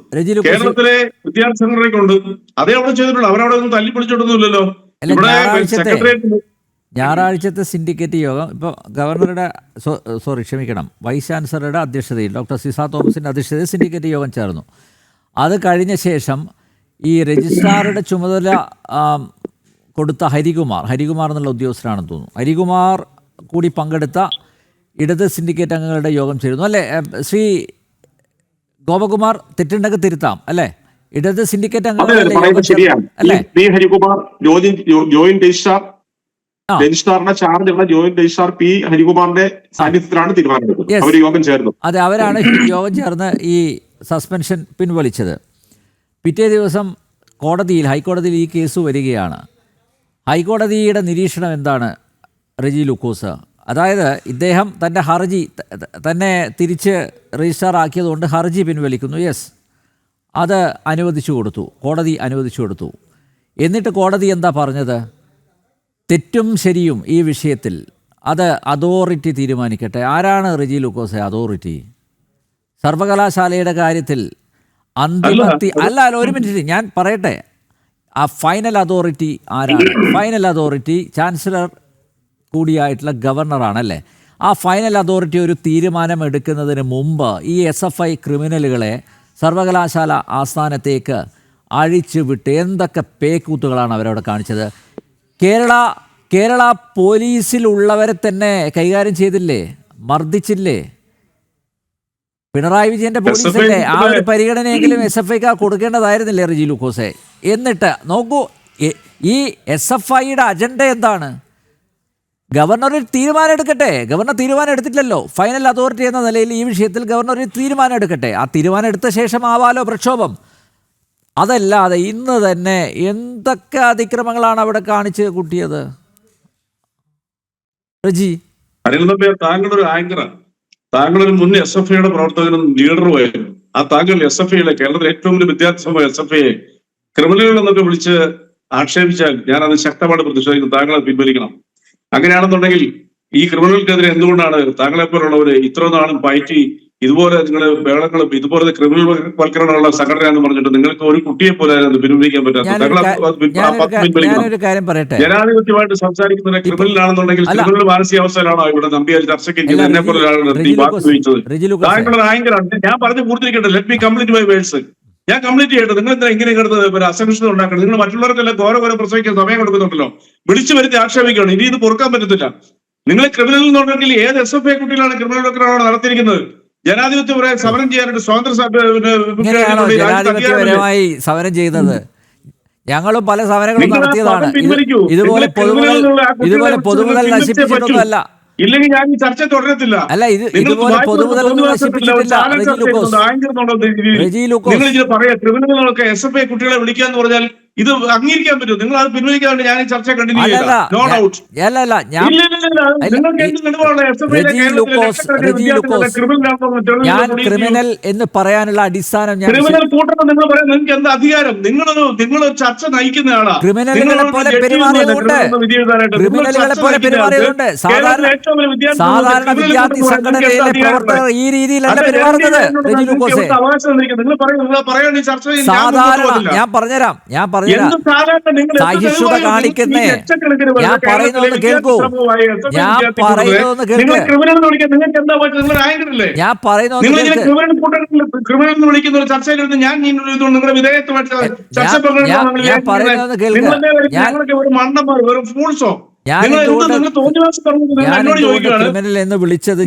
Speaker 5: കേരളത്തിലെ വിദ്യാർത്ഥി സംഘടനയ്ക്കുണ്ട്. അതേ അവിടെ ചെയ്തിട്ടുള്ളൂ. അവരവിടെ ഒന്നും തല്ലിപ്പിടിച്ചിട്ടൊന്നുമില്ലല്ലോ. ഇവിടെ സെക്രട്ടേറിയറ്റ്
Speaker 1: ഞായറാഴ്ചത്തെ സിൻഡിക്കേറ്റ് യോഗം ഇപ്പോൾ ഗവർണറുടെ വൈസ് ചാൻസലറുടെ അധ്യക്ഷതയിൽ ഡോക്ടർ സിസാ തോമസിൻ്റെ അധ്യക്ഷതയിൽ സിൻഡിക്കേറ്റ് യോഗം ചേർന്നു. അത് കഴിഞ്ഞ ശേഷം ഈ രജിസ്ട്രാറുടെ ചുമതല കൊടുത്ത ഹരികുമാർ എന്നുള്ള ഉദ്യോഗസ്ഥനാണെന്ന് തോന്നുന്നു, ഹരികുമാർ കൂടി പങ്കെടുത്ത ഇടത് സിൻഡിക്കേറ്റ് അംഗങ്ങളുടെ യോഗം ചേരുന്നു അല്ലേ? ശ്രീ ഗോപകുമാർ, തെറ്റുണ്ടെങ്കിൽ തിരുത്താം അല്ലേ? ഇടത് സിൻഡിക്കേറ്റ് അംഗങ്ങളുടെ അല്ലേ?
Speaker 2: ഹരികുമാർ ജോയിന്റ് രജിസ്ട്രാറിന്റെ ചാർജുള്ള ജോയിന്റ് രജിസ്ട്രാർ P ഹരികുമാറിന്റെ സാന്നിധ്യത്തിലാണ് തീരുമാനമെടുത്തത്. അവർ യോഗം ചേർന്നു.
Speaker 1: അതെ, അവരാണ് യോഗം ചേർന്ന് ഈ സസ്പെൻഷൻ പിൻവലിച്ചത്. പിറ്റേ ദിവസം ഹൈക്കോടതിയിൽ ഈ കേസ് വരികയാണ്. ഹൈക്കോടതിയുടെ നിരീക്ഷണം എന്താണ് റെജി ലൂക്കോസ്? അതായത് ഇദ്ദേഹം തൻ്റെ ഹർജി തന്നെ തിരിച്ച് രജിസ്ട്രാർ ആക്കിയതുകൊണ്ട് ഹർജി പിൻവലിക്കുന്നു. യെസ്, അത് കോടതി അനുവദിച്ചു കൊടുത്തു. എന്നിട്ട് കോടതി എന്താ പറഞ്ഞത്? തെറ്റും ശരിയും ഈ വിഷയത്തിൽ അത് അതോറിറ്റി തീരുമാനിക്കട്ടെ. ആരാണ് റെജി ലൂക്കോസ് അതോറിറ്റി? സർവകലാശാലയുടെ കാര്യത്തിൽ ഒരു മിനിറ്റ് ഞാൻ പറയട്ടെ. ആ ഫൈനൽ അതോറിറ്റി ആരാണ്? ഫൈനൽ അതോറിറ്റി ചാൻസലർ കൂടിയായിട്ടുള്ള ഗവർണറാണല്ലേ? ആ ഫൈനൽ അതോറിറ്റി ഒരു തീരുമാനം എടുക്കുന്നതിന് മുമ്പ് ഈ SFI ക്രിമിനലുകളെ സർവകലാശാല ആസ്ഥാനത്തേക്ക് അഴിച്ചു വിട്ട് എന്തൊക്കെ പേക്കൂത്തുകളാണ് അവരവിടെ കാണിച്ചത്? കേരള പോലീസിലുള്ളവരെ തന്നെ കൈകാര്യം ചെയ്തില്ലേ, മർദ്ദിച്ചില്ലേ? പിണറായി വിജയന്റെ പോലീസല്ലേ? ആ ഒരു പരിഗണനയെങ്കിലും SFIക്ക് കൊടുക്കേണ്ടതായിരുന്നില്ലേ റിജി ലൂക്കോസെ? എന്നിട്ട് നോക്കൂ, ഈ SFIയുടെ അജണ്ട എന്താണ്? ഗവർണർ ഒരു തീരുമാനം എടുക്കട്ടെ. ഗവർണർ തീരുമാനം എടുത്തിട്ടില്ലല്ലോ. ഫൈനൽ അതോറിറ്റി എന്ന നിലയിൽ ഈ വിഷയത്തിൽ ഗവർണർ ഒരു തീരുമാനം എടുക്കട്ടെ. ആ തീരുമാനം എടുത്ത ശേഷം ആവാലോ പ്രക്ഷോഭം. അതല്ലാതെ ഇന്ന് തന്നെ എന്തൊക്കെ അതിക്രമങ്ങളാണ് അവിടെ കാണിച്ച് കൂട്ടിയത്? റജി,
Speaker 5: താങ്കളൊരു ആങ്കറാണ്. താങ്കളൊരു മുൻ SFIയുടെ പ്രവർത്തകനും ലീഡറുമായിരുന്നു. ആ താങ്കൾ SFIയിലെ കേരളത്തിലെ ഏറ്റവും വലിയ വിദ്യാർത്ഥി സമൂഹം SFIയെ ക്രിമിനലുകൾ എന്നൊക്കെ വിളിച്ച് ആക്ഷേപിച്ചാൽ ഞാൻ അത് ശക്തമായിട്ട് പ്രതിഷേധിക്കുന്നു. താങ്കളെ പിൻവലിക്കണം. അങ്ങനെയാണെന്നുണ്ടെങ്കിൽ ഈ ക്രിമിനൽക്കെതിരെ എന്തുകൊണ്ടാണ് താങ്കളെപ്പോലുള്ളവര് ഇത്ര നാളും പയറ്റി ഇതുപോലെ നിങ്ങള് ബഹളങ്ങളും ഇതുപോലെ ക്രിമിനൽ വൽക്കരണമുള്ള സംഘടനയാണെന്ന് പറഞ്ഞിട്ട് നിങ്ങൾക്ക് ഒരു കുട്ടിയെ പോലെ പിൻവലിക്കാൻ
Speaker 1: ഞാനൊരു കാര്യം പറയട്ടെ.
Speaker 5: ജനാധിപത്യമായിട്ട് സംസാരിക്കുന്ന ക്രിമിനലാണെന്നുണ്ടെങ്കിൽ ക്രിമിനൽ മാനസികാവസ്ഥയിലാണോ ഇവിടെ നമ്പിയാർ ചർച്ചയ്ക്ക് എന്നെ പോലെ താങ്കൾ ആങ്കറാണ്. ഞാൻ പറഞ്ഞു പൂർത്തിരിക്കട്ടെ. Let me complete my words. ഞാൻ കംപ്ലീറ്റ് ചെയ്യട്ടെ. നിങ്ങൾ എന്താ ഇങ്ങനെ കിടന്നത് അസംഷൻ ഉണ്ടാക്കണം? നിങ്ങൾ മറ്റുള്ളവർക്കെല്ലാം ഘോര പ്രസവിക്കാൻ സമയം കൊടുക്കുന്നുണ്ടല്ലോ. വിളിച്ചു വരുത്തി ആക്ഷേപിക്കണം. ഇനി ഇത് പൊറുക്കാൻ പറ്റത്തില്ല. നിങ്ങൾ ക്രിമിനൽ എന്നുണ്ടെങ്കിൽ ഏത് SFI കുട്ടികളാണ് ക്രിമിനൽ വൽക്കരണമാണ് നടത്തിയിരിക്കുന്നത്? ജനാധിപത്യപരമായി സമരം ചെയ്യാനായിട്ട്
Speaker 1: ജനാധിപത്യപരമായി സമരം ചെയ്യുന്നത് ഞങ്ങളും പല സമരങ്ങളും നടത്തിയതാണ്. ഇതുപോലെ പൊതുമുതൽ നശിപ്പിച്ചിട്ടൊന്നുമല്ല.
Speaker 5: ഇല്ലെങ്കിൽ ഞാൻ ഈ ചർച്ച തുടരത്തില്ല.
Speaker 1: അല്ല, ഇതുപോലെ പൊതുമുതൽ നശിപ്പിച്ചിട്ടില്ല.
Speaker 5: നിങ്ങൾ ഇത് പറയാ ക്രിമിനലുകളൊക്കെ SFI കുട്ടികളെ വിളിക്കാന്ന് പറഞ്ഞാൽ ഇത് അംഗീകരിക്കാൻ പറ്റും? നിങ്ങൾ അത് പിൻവലിക്കാണ്ട് ഞാൻ ഈ ചർച്ച കണ്ടിന്യൂ ചെയ്യാം. No doubt.
Speaker 1: ഞാൻ ക്രിമിനൽ എന്ന് പറയാനുള്ള അടിസ്ഥാനം
Speaker 5: ക്രിമിനൽ കൂട്ടം നിങ്ങൾ പറയാൻ നിങ്ങൾക്ക് എന്താ അധികാരം? നിങ്ങൾ ചർച്ച നയിക്കുന്ന ആളാ.
Speaker 1: ക്രിമിനലുകളെ പോലെ പെരുമാറിയതുകൊണ്ട് സാധാരണ വിദ്യാർത്ഥി സംഘടനയിലെ പ്രവർത്തകർ ഈ രീതിയിലല്ല പെരുമാറുന്നത്. സാധാരണ ഞാൻ പറഞ്ഞുതരാം സഹിഷ്ണുത കാണിക്കുന്നേ. ഞാൻ പറയുന്നതൊന്ന് കേൾക്കൂ. ഞാൻ പറയുന്നതൊന്ന് കേൾക്കൂ. ഞാൻ പറയുന്നതൊന്ന് ക്രിമിനൽ എന്ന് വിളിച്ചത്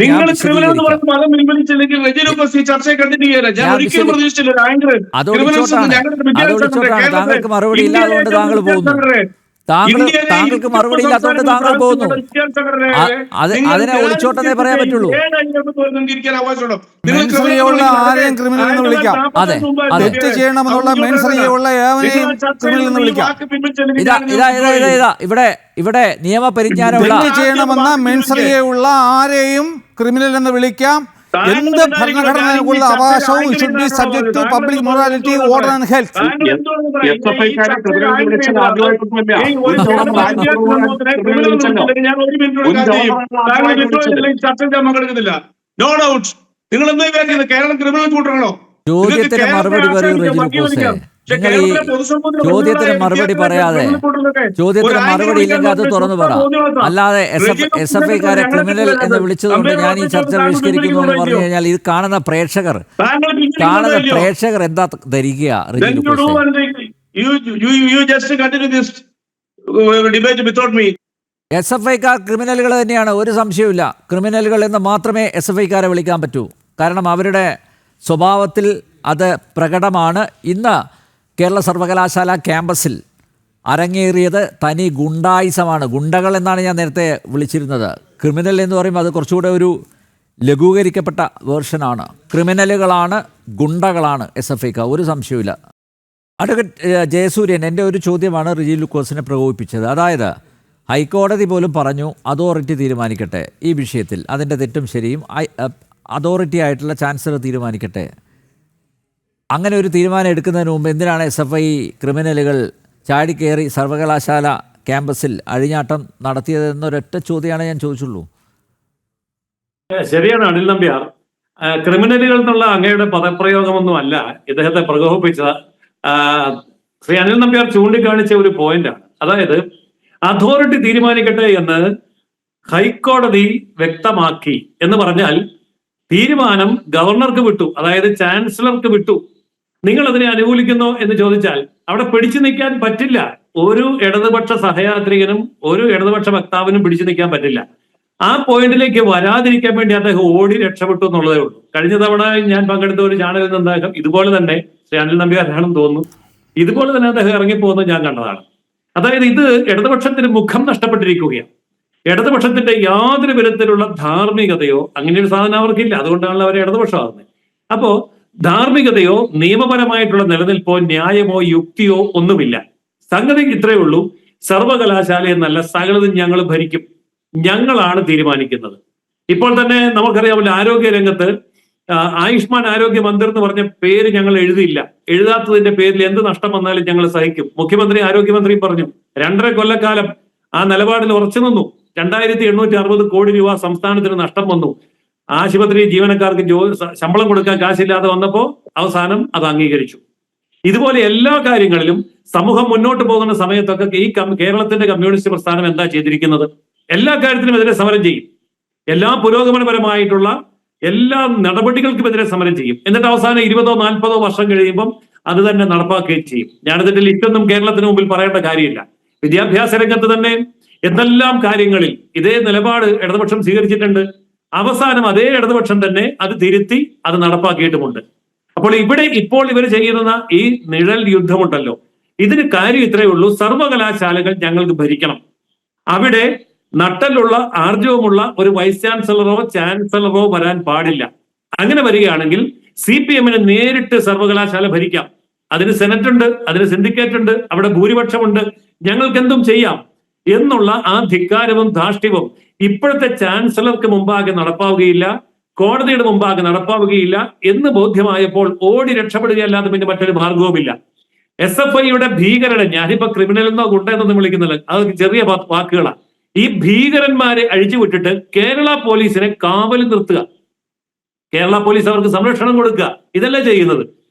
Speaker 1: താങ്കൾക്ക് മറുപടി ഇല്ലാതുകൊണ്ട് താങ്കൾ പോകുന്നു. താങ്കൾക്ക് മറുപടി ഇല്ലാത്തതുകൊണ്ട് താങ്കൾ പോകുന്നു. അതിനെ ഒളിച്ചോട്ടെന്നേ പറയാൻ പറ്റുള്ളൂ.
Speaker 4: ആരെയും ക്രിമിനൽ എന്ന് വിളിക്കാം.
Speaker 1: അതെ,
Speaker 4: തെറ്റ് ചെയ്യണമെന്നുള്ള മെൻസറിയുള്ള ഏവനെയും ക്രിമിനൽ എന്ന് വിളിക്കാം.
Speaker 1: ഇവിടെ നിയമപരിജ്ഞാനമുള്ള
Speaker 4: തെറ്റ് ചെയ്യണമെന്ന മെൻസറിയുള്ള ആരെയും ക്രിമിനൽ എന്ന് വിളിക്കാം. എന്ത് ഭരണഘടനയ്ക്കുള്ള അവകാശവും should be subject to public morality, order and health.
Speaker 5: No doubt. നിങ്ങൾ എന്താ വിചാരിക്കുന്നത്? കേരളം ക്രിമിനൽ കൂട്ടണോ?
Speaker 1: ചോദ്യത്തിന് മറുപടി പറയൂ റജി ലൂക്കോസേ. നിങ്ങൾ ഈ ചോദ്യത്തിന് മറുപടി പറയാതെ, ചോദ്യത്തിന് മറുപടി ഇല്ലെങ്കിൽ അത് തുറന്നു പറ. അല്ലാതെ SFIക്കാരെ ക്രിമിനൽ എന്ന് വിളിച്ചതുകൊണ്ട് ഞാൻ ഈ ചർച്ച ബഹിഷ്കരിക്കുന്നു എന്ന് പറഞ്ഞു കഴിഞ്ഞാൽ ഇത് കാണുന്ന പ്രേക്ഷകർ എന്താ ധരിക്കുക? റജി ലൂക്കോസേ, SFIക്കാർ ക്രിമിനലുകൾ തന്നെയാണ്, ഒരു സംശയവുമില്ല. ക്രിമിനലുകൾ എന്ന് മാത്രമേ SFIക്കാരെ വിളിക്കാൻ പറ്റൂ. കാരണം അവരുടെ സ്വഭാവത്തിൽ അത് പ്രകടമാണ്. ഇന്ന് കേരള സർവകലാശാല ക്യാമ്പസിൽ അരങ്ങേറിയത് തനി ഗുണ്ടായിസമാണ്. ഗുണ്ടകൾ എന്നാണ് ഞാൻ നേരത്തെ വിളിച്ചിരുന്നത്. ക്രിമിനൽ എന്ന് പറയുമ്പോൾ അത് കുറച്ചുകൂടെ ഒരു ലഘൂകരിക്കപ്പെട്ട വേർഷനാണ്. ക്രിമിനലുകളാണ്, ഗുണ്ടകളാണ് SFIക്കാർ, ഒരു സംശയവുമില്ല. അഡ്വക്കേറ്റ് ജയസൂര്യൻ, എൻ്റെ ഒരു ചോദ്യമാണ് റിജി ലൂക്കോസിനെ പ്രകോപിപ്പിച്ചത്. അതായത് ഹൈക്കോടതി പോലും പറഞ്ഞു അതോറിറ്റി തീരുമാനിക്കട്ടെ ഈ വിഷയത്തിൽ, അതിൻ്റെ തെറ്റും ശരിയും അതോറിറ്റി ആയിട്ടുള്ള ചാൻസലർ തീരുമാനിക്കട്ടെ. അങ്ങനെ ഒരു തീരുമാനം എടുക്കുന്നതിന് മുമ്പ് എന്തിനാണ് SFI ക്രിമിനലുകൾ ചാടിക്കയറി സർവകലാശാല ക്യാമ്പസിൽ അഴിഞ്ഞാട്ടം നടത്തിയതെന്നൊരൊറ്റ ചോദ്യമാണ് ഞാൻ ചോദിച്ചുള്ളൂ.
Speaker 3: ശരിയാണ് അനിൽ നമ്പ്യാർ. ക്രിമിനലുകൾ എന്നുള്ള അങ്ങയുടെ പദപ്രയോഗമൊന്നും അല്ല ഇദ്ദേഹത്തെ പ്രകോപിപ്പിച്ചത്. ശ്രീ അനിൽ നമ്പ്യാർ ചൂണ്ടിക്കാണിച്ച ഒരു പോയിന്റാണ്. അതായത് അതോറിറ്റി തീരുമാനിക്കട്ടെ എന്ന് ഹൈക്കോടതി വ്യക്തമാക്കി എന്ന് പറഞ്ഞാൽ തീരുമാനം ഗവർണർക്ക് വിട്ടു, അതായത് ചാൻസലർക്ക് വിട്ടു. നിങ്ങൾ അതിനെ അനുകൂലിക്കുന്നോ എന്ന് ചോദിച്ചാൽ അവിടെ പിടിച്ചു നിൽക്കാൻ പറ്റില്ല. ഒരു ഇടതുപക്ഷ സഹയാത്രികനും ഒരു ഇടതുപക്ഷ വക്താവിനും പിടിച്ചു നിൽക്കാൻ പറ്റില്ല. ആ പോയിന്റിലേക്ക് വരാതിരിക്കാൻ വേണ്ടി അദ്ദേഹം ഓടി രക്ഷപ്പെട്ടു എന്നുള്ളതേ ഉള്ളൂ. കഴിഞ്ഞ തവണ ഞാൻ പങ്കെടുത്ത ഒരു ചാനലിൽ നിന്ന് അദ്ദേഹം ഇതുപോലെ തന്നെ, ശ്രീ അനിൽ നമ്പ്യാരാണെന്ന് തോന്നുന്നു, ഇതുപോലെ തന്നെ അദ്ദേഹം ഇറങ്ങിപ്പോകുന്നത് ഞാൻ കണ്ടതാണ്. അതായത് ഇത് ഇടതുപക്ഷത്തിന് മുഖം നഷ്ടപ്പെട്ടിരിക്കുകയാണ്. ഇടതുപക്ഷത്തിന്റെ യാതൊരു വിധത്തിലുള്ള ധാർമ്മികതയോ അങ്ങനെ ഒരു സാധനം അവർക്കില്ല. അതുകൊണ്ടാണല്ലോ അവർ ഇടതുപക്ഷമാകുന്നത്. അപ്പോ ധാർമ്മികതയോ നിയമപരമായിട്ടുള്ള നിലനിൽപ്പോ ന്യായമോ യുക്തിയോ ഒന്നുമില്ല. സംഗതി ഇത്രയേ ഉള്ളൂ, സർവകലാശാലയെന്നല്ല സകലതും ഞങ്ങൾ ഭരിക്കും, ഞങ്ങളാണ് തീരുമാനിക്കുന്നത്. ഇപ്പോൾ തന്നെ നമുക്കറിയാമല്ലോ, ആരോഗ്യ രംഗത്ത് ആയുഷ്മാൻ ആരോഗ്യ മന്ദിർ എന്ന് പറഞ്ഞ പേര് ഞങ്ങൾ എഴുതിയില്ല. എഴുതാത്തതിന്റെ പേരിൽ എന്ത് നഷ്ടം വന്നാലും ഞങ്ങൾ സഹിക്കും. മുഖ്യമന്ത്രി ആരോഗ്യമന്ത്രി പറഞ്ഞു 2.5 കൊല്ലക്കാലം ആ നിലപാടിൽ ഉറച്ചു നിന്നു. 2860 കോടി രൂപ സംസ്ഥാനത്തിന് നഷ്ടം വന്നു. ആശുപത്രി ജീവനക്കാർക്ക് ശമ്പളം കൊടുക്കാൻ കാശില്ലാതെ വന്നപ്പോ അവസാനം അത് അംഗീകരിച്ചു. ഇതുപോലെ എല്ലാ കാര്യങ്ങളിലും സമൂഹം മുന്നോട്ട് പോകുന്ന സമയത്തൊക്കെ ഈ കേരളത്തിന്റെ കമ്മ്യൂണിസ്റ്റ് പ്രസ്ഥാനം എന്താ ചെയ്തിരിക്കുന്നത്? എല്ലാ കാര്യത്തിനും എതിരെ സമരം ചെയ്യും. എല്ലാ പുരോഗമനപരമായിട്ടുള്ള എല്ലാ നടപടികൾക്കുമെതിരെ സമരം ചെയ്യും. എന്നിട്ട് അവസാനം 20-40 വർഷം കഴിയുമ്പം അത് തന്നെ നടപ്പാക്കുകയും ചെയ്യും. ഞാനിതിന്റെ ലിസ്റ്റൊന്നും കേരളത്തിന് മുമ്പിൽ പറയേണ്ട കാര്യമില്ല. വിദ്യാഭ്യാസ രംഗത്ത് തന്നെ എന്തെല്ലാം കാര്യങ്ങളിൽ ഇതേ നിലപാട് ഇടതുപക്ഷം സ്വീകരിച്ചിട്ടുണ്ട്. അവസാനം അതേ ഇടതുപക്ഷം തന്നെ അത് തിരുത്തി അത് നടപ്പാക്കിയിട്ടുമുണ്ട്. അപ്പോൾ ഇപ്പോൾ ഇവർ ചെയ്യുന്ന ഈ നിഴൽ യുദ്ധമുണ്ടല്ലോ, ഇതിന് കാര്യം ഇത്രയേ ഉള്ളൂ, സർവകലാശാലകൾ ഞങ്ങൾക്ക് ഭരിക്കണം. അവിടെ നട്ടലുള്ള ആർജവമുള്ള ഒരു വൈസ് ചാൻസലറോ ചാൻസലറോ വരാൻ പാടില്ല. അങ്ങനെ വരികയാണെങ്കിൽ CPM-ന് നേരിട്ട് സർവകലാശാല ഭരിക്കാം. അതിന് സെനറ്റ് ഉണ്ട്, അതിന് സിൻഡിക്കേറ്റ് ഉണ്ട്, അവിടെ ഭൂരിപക്ഷമുണ്ട്, ഞങ്ങൾക്ക് എന്തും ചെയ്യാം എന്നുള്ള ആ ധിക്കാരവും ധാർഷ്ട്യവും ഇപ്പോഴത്തെ ചാൻസലർക്ക് മുമ്പാകെ നടപ്പാവുകയില്ല, കോടതിയുടെ മുമ്പാകെ നടപ്പാവുകയില്ല എന്ന് ബോധ്യമായപ്പോൾ ഓടി രക്ഷപ്പെടുകയല്ലാതെ പിന്നെ മറ്റൊരു മാർഗവുമില്ല. SFIയുടെ ഭീകരനെ, ഞാനിപ്പോ ക്രിമിനലെന്നോ ഗുണ്ടെന്നൊന്നും വിളിക്കുന്നില്ല, അത് ചെറിയ വാക്കുകളാണ്. ഈ ഭീകരന്മാരെ അഴിച്ചുവിട്ടിട്ട് കേരള പോലീസിനെ കാവൽ നിർത്തുക, കേരള പോലീസ് അവർക്ക് സംരക്ഷണം കൊടുക്കുക, ഇതല്ലേ ചെയ്യുന്നത്.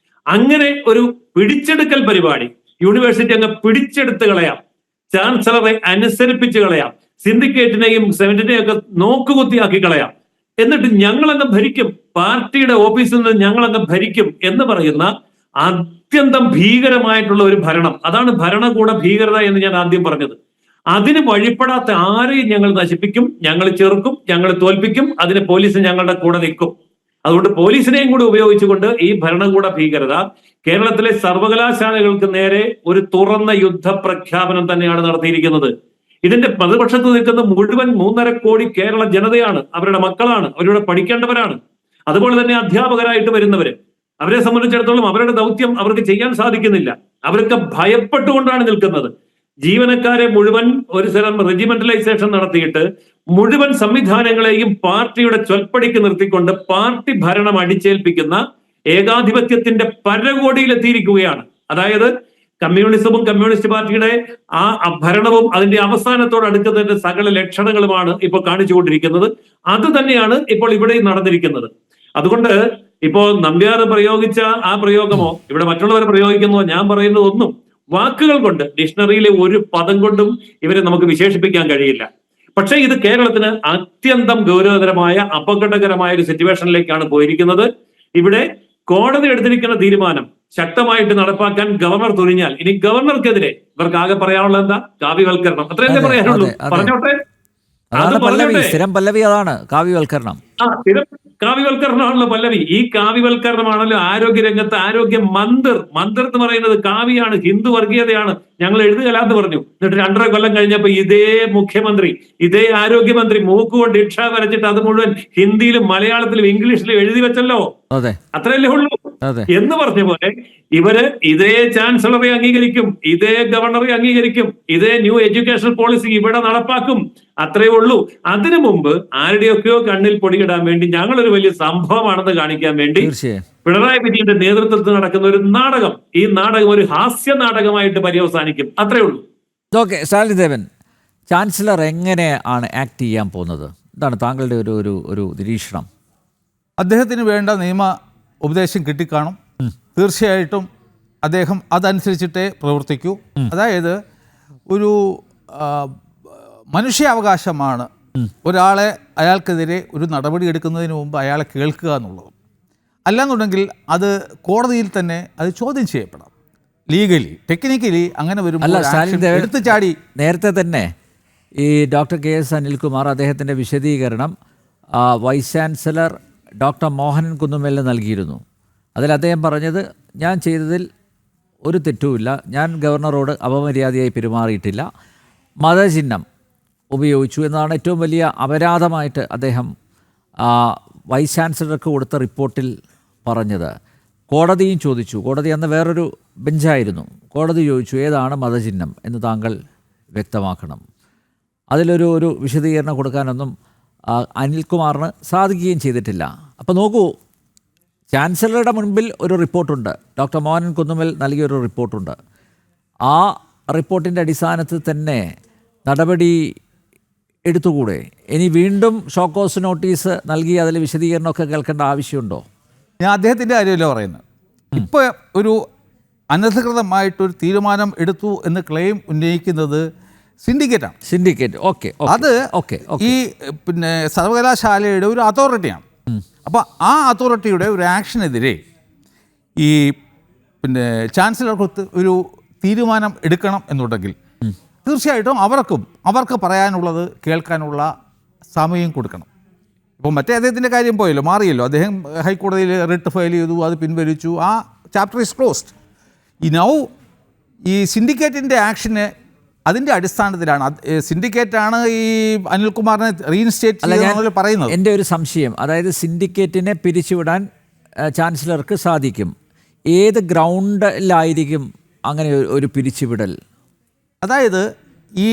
Speaker 3: അങ്ങനെ ഒരു പിടിച്ചെടുക്കൽ പരിപാടി യൂണിവേഴ്സിറ്റി അങ്ങ് പിടിച്ചെടുത്ത് കളയാം, ചാൻസലറെ അനുസരിപ്പിച്ച് കളയാം, സിൻഡിക്കേറ്റിനെയും സെനറ്റിനെയും ഒക്കെ നോക്കുകുത്തിയാക്കി കളയാം, എന്നിട്ട് ഞങ്ങളങ്ങ് ഭരിക്കും, പാർട്ടിയുടെ ഓഫീസിൽ നിന്ന് ഞങ്ങളങ്ങ് ഭരിക്കും എന്ന് പറയുന്ന അത്യന്തം ഭീകരമായിട്ടുള്ള ഒരു ഭരണം. അതാണ് ഭരണകൂട ഭീകരത എന്ന് ഞാൻ ആദ്യം പറഞ്ഞത്. അതിന് വഴിപ്പെടാത്ത ആരെയും ഞങ്ങൾ നശിപ്പിക്കും, ഞങ്ങൾ ചെറുക്കും, ഞങ്ങൾ തോൽപ്പിക്കും. അതിന് പോലീസ് ഞങ്ങളുടെ കൂടെ നിൽക്കും. അതുകൊണ്ട് പോലീസിനെയും കൂടി ഉപയോഗിച്ചുകൊണ്ട് ഈ ഭരണകൂട ഭീകരത കേരളത്തിലെ സർവകലാശാലകൾക്ക് നേരെ ഒരു തുറന്ന യുദ്ധപ്രഖ്യാപനം തന്നെയാണ് നടത്തിയിരിക്കുന്നത്. ഇതിന്റെ പ്രതിപക്ഷത്ത് നിൽക്കുന്ന മുഴുവൻ 3.5 കോടി കേരള ജനതയാണ്, അവരുടെ മക്കളാണ്, അവരുടെ പഠിക്കേണ്ടവരാണ്. അതുപോലെ തന്നെ അധ്യാപകരായിട്ട് വരുന്നവര്, അവരെ സംബന്ധിച്ചിടത്തോളം അവരുടെ ദൗത്യം അവർക്ക് ചെയ്യാൻ സാധിക്കുന്നില്ല. അവരൊക്കെ ഭയപ്പെട്ടുകൊണ്ടാണ് നിൽക്കുന്നത്. ജീവനക്കാരെ മുഴുവൻ ഒരു തരം റെജിമെന്റലൈസേഷൻ നടത്തിയിട്ട് മുഴുവൻ സംവിധാനങ്ങളെയും പാർട്ടിയുടെ ചൊൽപ്പടിക്ക് നിർത്തിക്കൊണ്ട് പാർട്ടി ഭരണം അടിച്ചേൽപ്പിക്കുന്ന ഏകാധിപത്യത്തിന്റെ പരകോടിയിലെത്തിയിരിക്കുകയാണ്. അതായത് കമ്മ്യൂണിസവും കമ്മ്യൂണിസ്റ്റ് പാർട്ടിയുടെ ആ ഭരണവും അതിന്റെ അവസാനത്തോട് അടുക്കുന്നതിന്റെ സകല ലക്ഷണങ്ങളുമാണ് ഇപ്പോൾ കാണിച്ചുകൊണ്ടിരിക്കുന്നത്. അത് തന്നെയാണ് ഇപ്പോൾ ഇവിടെ നടന്നിരിക്കുന്നത്. അതുകൊണ്ട് ഇപ്പോ നമ്പ്യാർ പ്രയോഗിച്ച ആ പ്രയോഗമോ ഇവിടെ മറ്റുള്ളവർ പ്രയോഗിക്കുന്നതോ ഞാൻ പറയുന്നത് ഒന്നും വാക്കുകൾ കൊണ്ട്, ഡിക്ഷണറിയിലെ ഒരു പദം കൊണ്ടും ഇവരെ നമുക്ക് വിശേഷിപ്പിക്കാൻ കഴിയില്ല. പക്ഷേ ഇത് കേരളത്തിന് അത്യന്തം ഗൗരവതരമായ അപകടകരമായ ഒരു സിറ്റുവേഷനിലേക്കാണ് പോയിരിക്കുന്നത്. ഇവിടെ കോടതി എടുത്തിരിക്കുന്ന തീരുമാനം ശക്തമായിട്ട് നടപ്പാക്കാൻ ഗവർണർ തുനിഞ്ഞാൽ ഇനി ഗവർണർക്കെതിരെ ഇവർക്ക് ആകെ പറയാനുള്ളത് എന്താ? കാവ്യവൽക്കരണം. അത്രയല്ലേ പറയാനുള്ളൂ. പറഞ്ഞോട്ടെ,
Speaker 1: സ്ഥിരം പല്ലവി അതാണ് കാവ്യവൽക്കരണം.
Speaker 3: സ്ഥിരം കാവ്യവൽക്കരണമാണല്ലോ പല്ലവി. ഈ കാവ്യവൽക്കരണമാണല്ലോ ആരോഗ്യ രംഗത്ത് ആരോഗ്യ മന്ദിർ എന്ന് പറയുന്നത് കാവ്യാണ്, ഹിന്ദു വർഗീയതയാണ്, ഞങ്ങൾ എഴുതുകലാന്ന് പറഞ്ഞു. എന്നിട്ട് 2.5 കൊല്ലം കഴിഞ്ഞപ്പോ ഇതേ മുഖ്യമന്ത്രി, ഇതേ ആരോഗ്യമന്ത്രി മൂക്കുകൊണ്ട് ഇക്ഷ വരച്ചിട്ട് അത് മുഴുവൻ ഹിന്ദിയിലും മലയാളത്തിലും ഇംഗ്ലീഷിലും എഴുതി വെച്ചല്ലോ. അത്രയല്ലേ ഉള്ളൂ. എന്ന് പറഞ്ഞ പോലെ ഇവര് ഇതേ ചാൻസലറെ അംഗീകരിക്കും, ഇതേ ഗവർണറെ അംഗീകരിക്കും, ഇതേ ന്യൂ എഡ്യൂക്കേഷൻ പോളിസി ഇവിടെ നടപ്പാക്കും. അത്രയേ ഉള്ളൂ. അതിനു മുമ്പ് ആരുടെയൊക്കെയോ കണ്ണിൽ പൊടിയിടാൻ വേണ്ടി ഞങ്ങളൊരു വലിയ സംഭവമാണെന്ന് കാണിക്കാൻ വേണ്ടി പിണറായി വിജയന്റെ നേതൃത്വത്തിൽ നടക്കുന്ന ഒരു നാടകം, ഈ നാടകം ഒരു ഹാസ്യ നാടകമായിട്ട് പര്യവസാനിക്കും. അത്രേ ഉള്ളൂ.
Speaker 1: ഓക്കെ, സ്റ്റാലിൻ ദേവൻ, ചാൻസലർ എങ്ങനെയാണ് ആക്ട് ചെയ്യാൻ പോകുന്നത്? ഇതാണ് താങ്കളുടെ ഒരു നിരീക്ഷണം.
Speaker 4: അദ്ദേഹത്തിന് വേണ്ട നിയമ ഉപദേശം കിട്ടിക്കാണും. തീർച്ചയായിട്ടും അദ്ദേഹം അതനുസരിച്ചിട്ടേ പ്രവർത്തിക്കൂ. അതായത് ഒരു മനുഷ്യാവകാശമാണ് ഒരാളെ അയാൾക്കെതിരെ ഒരു നടപടി എടുക്കുന്നതിന് മുമ്പ് അയാളെ കേൾക്കുക എന്നുള്ളത്. അല്ലാന്നുണ്ടെങ്കിൽ അത് കോടതിയിൽ തന്നെ അത് ചോദ്യം ചെയ്യപ്പെടാം. ലീഗലി ടെക്നിക്കലി അങ്ങനെ
Speaker 1: അല്ല,
Speaker 4: വരുമ്പോൾ
Speaker 1: സ്റ്റാലിൻ
Speaker 4: action
Speaker 1: ദേവൻ
Speaker 4: എടുത്തു ചാടി.
Speaker 1: നേരത്തെ തന്നെ ഈ ഡോക്ടർ കെ എസ് അനിൽകുമാർ അദ്ദേഹത്തിൻ്റെ വിശദീകരണം വൈസ് ചാൻസലർ ഡോക്ടർ മോഹനൻ കുന്നുമേലിന് നൽകിയിരുന്നു. അതിൽ അദ്ദേഹം പറഞ്ഞത്, ഞാൻ ചെയ്തതിൽ ഒരു തെറ്റുമില്ല, ഞാൻ ഗവർണറോട് അപമര്യാദയായി പെരുമാറിയിട്ടില്ല, മതചിഹ്നം ഉപയോഗിച്ചു എന്നതാണ് ഏറ്റവും വലിയ അപരാധമായിട്ട് അദ്ദേഹം വൈസ് ചാൻസലർക്ക് കൊടുത്ത റിപ്പോർട്ടിൽ പറഞ്ഞത്. കോടതിയും ചോദിച്ചു, കോടതി അന്ന് വേറൊരു ബെഞ്ചായിരുന്നു, കോടതി ചോദിച്ചു ഏതാണ് മതചിഹ്നം എന്ന് താങ്കൾ വ്യക്തമാക്കണം. അതിലൊരു വിശദീകരണം കൊടുക്കാനൊന്നും അനിൽകുമാറിന് സാധിക്കുകയും ചെയ്തിട്ടില്ല. അപ്പോൾ നോക്കൂ, ചാൻസലറുടെ മുൻപിൽ ഒരു റിപ്പോർട്ടുണ്ട്, ഡോക്ടർ മോഹനൻ കുന്നുമേൽ നൽകിയൊരു റിപ്പോർട്ടുണ്ട്. ആ റിപ്പോർട്ടിൻ്റെ അടിസ്ഥാനത്തിൽ തന്നെ നടപടി എടുത്തുകൂടെ? ഇനി വീണ്ടും ഷോക്കോസ് നോട്ടീസ് നൽകി അതിൽ വിശദീകരണമൊക്കെ കേൾക്കേണ്ട ആവശ്യമുണ്ടോ?
Speaker 4: ഞാൻ അദ്ദേഹത്തിൻ്റെ കാര്യമല്ല പറയുന്നത്. ഇപ്പോൾ ഒരു അനധികൃതമായിട്ടൊരു തീരുമാനം എടുത്തു എന്ന് ക്ലെയിം ഉന്നയിക്കുന്നത് സിൻഡിക്കേറ്റാണ്.
Speaker 1: സിൻഡിക്കേറ്റ്, ഓക്കെ,
Speaker 4: അത് ഈ പിന്നെ സർവകലാശാലയുടെ ഒരു അതോറിറ്റിയാണ്. അപ്പോൾ ആ അതോറിറ്റിയുടെ ഒരു ആക്ഷനെതിരെ ഈ പിന്നെ ചാൻസലർക്ക് ഒരു തീരുമാനം എടുക്കണം എന്നുണ്ടെങ്കിൽ തീർച്ചയായിട്ടും അവർക്ക് പറയാനുള്ളത് കേൾക്കാനുള്ള സമയം കൊടുക്കണം. ഇപ്പോൾ മറ്റേ അദ്ദേഹത്തിൻ്റെ കാര്യം പോയല്ലോ, മാറിയല്ലോ. അദ്ദേഹം ഹൈക്കോടതിയിൽ റിട്ട് ഫയൽ ചെയ്തു, അത് പിൻവലിച്ചു, ആ ചാപ്റ്റർ ഈസ് ക്ലോസ്ഡ്. ഈ സിൻഡിക്കേറ്റിൻ്റെ ആക്ഷന് അതിൻ്റെ അടിസ്ഥാനത്തിലാണ് സിൻഡിക്കേറ്റാണ് ഈ അനിൽകുമാറിനെ റീഇൻസ്റ്റേറ്റ് ചെയ്യുന്നത് പറയുന്നത്.
Speaker 1: എൻ്റെ ഒരു സംശയം, അതായത് സിൻഡിക്കേറ്റിനെ പിരിച്ചുവിടാൻ ചാൻസലർക്ക് സാധിക്കും, ഏത് ഗ്രൗണ്ടിലായിരിക്കും അങ്ങനെ ഒരു പിരിച്ചുവിടൽ?
Speaker 4: അതായത് ഈ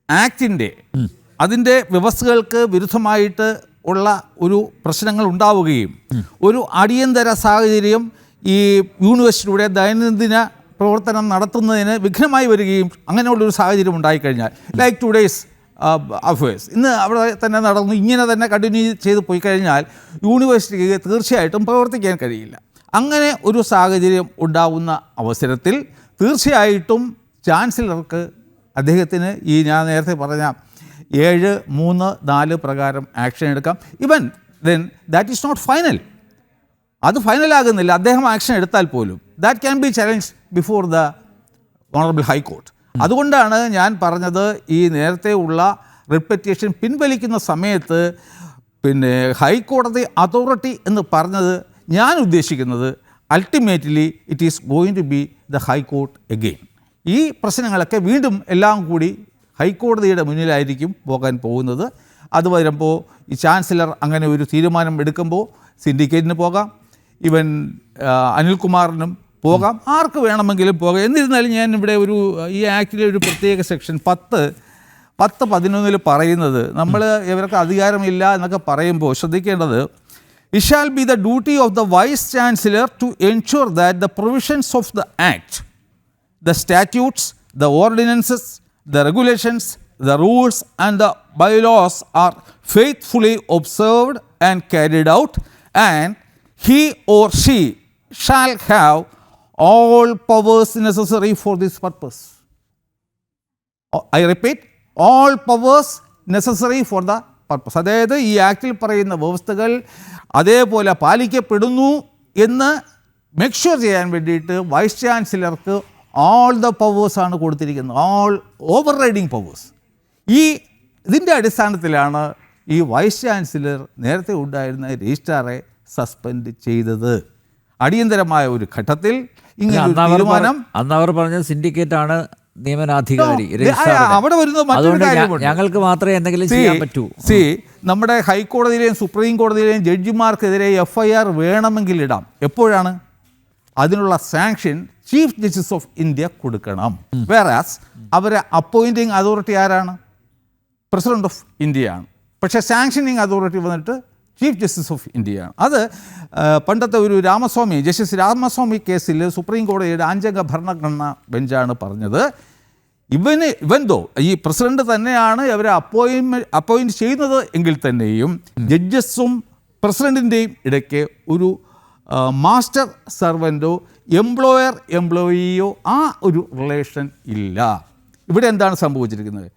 Speaker 4: ആക്ടിൻ്റെ അതിൻ്റെ വ്യവസ്ഥകൾക്ക് വിരുദ്ധമായിട്ട് ഉള്ള ഒരു പ്രശ്നങ്ങൾ ഉണ്ടാവുകയും ഒരു അടിയന്തര സാഹചര്യം ഈ യൂണിവേഴ്സിറ്റിയുടെ ദൈനംദിന പ്രവർത്തനം നടത്തുന്നതിന് വിഘ്നമായി വരികയും അങ്ങനെയുള്ളൊരു സാഹചര്യം ഉണ്ടായിക്കഴിഞ്ഞാൽ, ലൈക്ക് ടുഡേയ്സ് അഫയേഴ്സ് ഇന്ന് അവിടെ തന്നെ നടന്നു, ഇങ്ങനെ തന്നെ കണ്ടിന്യൂ ചെയ്ത് പോയി കഴിഞ്ഞാൽ യൂണിവേഴ്സിറ്റിക്ക് തീർച്ചയായിട്ടും പ്രവർത്തിക്കാൻ കഴിയില്ല. അങ്ങനെ ഒരു സാഹചര്യം ഉണ്ടാവുന്ന അവസരത്തിൽ തീർച്ചയായിട്ടും ചാൻസലർക്ക് അദ്ദേഹത്തിന് ഈ ഞാൻ നേരത്തെ പറഞ്ഞ 7.3.4 പ്രകാരം ആക്ഷൻ എടുക്കാം. Even then that is not final, അത് ഫൈനലാകുന്നില്ല. അദ്ദേഹം ആക്ഷൻ എടുത്താൽ പോലും that can be challenge before the honourable high court. അതുകൊണ്ടാണ് ഞാൻ പറഞ്ഞത്, ഈ നേരത്തെ ഉള്ള റിപ്പറ്റേഷൻ പിൻവലിക്കുന്ന സമയത്ത് പിന്നെ ഹൈക്കോടതി അതോറിറ്റി എന്ന് പറഞ്ഞത് ഞാൻ ഉദ്ദേശിക്കുന്നത് ultimately it is going to be the high court again. ഈ പ്രശ്നങ്ങളൊക്കെ വീണ്ടും എല്ലാം കൂടി ഹൈക്കോടതിയുടെ മുന്നിലായിരിക്കും പോകാൻ പോകുന്നത്. അത് വരുമ്പോൾ ഈ ചാൻസലർ അങ്ങനെ ഒരു തീരുമാനം എടുക്കുമ്പോൾ സിൻഡിക്കേറ്റിന് പോകാം, ഇവൻ അനിൽകുമാറിനും പോകാം, ആർക്ക് വേണമെങ്കിലും പോകാം. എന്നിരുന്നാലും ഞാൻ ഇവിടെ ഈ ആക്ടിലെ ഒരു പ്രത്യേക സെക്ഷൻ 10-11 പറയുന്നത്, നമ്മൾ ഇവർക്ക് അധികാരമില്ല എന്നൊക്കെ പറയുമ്പോൾ ശ്രദ്ധിക്കേണ്ടത്, it shall be the duty of the vice chancellor to ensure that the provisions of the act, the statutes, the ordinances, the regulations, the rules and the bylaws are faithfully observed and carried out, and he or she shall have all powers necessary for this purpose. I repeat, all powers necessary for the purpose. അതായത് ഈ ആക്ടിൽ പറയുന്ന വ്യവസ്ഥകൾ അതേപോലെ പാലിക്കപ്പെടുന്നു എന്ന് make sure ചെയ്യാൻ വേണ്ടിയിട്ട് vice ചാൻസലർക്ക് all the പവേഴ്സാണ് കൊടുത്തിരിക്കുന്നത്, all over riding powers. ഇതിൻ്റെ അടിസ്ഥാനത്തിലാണ് ഈ വൈസ് ചാൻസലർ നേരത്തെ ഉണ്ടായിരുന്ന രജിസ്ട്രാറെ സസ്പെൻഡ് ചെയ്തത്. അടിയന്തരമായ ഒരു ഘട്ടത്തിൽ ഇങ്ങനെ തീരുമാനം.
Speaker 1: അന്ന് അവർ പറഞ്ഞത് സിൻഡിക്കേറ്റാണ് നിയമനാധികാരി,
Speaker 4: അവിടെ വരുന്നത് മറ്റൊരു കാര്യമുണ്ട്.
Speaker 1: ഞങ്ങൾക്ക് മാത്രമേ എന്തെങ്കിലും ചെയ്യാൻ പറ്റൂ.
Speaker 4: നമ്മുടെ ഹൈക്കോടതിയിലെയും സുപ്രീം കോടതിയിലെയും ജഡ്ജിമാർക്കെതിരെ FIR വേണമെങ്കിൽ ഇടാം. എപ്പോഴാണ്? അതിനുള്ള sanction chief justice of India കൊടുക്കണം. വേറാസ് അവരെ അപ്പോയിൻറ്റിങ് അതോറിറ്റി ആരാണ്? പ്രസിഡന്റ് ഓഫ് ഇന്ത്യയാണ്. പക്ഷേ സാങ്ഷനിങ് അതോറിറ്റി വന്നിട്ട് ചീഫ് ജസ്റ്റിസ് ഓഫ് ഇന്ത്യയാണ്. അത് പണ്ടത്തെ ഒരു ജസ്റ്റിസ് രാമസ്വാമി കേസിൽ സുപ്രീം കോടതിയുടെ 5 അംഗ ഭരണഘടന ബെഞ്ചാണ് പറഞ്ഞത്, ഇവൻതോ ഈ പ്രസിഡന്റ് തന്നെയാണ് അവരെ അപ്പോയിൻറ്റ് ചെയ്യുന്നത് എങ്കിൽ തന്നെയും ജഡ്ജസും പ്രസിഡൻറ്റിൻ്റെയും ഇടയ്ക്ക് ഒരു മാസ്റ്റർ സർവൻറ്റോ എംപ്ലോയിയോ ആ ഒരു റിലേഷൻ ഇല്ല. ഇവിടെ എന്താണ് സംഭവിച്ചിരിക്കുന്നത്?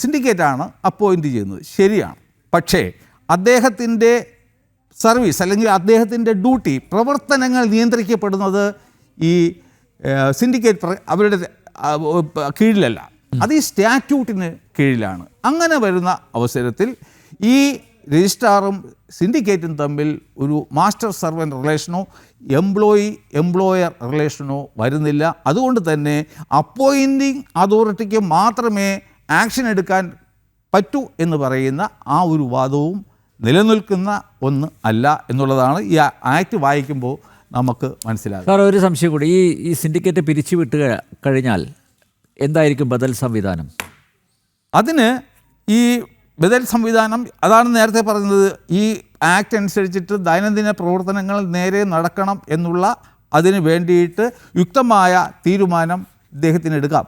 Speaker 4: സിൻഡിക്കേറ്റാണ് അപ്പോയിൻറ്റ് ചെയ്യുന്നത്, ശരിയാണ്. പക്ഷേ അദ്ദേഹത്തിൻ്റെ സർവീസ് അല്ലെങ്കിൽ അദ്ദേഹത്തിൻ്റെ ഡ്യൂട്ടി പ്രവർത്തനങ്ങൾ നിയന്ത്രിക്കപ്പെടുന്നത് ഈ സിൻഡിക്കേറ്റ് അവരുടെ കീഴിലല്ല, അത് ഈ സ്റ്റാറ്റ്യൂട്ടിന് കീഴിലാണ്. അങ്ങനെ വരുന്ന അവസരത്തിൽ ഈ രജിസ്ട്രാറും സിൻഡിക്കേറ്റും തമ്മിൽ ഒരു മാസ്റ്റർ സർവൻ്റ് റിലേഷനോ എംപ്ലോയർ റിലേഷനോ വരുന്നില്ല. അതുകൊണ്ട് തന്നെ അപ്പോയിൻറ്റിംഗ് അതോറിറ്റിക്ക് മാത്രമേ ആക്ഷൻ എടുക്കാൻ പറ്റൂ എന്ന് പറയുന്ന ആ ഒരു വാദവും നിലനിൽക്കുന്ന ഒന്ന് അല്ല എന്നുള്ളതാണ് ഈ ആക്ട് വായിക്കുമ്പോൾ നമുക്ക് മനസ്സിലാകും.
Speaker 1: സാർ, ഒരു സംശയം കൂടി, ഈ സിൻഡിക്കേറ്റ് പിരിച്ചുവിട്ട് കഴിഞ്ഞാൽ എന്തായിരിക്കും ബദൽ സംവിധാനം?
Speaker 4: അതിന് ഈ ബദൽ സംവിധാനം അതാണ് നേരത്തെ പറഞ്ഞത്, ഈ ആക്ട് അനുസരിച്ചിട്ട് ദൈനംദിന പ്രവർത്തനങ്ങൾ നേരെ നടക്കണം എന്നുള്ള അതിന് വേണ്ടിയിട്ട് യുക്തമായ തീരുമാനം ഇദ്ദേഹത്തിന് എടുക്കാം,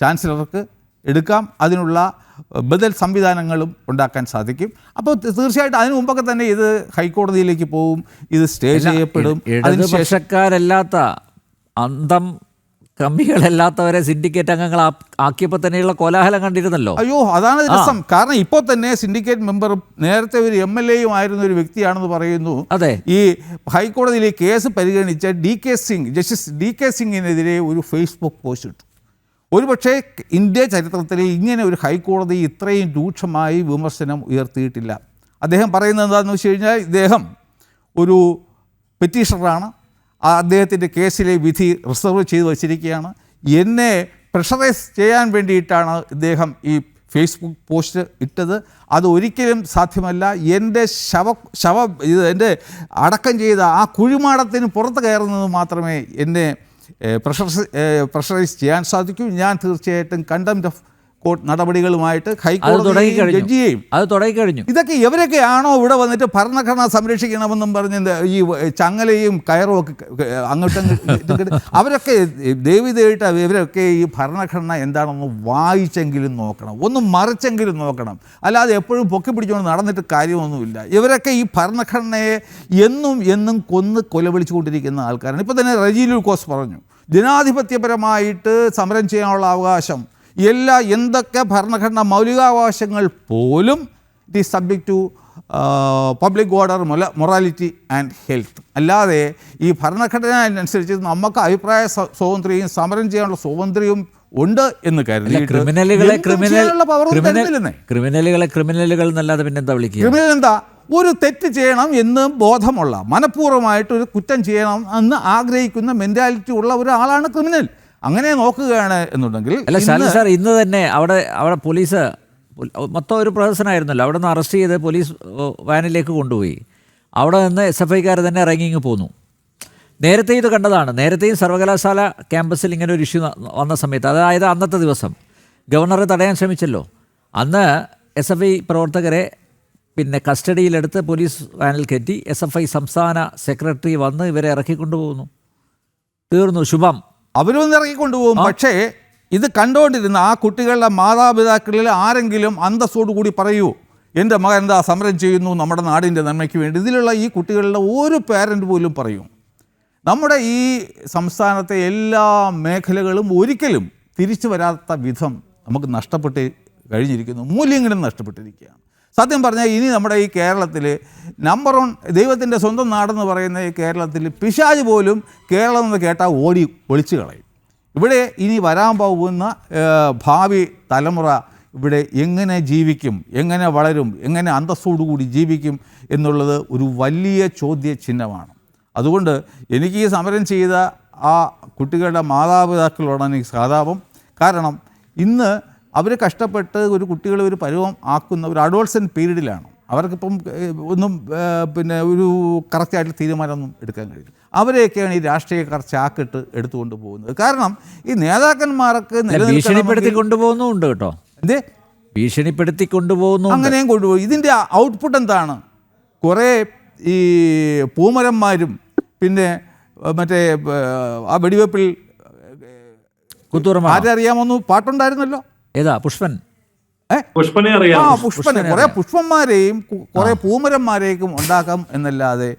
Speaker 4: ചാൻസലർക്ക് എടുക്കാം. അതിനുള്ള ബദൽ സംവിധാനങ്ങളും ഉണ്ടാക്കാൻ സാധിക്കും. അപ്പോൾ തീർച്ചയായിട്ടും അതിനു മുമ്പൊക്കെ തന്നെ ഇത് ഹൈക്കോടതിയിലേക്ക് പോകും, ഇത് സ്റ്റേ ചെയ്യപ്പെടും.
Speaker 1: ഇടതുപക്ഷക്കാരല്ലാത്ത അന്തം കമ്മികളല്ലാത്തവരെ സിൻഡിക്കേറ്റ് അംഗങ്ങൾ ആക്കിയപ്പോൾ തന്നെയുള്ള കോലാഹലം കണ്ടിരുന്നല്ലോ.
Speaker 4: അയ്യോ, അതാണ് രസം. കാരണം ഇപ്പോൾ തന്നെ സിൻഡിക്കേറ്റ് മെമ്പറും നേരത്തെ ഒരു MLA-യും ആയിരുന്ന ഒരു വ്യക്തിയാണെന്ന് പറയുന്നു.
Speaker 1: അതെ,
Speaker 4: ഈ ഹൈക്കോടതിയിലെ കേസ് പരിഗണിച്ച ജസ്റ്റിസ് DK സിംഗിനെതിരെ ഒരു ഫേസ്ബുക്ക് പോസ്റ്റ് ഇട്ടു. ഒരുപക്ഷേ ഇന്ത്യ ചരിത്രത്തിൽ ഇങ്ങനെ ഒരു ഹൈക്കോടതി ഇത്രയും രൂക്ഷമായി വിമർശനം ഉയർത്തിയിട്ടില്ല. അദ്ദേഹം പറയുന്നത് എന്താണെന്ന് വെച്ച് കഴിഞ്ഞാൽ, ഇദ്ദേഹം ഒരു പെറ്റീഷണറാണ്, അദ്ദേഹത്തിൻ്റെ കേസിലെ വിധി റിസർവ് ചെയ്ത് വച്ചിരിക്കുകയാണ്. എന്നെ പ്രഷറൈസ് ചെയ്യാൻ വേണ്ടിയിട്ടാണ് ഇദ്ദേഹം ഈ ഫേസ്ബുക്ക് പോസ്റ്റ് ഇട്ടത്. അത് ഒരിക്കലും സാധ്യമല്ല. എൻ്റെ എൻ്റെ അടക്കം ചെയ്ത ആ കുഴിമാടത്തിന് പുറത്ത് കയറുന്നത് മാത്രമേ എന്നെ പ്രഷറൈസ് ചെയ്യാൻ സാധിക്കൂ. ഞാൻ തീർച്ചയായിട്ടും കണ്ടംപ്റ്റ് ഓഫ് കോർട്ട് നടപടികളുമായിട്ട് ഹൈക്കോടതിയെയും ജഡ്ജിയെയും
Speaker 1: അത് തുടങ്ങിക്കഴിഞ്ഞു.
Speaker 4: ഇതൊക്കെ ഇവരൊക്കെയാണോ ഇവിടെ വന്നിട്ട് ഭരണഘടന സംരക്ഷിക്കണമെന്നും പറഞ്ഞ് ഈ ചങ്ങലയും കയറും ഒക്കെ അങ്ങോട്ടും അവരൊക്കെ ദൈവമായിട്ട് ഇവരൊക്കെ ഈ ഭരണഘടന എന്താണെന്ന് വായിച്ചെങ്കിലും നോക്കണം, ഒന്ന് മറിച്ചെങ്കിലും നോക്കണം. അല്ലാതെ എപ്പോഴും പൊക്കി പിടിച്ചുകൊണ്ട് നടന്നിട്ട് കാര്യമൊന്നുമില്ല. ഇവരൊക്കെ ഈ ഭരണഘടനയെ എന്നും കൊലവിളിച്ചുകൊണ്ടിരിക്കുന്ന ആൾക്കാരാണ്. ഇപ്പോൾ തന്നെ റെജി ലൂക്കോസ് പറഞ്ഞു, ജനാധിപത്യപരമായിട്ട് സമരം ചെയ്യാനുള്ള അവകാശം എന്തൊക്കെ ഭരണഘടന മൗലികാവകാശങ്ങൾ പോലും it is subject to public order, morality and health. അല്ലാതെ ഈ ഭരണഘടന അനുസരിച്ച് നമുക്ക് അഭിപ്രായ സ്വാതന്ത്ര്യവും സമരം ചെയ്യാനുള്ള സ്വാതന്ത്ര്യവും ഉണ്ട് എന്ന് കരുതി
Speaker 1: ക്രിമിനലുകളെ ക്രിമിനലുകൾ എന്നല്ലാതെ പിന്നെന്താ വിളിക്കുക?
Speaker 4: ക്രിമിനൽ എന്താ? ഒരു തെറ്റ് ചെയ്യണം എന്ന് ബോധമുള്ള, മനഃപൂർവ്വമായിട്ട് ഒരു കുറ്റം ചെയ്യണം എന്ന് ആഗ്രഹിക്കുന്ന മെൻറ്റാലിറ്റി ഉള്ള ഒരാളാണ് ക്രിമിനൽ. അങ്ങനെ നോക്കുകയാണ് എന്നുണ്ടെങ്കിൽ
Speaker 1: അല്ല സാർ, ഇന്ന് തന്നെ അവിടെ പോലീസ് മൊത്തം ഒരു പ്രഹസനമായിരുന്നല്ലോ. അവിടെ നിന്ന് അറസ്റ്റ് ചെയ്ത് പോലീസ് വാനിലേക്ക് കൊണ്ടുപോയി. അവിടെ നിന്ന് SFIക്കാർ തന്നെ ഇറങ്ങിങ്ങ് പോന്നു. നേരത്തെ ഇത് കണ്ടതാണ്. നേരത്തെയും സർവകലാശാല ക്യാമ്പസിൽ ഇങ്ങനെ ഒരു ഇഷ്യൂ വന്ന സമയത്ത്, അതായത് അന്നത്തെ ദിവസം ഗവർണറെ തടയാൻ ശ്രമിച്ചല്ലോ, അന്ന് SFI പ്രവർത്തകരെ കസ്റ്റഡിയിലെടുത്ത് പോലീസ് വാനിൽ കയറ്റി SFI സംസ്ഥാന സെക്രട്ടറി വന്ന് ഇവരെ ഇറക്കിക്കൊണ്ടുപോകുന്നു. തീർന്നു, ശുഭം.
Speaker 4: അവരൊന്നും ഇറങ്ങിക്കൊണ്ടുപോകും. പക്ഷേ ഇത് കണ്ടുകൊണ്ടിരുന്ന ആ കുട്ടികളുടെ മാതാപിതാക്കളിൽ ആരെങ്കിലും അന്തസ്സോടുകൂടി പറയൂ, എൻ്റെ മകൻ എന്താ സമരം ചെയ്യുന്നു നമ്മുടെ നാടിൻ്റെ നന്മയ്ക്ക് വേണ്ടി? ഇതിലുള്ള ഈ കുട്ടികളുടെ ഒരു പേരൻ്റ് പോലും പറയും. നമ്മുടെ ഈ സംസ്ഥാനത്തെ എല്ലാ മേഖലകളും ഒരിക്കലും തിരിച്ചു വരാത്ത വിധം നമുക്ക് നഷ്ടപ്പെട്ട് കഴിഞ്ഞിരിക്കുന്നു, മൂല്യങ്ങളും നഷ്ടപ്പെട്ടിരിക്കുകയാണ്. സത്യം പറഞ്ഞാൽ ഇനി നമ്മുടെ ഈ കേരളത്തിൽ നമ്പർ 1 ദൈവത്തിൻ്റെ സ്വന്തം നാടെന്ന് പറയുന്ന ഈ കേരളത്തിൽ പിശാച് പോലും കേരളം എന്ന് കേട്ടാൽ ഒളിച്ചു കളയും. ഇവിടെ ഇനി വരാൻ പോകുന്ന ഭാവി തലമുറ ഇവിടെ എങ്ങനെ ജീവിക്കും, എങ്ങനെ വളരും, എങ്ങനെ അന്തസ്സോടുകൂടി ജീവിക്കും എന്നുള്ളത് ഒരു വലിയ ചോദ്യചിഹ്നമാണ്. അതുകൊണ്ട് എനിക്ക് ഈ സമരം ചെയ്ത ആ കുട്ടികളുടെ മാതാപിതാക്കളോടാണ് എനിക്ക് സഹതാപം. കാരണം ഇന്ന് അവർ കഷ്ടപ്പെട്ട് ഒരു കുട്ടികളെ ഒരു പരുവം ആക്കുന്ന ഒരു അഡോൾസെൻ്റ് പീരീഡിലാണ്. അവർക്കിപ്പം ഒന്നും ഒരു കറക്റ്റായിട്ട് തീരുമാനമൊന്നും എടുക്കാൻ കഴിയില്ല. അവരെയൊക്കെയാണ് ഈ രാഷ്ട്രീയക്കാർ ചാക്കിട്ട് എടുത്തുകൊണ്ട് പോകുന്നത്. കാരണം ഈ നേതാക്കന്മാർക്ക്
Speaker 1: ഭീഷണിപ്പെടുത്തി കൊണ്ടുപോകുന്നുണ്ട് കേട്ടോ.
Speaker 4: എന്തേ
Speaker 1: ഭീഷണിപ്പെടുത്തി കൊണ്ടുപോകുന്നു,
Speaker 4: അങ്ങനെയും കൊണ്ടുപോകും. ഇതിൻ്റെ ഔട്ട്പുട്ട് എന്താണ്? കുറേ ഈ പൂമരന്മാരും മറ്റേ ആ വെടിവെപ്പിൽ ആരറിയാമോന്ന് പാട്ടുണ്ടായിരുന്നല്ലോ, ഏതാ?
Speaker 3: പുഷ്പനെ അറിയാം.
Speaker 4: പുഷ്പനെ കുറേ പുഷ്പന്മാരെയും കുറേ പൂമരന്മാരെയും ഉണ്ടാക്കാം എന്നല്ലാതെ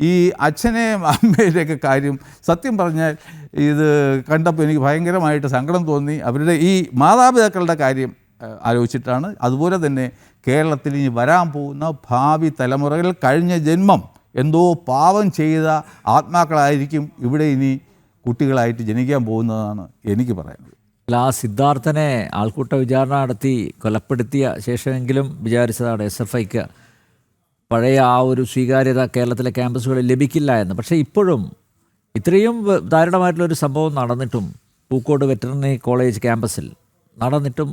Speaker 4: ഈ അച്ഛനെയും അമ്മയുടെയൊക്കെ കാര്യം സത്യം പറഞ്ഞാൽ ഇത് കണ്ടപ്പോൾ എനിക്ക് ഭയങ്കരമായിട്ട് സങ്കടം തോന്നി. അവരുടെ ഈ മാതാപിതാക്കളുടെ കാര്യം ആലോചിച്ചിട്ടാണ്. അതുപോലെ തന്നെ കേരളത്തിൽ ഇനി വരാൻ പോകുന്ന ഭാവി തലമുറകൾ കഴിഞ്ഞ ജന്മം എന്തോ പാവം ചെയ്ത ആത്മാക്കളായിരിക്കും ഇവിടെ ഇനി കുട്ടികളായിട്ട് ജനിക്കാൻ പോകുന്നതാണ് എനിക്ക് പറയുന്നത്.
Speaker 1: ആ സിദ്ധാർത്ഥനെ ആൾക്കൂട്ട വിചാരണ നടത്തി കൊലപ്പെടുത്തിയ ശേഷമെങ്കിലും വിചാരിച്ചതാണ് SFIക്ക് പഴയ ആ ഒരു സ്വീകാര്യത കേരളത്തിലെ ക്യാമ്പസുകളിൽ ലഭിക്കില്ല എന്ന്. പക്ഷേ ഇപ്പോഴും ഇത്രയും ദാരുണമായിട്ടുള്ളൊരു സംഭവം നടന്നിട്ടും, പൂക്കോട് വെറ്ററിനറി കോളേജ് ക്യാമ്പസിൽ നടന്നിട്ടും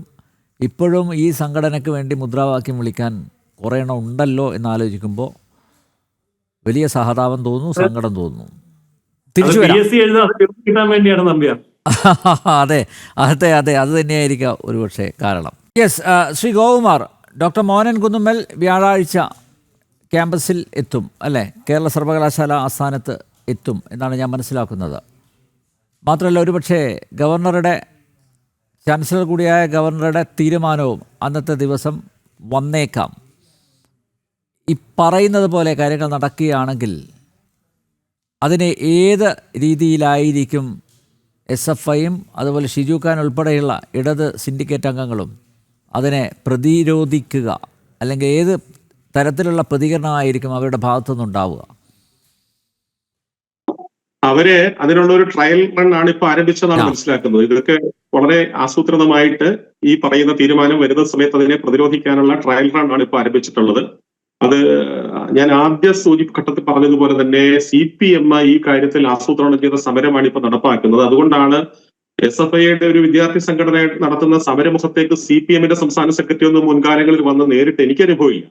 Speaker 1: ഇപ്പോഴും ഈ സംഘടനയ്ക്ക് വേണ്ടി മുദ്രാവാക്യം വിളിക്കാൻ കുറേ എണ്ണം ഉണ്ടല്ലോ എന്നാലോചിക്കുമ്പോൾ വലിയ സഹതാപം തോന്നുന്നു, സങ്കടം തോന്നുന്നു. തിരിച്ചു വരാം.
Speaker 3: PSC എഴുതാതെ കിട്ടാൻ വേണ്ടിയാണ് നമ്പ്യാർ.
Speaker 1: അതെ അതെ അതെ അത് തന്നെയായിരിക്കാം ഒരുപക്ഷെ കാരണം. യെസ്, ശ്രീ ഗോപകുമാർ, ഡോക്ടർ മോഹനൻ കുന്നുമ്മൽ വ്യാഴാഴ്ച ക്യാമ്പസിൽ എത്തും അല്ലേ? കേരള സർവകലാശാല ആസ്ഥാനത്ത് എത്തും എന്നാണ് ഞാൻ മനസ്സിലാക്കുന്നത്. മാത്രമല്ല ഒരുപക്ഷെ ഗവർണറുടെ, ചാൻസലർ കൂടിയായ ഗവർണറുടെ തീരുമാനവും അന്നത്തെ ദിവസം വന്നേക്കാം. ഈ പറയുന്നത് പോലെ കാര്യങ്ങൾ നടക്കുകയാണെങ്കിൽ അതിനെ ഏത് രീതിയിലായിരിക്കും SFIയും അതുപോലെ ഷിജു ഖാൻ ഉൾപ്പെടെയുള്ള ഇടത് സിൻഡിക്കേറ്റ് അംഗങ്ങളും അതിനെ പ്രതിരോധിക്കുക, അല്ലെങ്കിൽ ഏത് തരത്തിലുള്ള പ്രതികരണമായിരിക്കും അവരുടെ ഭാഗത്തുനിന്നുണ്ടാവുക?
Speaker 2: അവര് അതിനുള്ള ഒരു ട്രയൽ റൺ ആണ് ഇപ്പൊ ആരംഭിച്ചതാണ് മനസ്സിലാക്കുന്നത്. ഇതൊക്കെ വളരെ ആസൂത്രിതമായിട്ട് ഈ പറയുന്ന തീരുമാനം വരുന്ന സമയത്ത് അതിനെ പ്രതിരോധിക്കാനുള്ള ട്രയൽ റൺ ആണ് ഇപ്പൊ ആരംഭിച്ചിട്ടുള്ളത്. അത് ഞാൻ ആദ്യ ഘട്ടത്തിൽ പറഞ്ഞതുപോലെ തന്നെ CPM ഈ കാര്യത്തിൽ ആസൂത്രണം ചെയ്ത സമരമാണ് ഇപ്പൊ നടപ്പാക്കുന്നത്. അതുകൊണ്ടാണ് SFIയുടെ ഒരു വിദ്യാർത്ഥി സംഘടന നടത്തുന്ന സമരമുഖത്തേക്ക് CPMന്റെ സംസ്ഥാന സെക്രട്ടറി ഒന്നും മുൻകാലങ്ങളിൽ വന്ന് നേരിട്ട് എനിക്ക് അനുഭവമില്ല.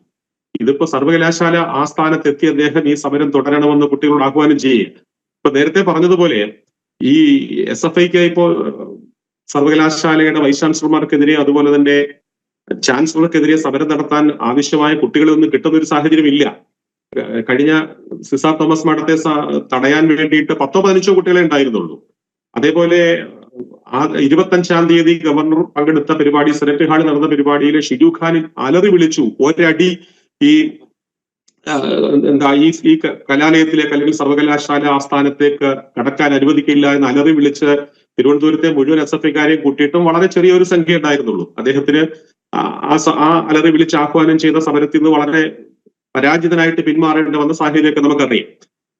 Speaker 2: ഇതിപ്പോ സർവകലാശാല ആസ്ഥാനത്തെത്തി അദ്ദേഹം ഈ സമരം തുടരണമെന്ന് കുട്ടികളോട് ആഹ്വാനം ചെയ്യുക. ഇപ്പൊ നേരത്തെ പറഞ്ഞതുപോലെ ഈ SFIക്ക് ഇപ്പോൾ സർവകലാശാലയുടെ വൈസ് ചാൻസലർമാർക്കെതിരെ അതുപോലെ തന്നെ ചാൻസലർക്കെതിരെ സമരം നടത്താൻ ആവശ്യമായ കുട്ടികളെ ഒന്നും കിട്ടുന്ന ഒരു സാഹചര്യം ഇല്ല. കഴിഞ്ഞ സിസാർ തോമസ് മഠത്തെ തടയാൻ വേണ്ടിയിട്ട് 10-15 കുട്ടികളെ ഉണ്ടായിരുന്നുള്ളൂ. അതേപോലെ 25-ാം തീയതി ഗവർണർ പങ്കെടുത്ത പരിപാടി, സെനറ്റ് ഹാളിൽ നടന്ന പരിപാടിയിൽ ഷിജു ഖാൻ അലറി വിളിച്ചു, ഒരടി ഈ ഈ കലാലയത്തിലേക്ക് അല്ലെങ്കിൽ സർവകലാശാല ആസ്ഥാനത്തേക്ക് കടക്കാൻ അനുവദിക്കില്ല എന്ന് അലറി വിളിച്ച് തിരുവനന്തപുരത്തെ മുഴുവൻ SFIക്കാരെയും കൂട്ടിയിട്ടും വളരെ ചെറിയൊരു സംഖ്യ ഉണ്ടായിരുന്നുള്ളൂ. അദ്ദേഹത്തിന് ആ അലറി വിളിച്ച് ആഹ്വാനം ചെയ്ത സമരത്തിൽ നിന്ന് വളരെ പരാജിതനായിട്ട് പിന്മാറേണ്ടി വന്ന സാഹചര്യമൊക്കെ നമുക്കറിയാം.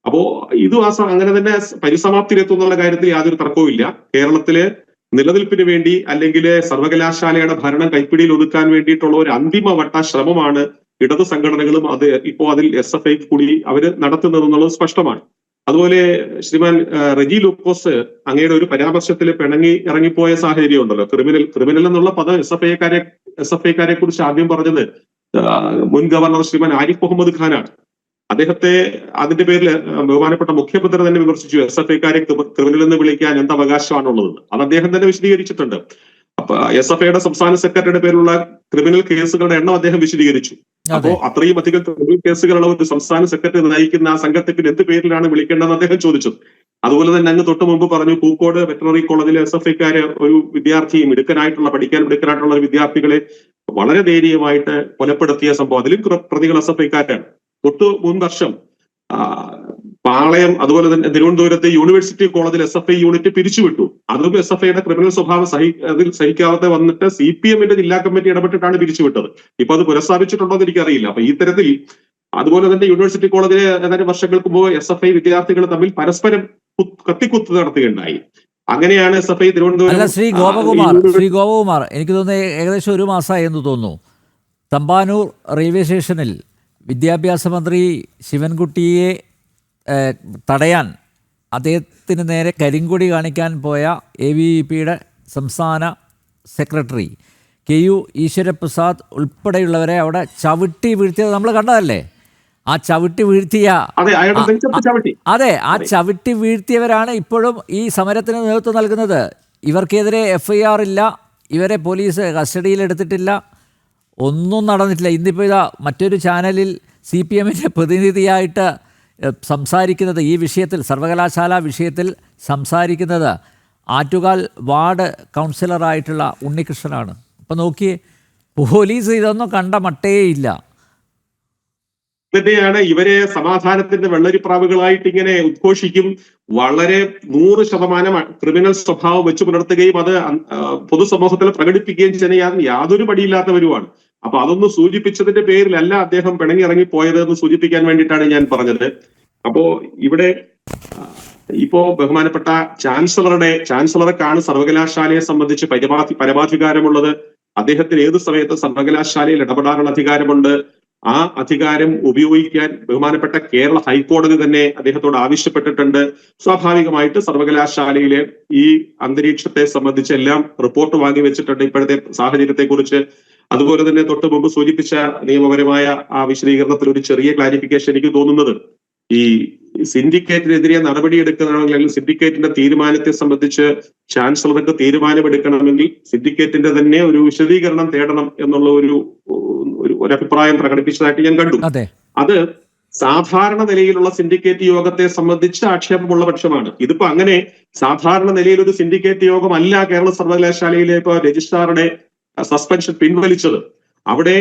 Speaker 2: അപ്പോ ഇത് അങ്ങനെ തന്നെ പരിസമാപ്തിയിലെത്തുന്നുള്ള കാര്യത്തിൽ യാതൊരു തർക്കവുമില്ല. കേരളത്തിലെ നിലനിൽപ്പിന് വേണ്ടി അല്ലെങ്കിൽ സർവകലാശാലയുടെ ഭരണം കൈപ്പിടിയിൽ ഒതുക്കാൻ വേണ്ടിയിട്ടുള്ള ഒരു അന്തിമവട്ട ശ്രമമാണ് ഇടത് സംഘടനകളും അതിൽ SFI കൂടി അവര് നടത്തുന്നതെന്നുള്ളത് സ്പഷ്ടമാണ്. അതുപോലെ ശ്രീമാൻ റെജി ലൂക്കോസ് അങ്ങയുടെ ഒരു പരാമർശത്തിൽ പിണങ്ങി ഇറങ്ങിപ്പോയ സാഹചര്യം ഉണ്ടല്ലോ. ക്രിമിനൽ എന്നുള്ള പദം SFIക്കാരെ കുറിച്ച് ആദ്യം പറഞ്ഞത് മുൻ ഗവർണർ ശ്രീമാൻ ആരിഫ് മുഹമ്മദ് ഖാനാണ്. അദ്ദേഹത്തെ അതിന്റെ പേരിൽ ബഹുമാനപ്പെട്ട മുഖ്യമന്ത്രി തന്നെ വിമർശിച്ചു, SFIക്കാരെ ക്രിമിനൽ എന്ന് വിളിക്കാൻ എന്ത് അവകാശമാണുള്ളത്. അത് അദ്ദേഹം തന്നെ വിശദീകരിച്ചിട്ടുണ്ട്. അപ്പൊ SFIയുടെ സംസ്ഥാന സെക്രട്ടറിയുടെ പേരിലുള്ള ക്രിമിനൽ കേസുകളുടെ എണ്ണം അദ്ദേഹം വിശദീകരിച്ചു. അപ്പോ അത്രയും അധികം ക്രിമിനൽ കേസുകളുള്ള ഒരു സംസ്ഥാന സെക്രട്ടറി നയിക്കുന്ന ആ സംഘത്തെ പിന്നെ എന്ത് പേരിലാണ് വിളിക്കേണ്ടതെന്ന് അദ്ദേഹം ചോദിച്ചത്. അതുപോലെ തന്നെ അങ്ങ് തൊട്ട് മുമ്പ് പറഞ്ഞു, പൂക്കോട് വെറ്ററിനറി കോളേജിലെ SFIക്കാരെ ഒരു വിദ്യാർത്ഥിയും പഠിക്കാൻ മിടുക്കനായിട്ടുള്ള ഒരു വിദ്യാർത്ഥികളെ വളരെ ദയനീയമായിട്ട് കൊലപ്പെടുത്തിയ സംഭവം, അതിലും പ്രതികൾ SFIക്കാരാണ്. തൊട്ട് മുൻ വർഷം പാളയം അതുപോലെ തന്നെ തിരുവനന്തപുരത്തെ യൂണിവേഴ്സിറ്റി കോളേജിൽ SFI യൂണിറ്റ് പിരിച്ചുവിട്ടു. അതും SFIയുടെ ക്രിമിനൽ സ്വഭാവം സഹിക്കാതെ വന്നിട്ട് CPMന്റെ ജില്ലാ കമ്മിറ്റി ഇടപെട്ടിട്ടാണ് പിരിച്ചുവിട്ടത്. ഇപ്പൊ അത് പുനഃസ്ഥാപിച്ചിട്ടുണ്ടോ എന്ന് എനിക്കറിയില്ല. അപ്പൊ ഈ തരത്തിൽ അതുപോലെ തന്നെ യൂണിവേഴ്സിറ്റി കോളേജിലെ ഏതാനും വർഷങ്ങൾക്ക് മുമ്പ് SFI വിദ്യാർത്ഥികൾ തമ്മിൽ പരസ്പരം കത്തിക്കുത്ത് നടത്തുകയുണ്ടായി. അങ്ങനെയാണ് SFI തിരുവനന്തപുരം.
Speaker 1: ശ്രീ ഗോപകുമാർ എനിക്ക് തോന്നുന്നത് ഏകദേശം 1 മാസമായി എന്ന് തോന്നുന്നു, തമ്പാനൂർ റെയിൽവേ സ്റ്റേഷനിൽ വിദ്യാഭ്യാസ മന്ത്രി ശിവൻകുട്ടിയെ തടയാൻ അദ്ദേഹത്തിന് നേരെ കരിങ്കൊടി കാണിക്കാൻ പോയ ABVPയുടെ സംസ്ഥാന സെക്രട്ടറി KU ഈശ്വരപ്രസാദ് ഉൾപ്പെടെയുള്ളവരെ അവിടെ ചവിട്ടി വീഴ്ത്തിയത് നമ്മൾ കണ്ടതല്ലേ? ആ ചവിട്ടി വീഴ്ത്തിയ ആ ചവിട്ടി വീഴ്ത്തിയവരാണ് ഇപ്പോഴും ഈ സമരത്തിന് നേതൃത്വം നൽകുന്നത്. ഇവർക്കെതിരെ FIR ഇല്ല, ഇവരെ പോലീസ് കസ്റ്റഡിയിലെടുത്തിട്ടില്ല, ഒന്നും നടന്നിട്ടില്ല. ഇന്നിപ്പോൾ ഇതാ മറ്റൊരു ചാനലിൽ CPMന്റെ പ്രതിനിധിയായിട്ട് സംസാരിക്കുന്നത്, ഈ വിഷയത്തിൽ സർവകലാശാല വിഷയത്തിൽ സംസാരിക്കുന്നത് ആറ്റുകാൽ വാർഡ് കൗൺസിലറായിട്ടുള്ള ഉണ്ണികൃഷ്ണനാണ്. അപ്പം നോക്കിയേ, പോലീസ് ഇതൊന്നും കണ്ട മട്ടേയില്ല.
Speaker 2: തന്നെയാണ് ഇവരെ സമാധാനത്തിന്റെ വെള്ളരിപ്രാവുകളായിട്ട് ഇങ്ങനെ ഉദ്ഘോഷിക്കും. വളരെ 100% ക്രിമിനൽ സ്വഭാവം വെച്ച് പുലർത്തുകയും അത് പൊതുസമൂഹത്തിൽ പ്രകടിപ്പിക്കുകയും ചെയ്യാൻ യാതൊരു മടിയില്ലാത്തവരുമാണ്. അപ്പൊ അതൊന്ന് സൂചിപ്പിച്ചതിന്റെ പേരിലല്ല അദ്ദേഹം പിണങ്ങിയിറങ്ങി പോയത് എന്ന് സൂചിപ്പിക്കാൻ വേണ്ടിയിട്ടാണ് ഞാൻ പറഞ്ഞത്. അപ്പോ ഇവിടെ ഇപ്പോ ബഹുമാനപ്പെട്ട ചാൻസലർക്കാണ് സർവകലാശാലയെ സംബന്ധിച്ച് പരമാധികാരമുള്ളത്. അദ്ദേഹത്തിന് ഏത് സമയത്ത് സർവകലാശാലയിൽ ഇടപെടാനുള്ള അധികാരമുണ്ട്. ആ അധികാരം ഉപയോഗിക്കാൻ ബഹുമാനപ്പെട്ട കേരള ഹൈക്കോടതി തന്നെ അദ്ദേഹത്തോട് ആവശ്യപ്പെട്ടിട്ടുണ്ട്. സ്വാഭാവികമായിട്ട് സർവകലാശാലയിലെ ഈ അന്തരീക്ഷത്തെ സംബന്ധിച്ച് എല്ലാം റിപ്പോർട്ട് വാങ്ങി വെച്ചിട്ടുണ്ട്, ഇപ്പോഴത്തെ സാഹചര്യത്തെ കുറിച്ച്. അതുപോലെ തന്നെ തൊട്ട് മുമ്പ് സൂചിപ്പിച്ച നിയമപരമായ ആ വിശദീകരണത്തിൽ ഒരു ചെറിയ ക്ലാരിഫിക്കേഷൻ എനിക്ക് തോന്നുന്നത്, ഈ സിൻഡിക്കേറ്റിനെതിരെ നടപടിയെടുക്കണമെങ്കിൽ അല്ലെങ്കിൽ സിൻഡിക്കേറ്റിന്റെ തീരുമാനത്തെ സംബന്ധിച്ച് ചാൻസലർക്ക് തീരുമാനമെടുക്കണമെങ്കിൽ സിൻഡിക്കേറ്റിന്റെ തന്നെ ഒരു വിശദീകരണം തേടണം എന്നുള്ള ഒരു അഭിപ്രായം പ്രകടിപ്പിച്ചതായിട്ട് ഞാൻ കണ്ടു. അത് സാധാരണ നിലയിലുള്ള സിൻഡിക്കേറ്റ് യോഗത്തെ സംബന്ധിച്ച് ആക്ഷേപമുള്ള പക്ഷമാണ്. ഇതിപ്പോ അങ്ങനെ സാധാരണ നിലയിൽ ഒരു സിൻഡിക്കേറ്റ് യോഗമല്ല കേരള സർവകലാശാലയിലെ ഇപ്പൊ രജിസ്ട്രാറുടെ സസ്പെൻഷൻ പിൻവലിച്ചത്. അവിടെ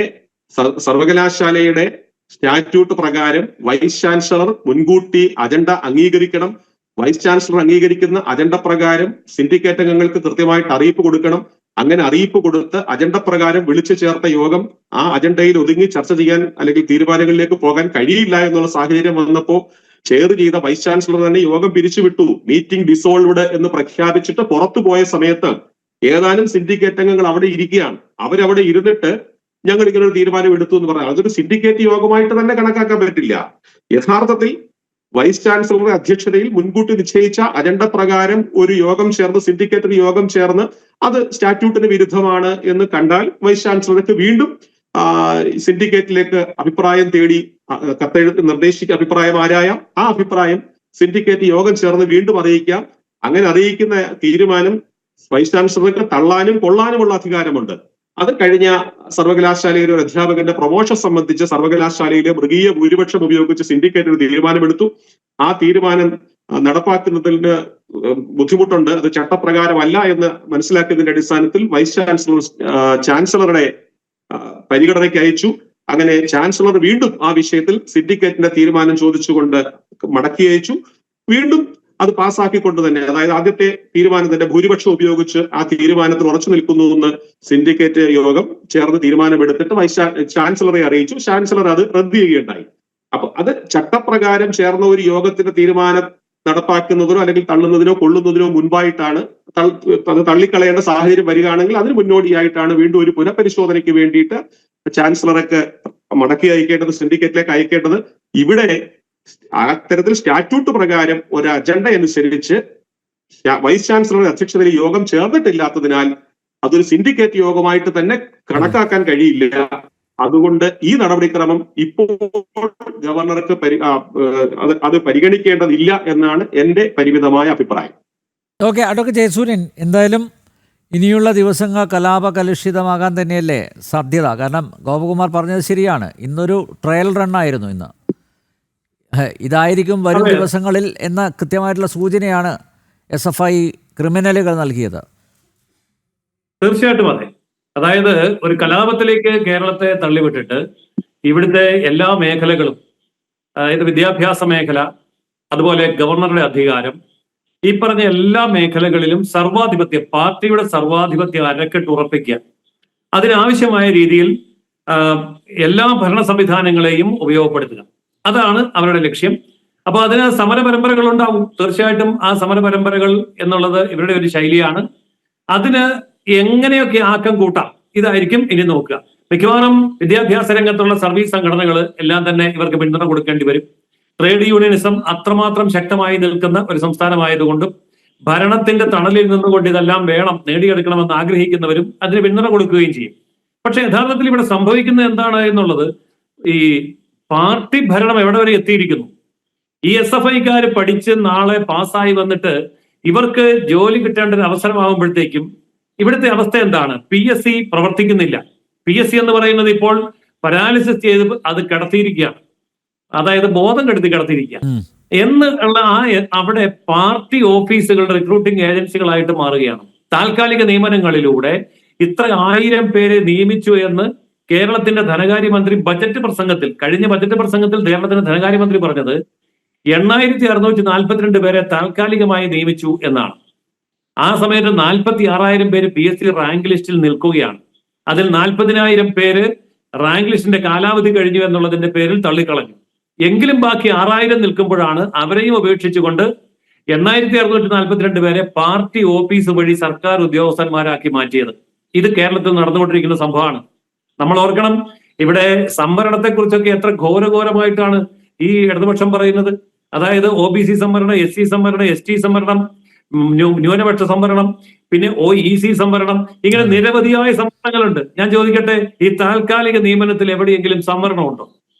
Speaker 2: സർവകലാശാലയുടെ സ്റ്റാറ്റ്യൂട്ട് പ്രകാരം വൈസ് ചാൻസലർ മുൻകൂട്ടി അജണ്ട അംഗീകരിക്കണം. വൈസ് ചാൻസലർ അംഗീകരിക്കുന്ന അജണ്ട പ്രകാരം സിൻഡിക്കേറ്റ് അംഗങ്ങൾക്ക് കൃത്യമായിട്ട് അറിയിപ്പ് കൊടുക്കണം. അങ്ങനെ അറിയിപ്പ് കൊടുത്ത് അജണ്ട പ്രകാരം വിളിച്ചു ചേർത്ത യോഗം ആ അജണ്ടയിൽ ഒതുങ്ങി ചർച്ച ചെയ്യാൻ അല്ലെങ്കിൽ തീരുമാനങ്ങളിലേക്ക് പോകാൻ കഴിയില്ല എന്നുള്ള സാഹചര്യം വന്നപ്പോൾ ചെയർ ചെയ്ത വൈസ് ചാൻസലർ തന്നെ യോഗം പിരിച്ചുവിട്ടു. മീറ്റിംഗ് ഡിസോൾവ്ഡ് എന്ന് പ്രഖ്യാപിച്ചിട്ട് പുറത്തു പോയ സമയത്ത് ഏതാനും സിൻഡിക്കേറ്റ് അംഗങ്ങൾ അവിടെ ഇരിക്കുകയാണ്. അവരവിടെ ഇരുന്നിട്ട് ഞങ്ങൾ ഇങ്ങനെ ഒരു തീരുമാനം എടുത്തു എന്ന് പറഞ്ഞാൽ അതൊരു സിൻഡിക്കേറ്റ് യോഗമായിട്ട് തന്നെ കണക്കാക്കാൻ പറ്റില്ല. യഥാർത്ഥത്തിൽ വൈസ് ചാൻസലറുടെ അധ്യക്ഷതയിൽ മുൻകൂട്ടി നിശ്ചയിച്ച അജണ്ട പ്രകാരം ഒരു യോഗം ചേർന്ന് സിൻഡിക്കേറ്റ് യോഗം ചേർന്ന് അത് സ്റ്റാറ്റ്യൂട്ടിന് വിരുദ്ധമാണ് എന്ന് കണ്ടാൽ വൈസ് ചാൻസലർക്ക് വീണ്ടും സിൻഡിക്കേറ്റിലേക്ക് അഭിപ്രായം തേടി കത്തെഴുത്ത് നിർദ്ദേശിക്കുക. അഭിപ്രായം ആരായാം ആ അഭിപ്രായം സിൻഡിക്കേറ്റ് യോഗം ചേർന്ന് വീണ്ടും അറിയിക്കാം. അങ്ങനെ അറിയിക്കുന്ന തീരുമാനം വൈസ് ചാൻസലർക്ക് തള്ളാനും കൊള്ളാനുമുള്ള അധികാരമുണ്ട്. അത് കഴിഞ്ഞ സർവകലാശാലയിലെ ഒരു അധ്യാപകന്റെ പ്രൊമോഷൻ സംബന്ധിച്ച് സർവകലാശാലയിലെ മൃഗീയ ഭൂരിപക്ഷം ഉപയോഗിച്ച് സിൻഡിക്കേറ്റ് ഒരു തീരുമാനമെടുത്തു. ആ തീരുമാനം നടപ്പാക്കുന്നതിന് ബുദ്ധിമുട്ടുണ്ട്, അത് ചട്ടപ്രകാരമല്ല എന്ന് മനസ്സിലാക്കിയതിന്റെ അടിസ്ഥാനത്തിൽ വൈസ് ചാൻസലറുടെ പരിഗണനയ്ക്ക് അയച്ചു. അങ്ങനെ ചാൻസലർ വീണ്ടും ആ വിഷയത്തിൽ സിൻഡിക്കേറ്റിന്റെ തീരുമാനം ചോദിച്ചുകൊണ്ട് മടക്കി അയച്ചു. വീണ്ടും അത് പാസ്സാക്കിക്കൊണ്ട് തന്നെ, അതായത് ആദ്യത്തെ തീരുമാനത്തിന്റെ ഭൂരിപക്ഷം ഉപയോഗിച്ച് ആ തീരുമാനത്തിൽ ഉറച്ചു നിൽക്കുന്നു എന്ന് സിൻഡിക്കേറ്റ് യോഗം ചേർന്ന് തീരുമാനമെടുത്തിട്ട് വൈസ് ചാൻസലറെ അറിയിച്ചു. ചാൻസലർ അത് റദ്ദ് ചെയ്യുകയുണ്ടായി. അപ്പൊ അത് ചട്ടപ്രകാരം ചേർന്ന ഒരു യോഗത്തിന്റെ തീരുമാനം നടപ്പാക്കുന്നതിനോ അല്ലെങ്കിൽ തള്ളുന്നതിനോ കൊള്ളുന്നതിനോ മുൻപായിട്ടാണ്. അത് തള്ളിക്കളയേണ്ട സാഹചര്യം വരികയാണെങ്കിൽ അതിന് മുന്നോടിയായിട്ടാണ് വീണ്ടും ഒരു പുനഃപരിശോധനയ്ക്ക് വേണ്ടിയിട്ട് ചാൻസലറൊക്കെ മടക്കി അയക്കേണ്ടത്, സിൻഡിക്കേറ്റിലേക്ക് അയക്കേണ്ടത്. ഇവിടെ അത്തരത്തിൽ സ്റ്റാറ്റ്യൂട്ട് പ്രകാരം ഒരു അജണ്ട അനുസരിച്ച് വൈസ് ചാൻസലറുടെ അധ്യക്ഷതയിൽ യോഗം ചേർന്നിട്ടില്ലാത്തതിനാൽ അതൊരു സിൻഡിക്കേറ്റ് യോഗമായിട്ട് തന്നെ കണക്കാക്കാൻ കഴിയില്ല. അതുകൊണ്ട് ഈ നടപടിക്രമം ഇപ്പോൾ ഗവർണർക്ക് അത് പരിഗണിക്കേണ്ടതില്ല എന്നാണ് എന്റെ പരിമിതമായ അഭിപ്രായം.
Speaker 1: ഓക്കെ, അഡ്വക്കേറ്റ് ജയസൂര്യൻ, എന്തായാലും ഇനിയുള്ള ദിവസങ്ങൾ കലാപകലുഷിതമാകാൻ തന്നെയല്ലേ സാധ്യത? കാരണം ഗോപകുമാർ പറഞ്ഞത് ശരിയാണ്, ഇന്നൊരു ട്രയൽ റണ്ണായിരുന്നു. ഇതായിരിക്കും വരും ദിവസങ്ങളിൽ എന്ന കൃത്യമായിട്ടുള്ള സൂചനയാണ് SFI ക്രിമിനലുകൾ നൽകിയത്.
Speaker 3: തീർച്ചയായിട്ടും അതെ. അതായത് ഒരു കലാപത്തിലേക്ക് കേരളത്തെ തള്ളിവിട്ടിട്ട് ഇവിടുത്തെ എല്ലാ മേഖലകളും, അതായത് വിദ്യാഭ്യാസ മേഖല, അതുപോലെ ഗവർണറുടെ അധികാരം, ഈ പറഞ്ഞ എല്ലാ മേഖലകളിലും സർവാധിപത്യം, പാർട്ടിയുടെ സർവാധിപത്യം അരക്കെട്ട് ഉറപ്പിക്കുക, അതിനാവശ്യമായ രീതിയിൽ എല്ലാ ഭരണ സംവിധാനങ്ങളെയും ഉപയോഗപ്പെടുത്തുക, അതാണ് അവരുടെ ലക്ഷ്യം. അപ്പൊ അതിന് സമര പരമ്പരകൾ ഉണ്ടാവും. തീർച്ചയായിട്ടും ആ സമര പരമ്പരകൾ എന്നുള്ളത് ഇവരുടെ ഒരു ശൈലിയാണ്. അതിന് എങ്ങനെയൊക്കെ ആക്കം കൂട്ടാം, ഇതായിരിക്കും ഇനി നോക്കുക. മിക്കവാറും വിദ്യാഭ്യാസ രംഗത്തുള്ള സർവീസ് സംഘടനകൾ എല്ലാം തന്നെ ഇവർക്ക് പിന്തുണ കൊടുക്കേണ്ടി വരും. ട്രേഡ് യൂണിയനിസം അത്രമാത്രം ശക്തമായി നിൽക്കുന്ന ഒരു സംസ്ഥാനമായതുകൊണ്ടും ഭരണത്തിന്റെ തണലിൽ നിന്നുകൊണ്ട് ഇതെല്ലാം വേണം, നേടിയെടുക്കണമെന്ന് ആഗ്രഹിക്കുന്നവരും അതിന് പിന്തുണ കൊടുക്കുകയും ചെയ്യും. പക്ഷെ യഥാർത്ഥത്തിൽ ഇവിടെ സംഭവിക്കുന്നത് എന്താണ് എന്നുള്ളത്, ഈ പാർട്ടി ഭരണം എവിടെ വരെ എത്തിയിരിക്കുന്നു. ഈ SFIക്കാർ പഠിച്ച് നാളെ പാസ്സായി വന്നിട്ട് ഇവർക്ക് ജോലി കിട്ടേണ്ട ഒരു അവസരമാകുമ്പോഴത്തേക്കും ഇവിടുത്തെ അവസ്ഥ എന്താണ്? PSC പ്രവർത്തിക്കുന്നില്ല. PSC എന്ന് പറയുന്നത് ഇപ്പോൾ പരാലിസിസ് ചെയ്ത് അത് കിടത്തിയിരിക്കുകയാണ്, അതായത് ബോധം കെടുത്തി കിടത്തിയിരിക്കുക എന്നുള്ള അവിടെ പാർട്ടി ഓഫീസുകളുടെ റിക്രൂട്ടിംഗ് ഏജൻസികളായിട്ട് മാറുകയാണ്. താൽക്കാലിക നിയമനങ്ങളിലൂടെ ഇത്ര 1000 പേരെ നിയമിച്ചു എന്ന് കേരളത്തിന്റെ ധനകാര്യമന്ത്രി കഴിഞ്ഞ ബജറ്റ് പ്രസംഗത്തിൽ കേരളത്തിന്റെ ധനകാര്യമന്ത്രി പറഞ്ഞത് 8642 പേരെ താൽക്കാലികമായി നിയമിച്ചു എന്നാണ്. ആ സമയത്ത് 46,000 പേര് PSC റാങ്ക് ലിസ്റ്റിൽ നിൽക്കുകയാണ്. അതിൽ 40,000 പേര് റാങ്ക് ലിസ്റ്റിന്റെ കാലാവധി കഴിഞ്ഞു എന്നുള്ളതിന്റെ പേരിൽ തള്ളിക്കളഞ്ഞു. എങ്കിലും ബാക്കി 6,000 നിൽക്കുമ്പോഴാണ് അവരെയും ഉപേക്ഷിച്ചുകൊണ്ട് 8,642 പേരെ പാർട്ടി ഓഫീസ് വഴി സർക്കാർ ഉദ്യോഗസ്ഥന്മാരാക്കി മാറ്റിയത്. ഇത് കേരളത്തിൽ നടന്നുകൊണ്ടിരിക്കുന്ന സംഭവമാണ്. നമ്മൾ ഓർക്കണം, ഇവിടെ സംവരണത്തെ കുറിച്ചൊക്കെ എത്ര ഘോരഘോരമായിട്ടാണ് ഈ ഇടതുപക്ഷം പറയുന്നത്. അതായത് OBC സംവരണം, SC സംവരണം, ST സംവരണം, ന്യൂനപക്ഷ സംവരണം, പിന്നെ OEC സംവരണം, ഇങ്ങനെ നിരവധിയായ സംവരണങ്ങളുണ്ട്. ഞാൻ ചോദിക്കട്ടെ, ഈ താൽക്കാലിക നിയമനത്തിൽ എവിടെയെങ്കിലും സംവരണമുണ്ടോ?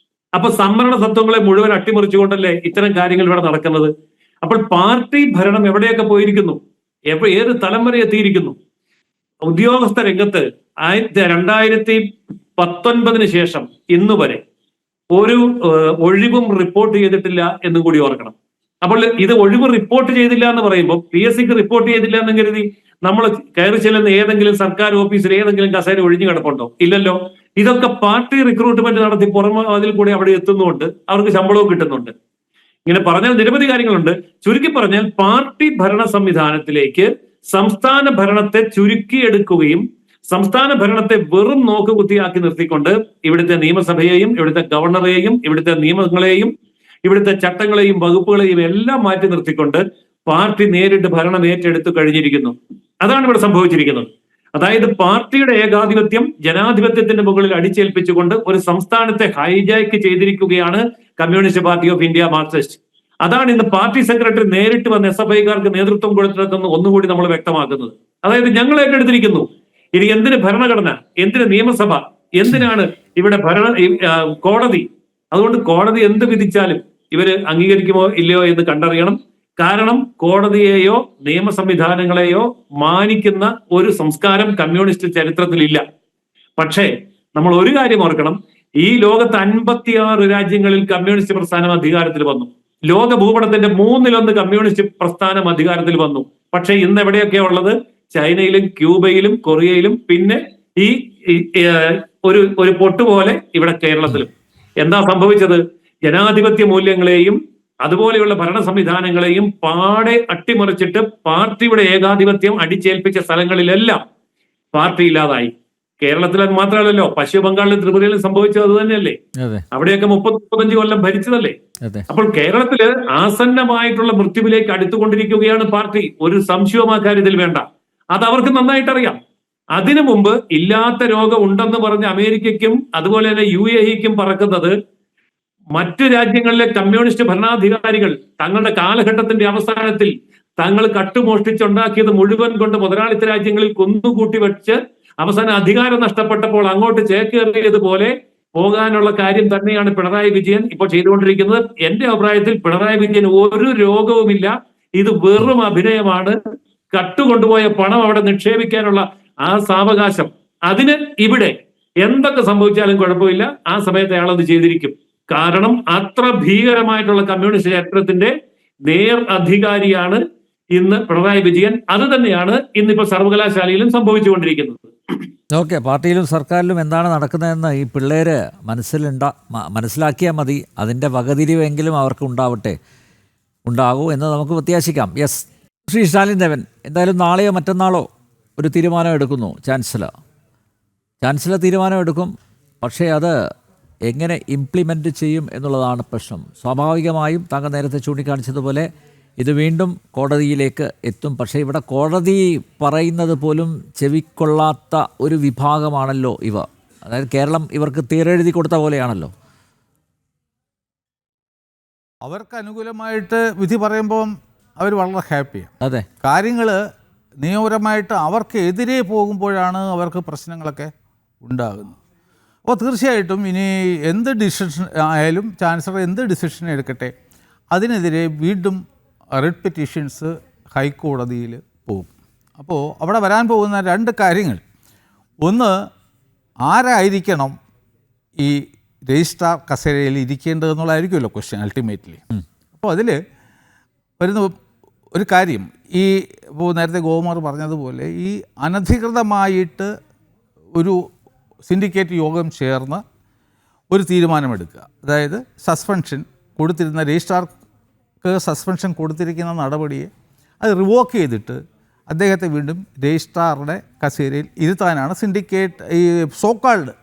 Speaker 3: അപ്പൊ സംവരണ തത്വങ്ങളെ മുഴുവൻ അട്ടിമറിച്ചുകൊണ്ടല്ലേ ഇത്തരം കാര്യങ്ങൾ ഇവിടെ നടക്കുന്നത്. അപ്പോൾ പാർട്ടി ഭരണം എവിടെയൊക്കെ പോയിരിക്കുന്നു, ഏത് തലം വരെ എത്തിയിരിക്കുന്നു. ഉദ്യോഗസ്ഥ രംഗത്ത് 2019 ശേഷം ഇന്ന് വരെ ഒരു ഒഴിവും റിപ്പോർട്ട് ചെയ്തിട്ടില്ല എന്നും കൂടി ഓർക്കണം. അപ്പോൾ ഇത് ഒഴിവ് റിപ്പോർട്ട് ചെയ്തില്ല എന്ന് പറയുമ്പോൾ PSCക്ക് റിപ്പോർട്ട് ചെയ്തില്ല എന്ന് കരുതി നമ്മൾ കയറി ചെല്ലുന്ന ഏതെങ്കിലും സർക്കാർ ഓഫീസിൽ ഏതെങ്കിലും കസേര ഒഴിഞ്ഞു കിടപ്പുണ്ടോ? ഇല്ലല്ലോ. ഇതൊക്കെ പാർട്ടി റിക്രൂട്ട്മെന്റ് നടത്തി പുറമെ അതിൽ കൂടി അവിടെ എത്തുന്നുണ്ട്, അവർക്ക് ശമ്പളവും കിട്ടുന്നുണ്ട്. ഇങ്ങനെ പറഞ്ഞാൽ നിരവധി കാര്യങ്ങളുണ്ട്. ചുരുക്കി പറഞ്ഞാൽ പാർട്ടി ഭരണ സംവിധാനത്തിലേക്ക് സംസ്ഥാന ഭരണത്തെ ചുരുക്കിയെടുക്കുകയും സംസ്ഥാന ഭരണത്തെ വെറും നോക്കുകുത്തിയാക്കി നിർത്തിക്കൊണ്ട് ഇവിടുത്തെ നിയമസഭയെയും ഇവിടുത്തെ ഗവർണറെയും ഇവിടുത്തെ നിയമങ്ങളെയും ഇവിടുത്തെ ചട്ടങ്ങളെയും വകുപ്പുകളെയും എല്ലാം മാറ്റി നിർത്തിക്കൊണ്ട് പാർട്ടി നേരിട്ട് ഭരണം ഏറ്റെടുത്തു കഴിഞ്ഞിരിക്കുന്നു. അതാണ് ഇവിടെ സംഭവിച്ചിരിക്കുന്നത്. അതായത് പാർട്ടിയുടെ ഏകാധിപത്യം ജനാധിപത്യത്തിന്റെ മുകളിൽ അടിച്ചേൽപ്പിച്ചുകൊണ്ട് ഒരു സംസ്ഥാനത്തെ ഹൈജാക്ക് ചെയ്തിരിക്കുകയാണ് communist party of India Marxist. അതാണ് ഇന്ന് പാർട്ടി സെക്രട്ടറി നേരിട്ട് വന്ന് SFIക്കാർക്ക് നേതൃത്വം കൊടുത്തിടത്തുനിന്ന് ഒന്നുകൂടി നമ്മൾ വ്യക്തമാക്കുന്നത്. അതായത് ഞങ്ങൾ ഏറ്റെടുത്തിരിക്കുന്നു. ഇനി എന്തിന് ഭരണഘടന, എന്തിന് നിയമസഭ, എന്തിനാണ് ഇവിടെ കോടതി? അതുകൊണ്ട് കോടതി എന്ത് വിധിച്ചാലും ഇവര് അംഗീകരിക്കുമോ ഇല്ലയോ എന്ന് കണ്ടറിയണം. കാരണം കോടതിയെയോ നിയമ സംവിധാനങ്ങളെയോ മാനിക്കുന്ന ഒരു സംസ്കാരം കമ്മ്യൂണിസ്റ്റ് ചരിത്രത്തിലില്ല. പക്ഷേ നമ്മൾ ഒരു കാര്യം ഓർക്കണം, ഈ ലോകത്ത് 56 രാജ്യങ്ങളിൽ കമ്മ്യൂണിസ്റ്റ് പ്രസ്ഥാനം അധികാരത്തിൽ വന്നു. ലോക ഭൂപടത്തിന്റെ 1/3 കമ്മ്യൂണിസ്റ്റ് പ്രസ്ഥാനം അധികാരത്തിൽ വന്നു. പക്ഷെ ഇന്ന് എവിടെയൊക്കെയാ ഉള്ളത്? ചൈനയിലും ക്യൂബയിലും കൊറിയയിലും പിന്നെ ഈ ഒരു പൊട്ടുപോലെ ഇവിടെ കേരളത്തിലും. എന്താ സംഭവിച്ചത്? ജനാധിപത്യ മൂല്യങ്ങളെയും അതുപോലെയുള്ള ഭരണ സംവിധാനങ്ങളെയും പാടെ അട്ടിമറിച്ചിട്ട് പാർട്ടിയുടെ ഏകാധിപത്യം അടിച്ചേൽപ്പിച്ച സ്ഥലങ്ങളിലെല്ലാം പാർട്ടി ഇല്ലാതായി. കേരളത്തിൽ അത് മാത്രമല്ലല്ലോ, പശ്ചിമ ബംഗാളിലും ത്രിപുരയിലും സംഭവിച്ചത് അത് തന്നെയല്ലേ? അവിടെയൊക്കെ 30-35 കൊല്ലം ഭരിച്ചതല്ലേ? അപ്പോൾ കേരളത്തില് ആസന്നമായിട്ടുള്ള മൃത്യുവിലേക്ക് അടുത്തുകൊണ്ടിരിക്കുകയാണ് പാർട്ടി. ഒരു സംശയവും ആ കാര്യത്തിൽ വേണ്ട. അത് അവർക്ക് നന്നായിട്ടറിയാം. അതിനു മുമ്പ് ഇല്ലാത്ത രോഗം ഉണ്ടെന്ന് പറഞ്ഞ് അമേരിക്കയ്ക്കും അതുപോലെ തന്നെ UAEക്കും പറക്കുന്നത് മറ്റു രാജ്യങ്ങളിലെ കമ്മ്യൂണിസ്റ്റ് ഭരണാധികാരികൾ തങ്ങളുടെ കാലഘട്ടത്തിന്റെ അവസാനത്തിൽ തങ്ങൾ കട്ടുമോഷ്ടിച്ചുണ്ടാക്കിയത് മുഴുവൻ കൊണ്ട് മുതലാളിത്ത രാജ്യങ്ങളിൽ കുന്നുകൂട്ടി വെച്ച് അവസാനം അധികാരം നഷ്ടപ്പെട്ടപ്പോൾ അങ്ങോട്ട് ചേക്കേറിയതുപോലെ പോകാനുള്ള കാര്യം തന്നെയാണ് പിണറായി വിജയൻ ഇപ്പോൾ ചെയ്തുകൊണ്ടിരിക്കുന്നത്. എന്റെ അഭിപ്രായത്തിൽ പിണറായി വിജയൻ ഒരു രോഗവുമില്ല, ഇത് വെറും അഭിനയമാണ്. കട്ടുകൊണ്ടുപോയ പണം അവിടെ നിക്ഷേപിക്കാനുള്ള ആ സാവകാശം, അതിന് ഇവിടെ എന്തൊക്കെ സംഭവിച്ചാലും കുഴപ്പമില്ല, ആ സമയത്ത് അയാൾ അത് ചെയ്തിരിക്കും. കാരണം അത്ര ഭീകരമായിട്ടുള്ള കമ്മ്യൂണിസ്റ്റ് ചരിത്രത്തിന്റെ നേർ അധികാരിയാണ് ഇന്ന് പിണറായി വിജയൻ. അത് തന്നെയാണ് ഇന്നിപ്പോ സർവകലാശാലയിലും സംഭവിച്ചുകൊണ്ടിരിക്കുന്നത്.
Speaker 1: ഓക്കെ, പാർട്ടിയിലും സർക്കാരിലും എന്താണ് നടക്കുന്നതെന്ന് ഈ പിള്ളേര് മനസ്സിലാക്കിയാൽ മതി. അതിൻ്റെ വകതിരിവെങ്കിലും അവർക്ക് ഉണ്ടാകൂ എന്ന് നമുക്ക് പ്രത്യാശിക്കാം. യെസ്, ശ്രീ സ്റ്റാലിൻ ദേവൻ, എന്തായാലും നാളെയോ മറ്റന്നാളോ ഒരു തീരുമാനം എടുക്കുന്നു ചാൻസലർ തീരുമാനം എടുക്കും. പക്ഷേ അത് എങ്ങനെ ഇംപ്ലിമെൻ്റ് ചെയ്യും എന്നുള്ളതാണ് പ്രശ്നം. സ്വാഭാവികമായും താങ്കൾ നേരത്തെ ചൂണ്ടിക്കാണിച്ചതുപോലെ ഇത് വീണ്ടും കോടതിയിലേക്ക് എത്തും. പക്ഷേ ഇവിടെ കോടതി പറയുന്നത് പോലും ചെവിക്കൊള്ളാത്ത ഒരു വിഭാഗമാണല്ലോ ഇവ. അതായത് കേരളം ഇവർക്ക് തീരെഴുതി കൊടുത്ത പോലെയാണല്ലോ.
Speaker 4: അവർക്ക് അനുകൂലമായിട്ട് വിധി പറയുമ്പം അവർ വളരെ ഹാപ്പിയാണ്.
Speaker 1: അതെ,
Speaker 4: കാര്യങ്ങൾ നിയമപരമായിട്ട് അവർക്ക് എതിരെ പോകുമ്പോഴാണ് അവർക്ക് പ്രശ്നങ്ങളൊക്കെ ഉണ്ടാകുന്നത്. അപ്പോൾ തീർച്ചയായിട്ടും ഇനി എന്ത് ഡിസിഷൻ ആയാലും ചാൻസലർ എന്ത് ഡിസിഷൻ എടുക്കട്ടെ, അതിനെതിരെ വീണ്ടും റിട്ട് പെറ്റീഷൻസ് ഹൈക്കോടതിയിൽ പോകും. അപ്പോൾ അവിടെ വരാൻ പോകുന്ന 2 കാര്യങ്ങൾ, ഒന്ന് ആരായിരിക്കണം ഈ രജിസ്ട്രാർ കസേരയിൽ ഇരിക്കേണ്ടതെന്നുള്ളതായിരിക്കുമല്ലോ ക്വസ്റ്റ്യൻ അൾട്ടിമേറ്റ്ലി. അപ്പോൾ അതിൽ വരുന്ന ഒരു കാര്യം, ഇപ്പോൾ നേരത്തെ ഗോകുമാർ പറഞ്ഞതുപോലെ ഈ അനധികൃതമായിട്ട് ഒരു സിൻഡിക്കേറ്റ് യോഗം ചേർന്ന് ഒരു തീരുമാനമെടുക്കുക. അതായത് സസ്പെൻഷൻ കൊടുത്തിരുന്ന രജിസ്ട്രാർക്ക് സസ്പെൻഷൻ കൊടുത്തിരിക്കുന്ന നടപടിയെ അത് റിവോക്ക് ചെയ്തിട്ട് അദ്ദേഹത്തെ വീണ്ടും രജിസ്ട്രാറുടെ കസേരയിൽ ഇരുത്താനാണ് സിൻഡിക്കേറ്റ് ഈ സോക്കാൾഡ്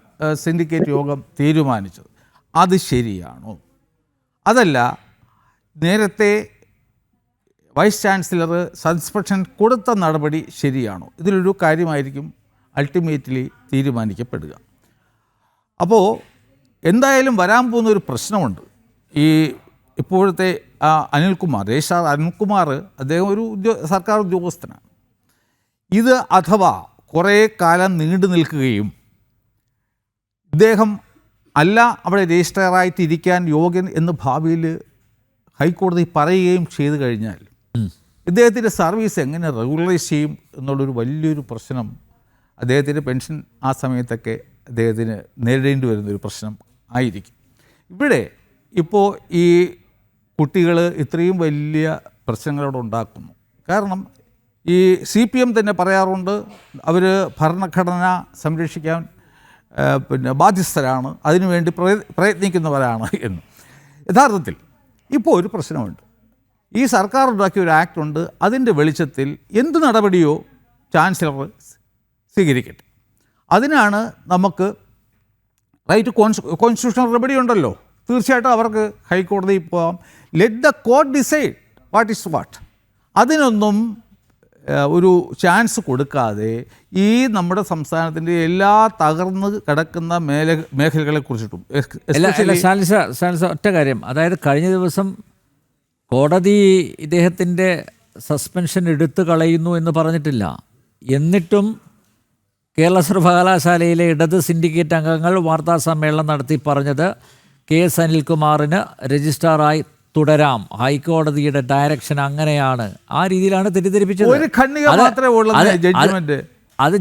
Speaker 4: സിൻഡിക്കേറ്റ് യോഗം തീരുമാനിച്ചത്. അത് ശരിയാണോ? അതല്ല, നേരത്തെ വൈസ് ചാൻസലർ സസ്പെൻഷൻ കൊടുത്ത നടപടി ശരിയാണോ? ഇതിലൊരു കാര്യമായിരിക്കും അൾട്ടിമേറ്റ്ലി തീരുമാനിക്കപ്പെടുക. അപ്പോൾ എന്തായാലും വരാൻ പോകുന്ന ഒരു പ്രശ്നമുണ്ട്. ഈ ഇപ്പോഴത്തെ അനിൽകുമാർ, രജിസ്ട്രാർ അനിൽകുമാർ, അദ്ദേഹം ഒരു സർക്കാർ ഉദ്യോഗസ്ഥനാണ്. ഇത് അഥവാ കുറേ കാലം നീണ്ടു നിൽക്കുകയും ഇദ്ദേഹം അല്ല അവിടെ രജിസ്ട്രാറായിട്ടിരിക്കാൻ യോഗ്യൻ എന്ന് ഭാവിയിൽ ഹൈക്കോടതി പറയുകയും ചെയ്തു കഴിഞ്ഞാൽ ഇദ്ദേഹത്തിൻ്റെ സർവീസ് എങ്ങനെ റെഗുലറൈസ് ചെയ്യും എന്നുള്ളൊരു വലിയൊരു പ്രശ്നം, അദ്ദേഹത്തിൻ്റെ പെൻഷൻ ആ സമയത്തൊക്കെ അദ്ദേഹത്തിന് നേരിടേണ്ടി വരുന്നൊരു പ്രശ്നം ആയിരിക്കും. ഇവിടെ ഇപ്പോൾ ഈ കുട്ടികൾ ഇത്രയും വലിയ പ്രശ്നങ്ങളോട് ഉണ്ടാക്കുന്നു. കാരണം ഈ CPM തന്നെ പറയാറുണ്ട്, അവർ ഭരണഘടന സംരക്ഷിക്കാൻ ബാധ്യസ്ഥരാണ്, അതിനുവേണ്ടി പ്രയത്നിക്കുന്നവരാണ് എന്ന്. യഥാർത്ഥത്തിൽ ഇപ്പോൾ ഒരു പ്രശ്നമുണ്ട്. ഈ സർക്കാർ ഉണ്ടാക്കിയ ഒരു ആക്ട് ഉണ്ട്. അതിൻ്റെ വെളിച്ചത്തിൽ എന്ത് നടപടിയോ ചാൻസലർ സ്വീകരിക്കട്ടെ. അതിനാണ് നമുക്ക് റൈറ്റ് കോൺസ്റ്റിറ്റ്യൂഷണൽ റെമഡി ഉണ്ടല്ലോ. തീർച്ചയായിട്ടും അവർക്ക് ഹൈക്കോടതിയിൽ പോകാം. Let the court decide what is what. അതിനൊന്നും ഒരു ചാൻസ് കൊടുക്കാതെ ഈ നമ്മുടെ സംസ്ഥാനത്തിൻ്റെ എല്ലാ തകർന്ന് കിടക്കുന്ന മേഖലകളെ കുറിച്ചിട്ടും
Speaker 1: ഒറ്റ കാര്യം, അതായത് കഴിഞ്ഞ ദിവസം കോടതി ഇദ്ദേഹത്തിൻ്റെ സസ്പെൻഷൻ എടുത്തു കളയുന്നു എന്ന് പറഞ്ഞിട്ടില്ല. എന്നിട്ടും കേരള സർവകലാശാലയിലെ ഇടത് സിൻഡിക്കേറ്റ് അംഗങ്ങൾ വാർത്താ സമ്മേളനം നടത്തി പറഞ്ഞത് KS അനിൽകുമാറിന് രജിസ്ട്രാറായി തുടരാം, ഹൈക്കോടതിയുടെ ഡയറക്ഷൻ അങ്ങനെയാണ്. ആ രീതിയിലാണ് തെറ്റിദ്ധരിപ്പിച്ചത്. അത്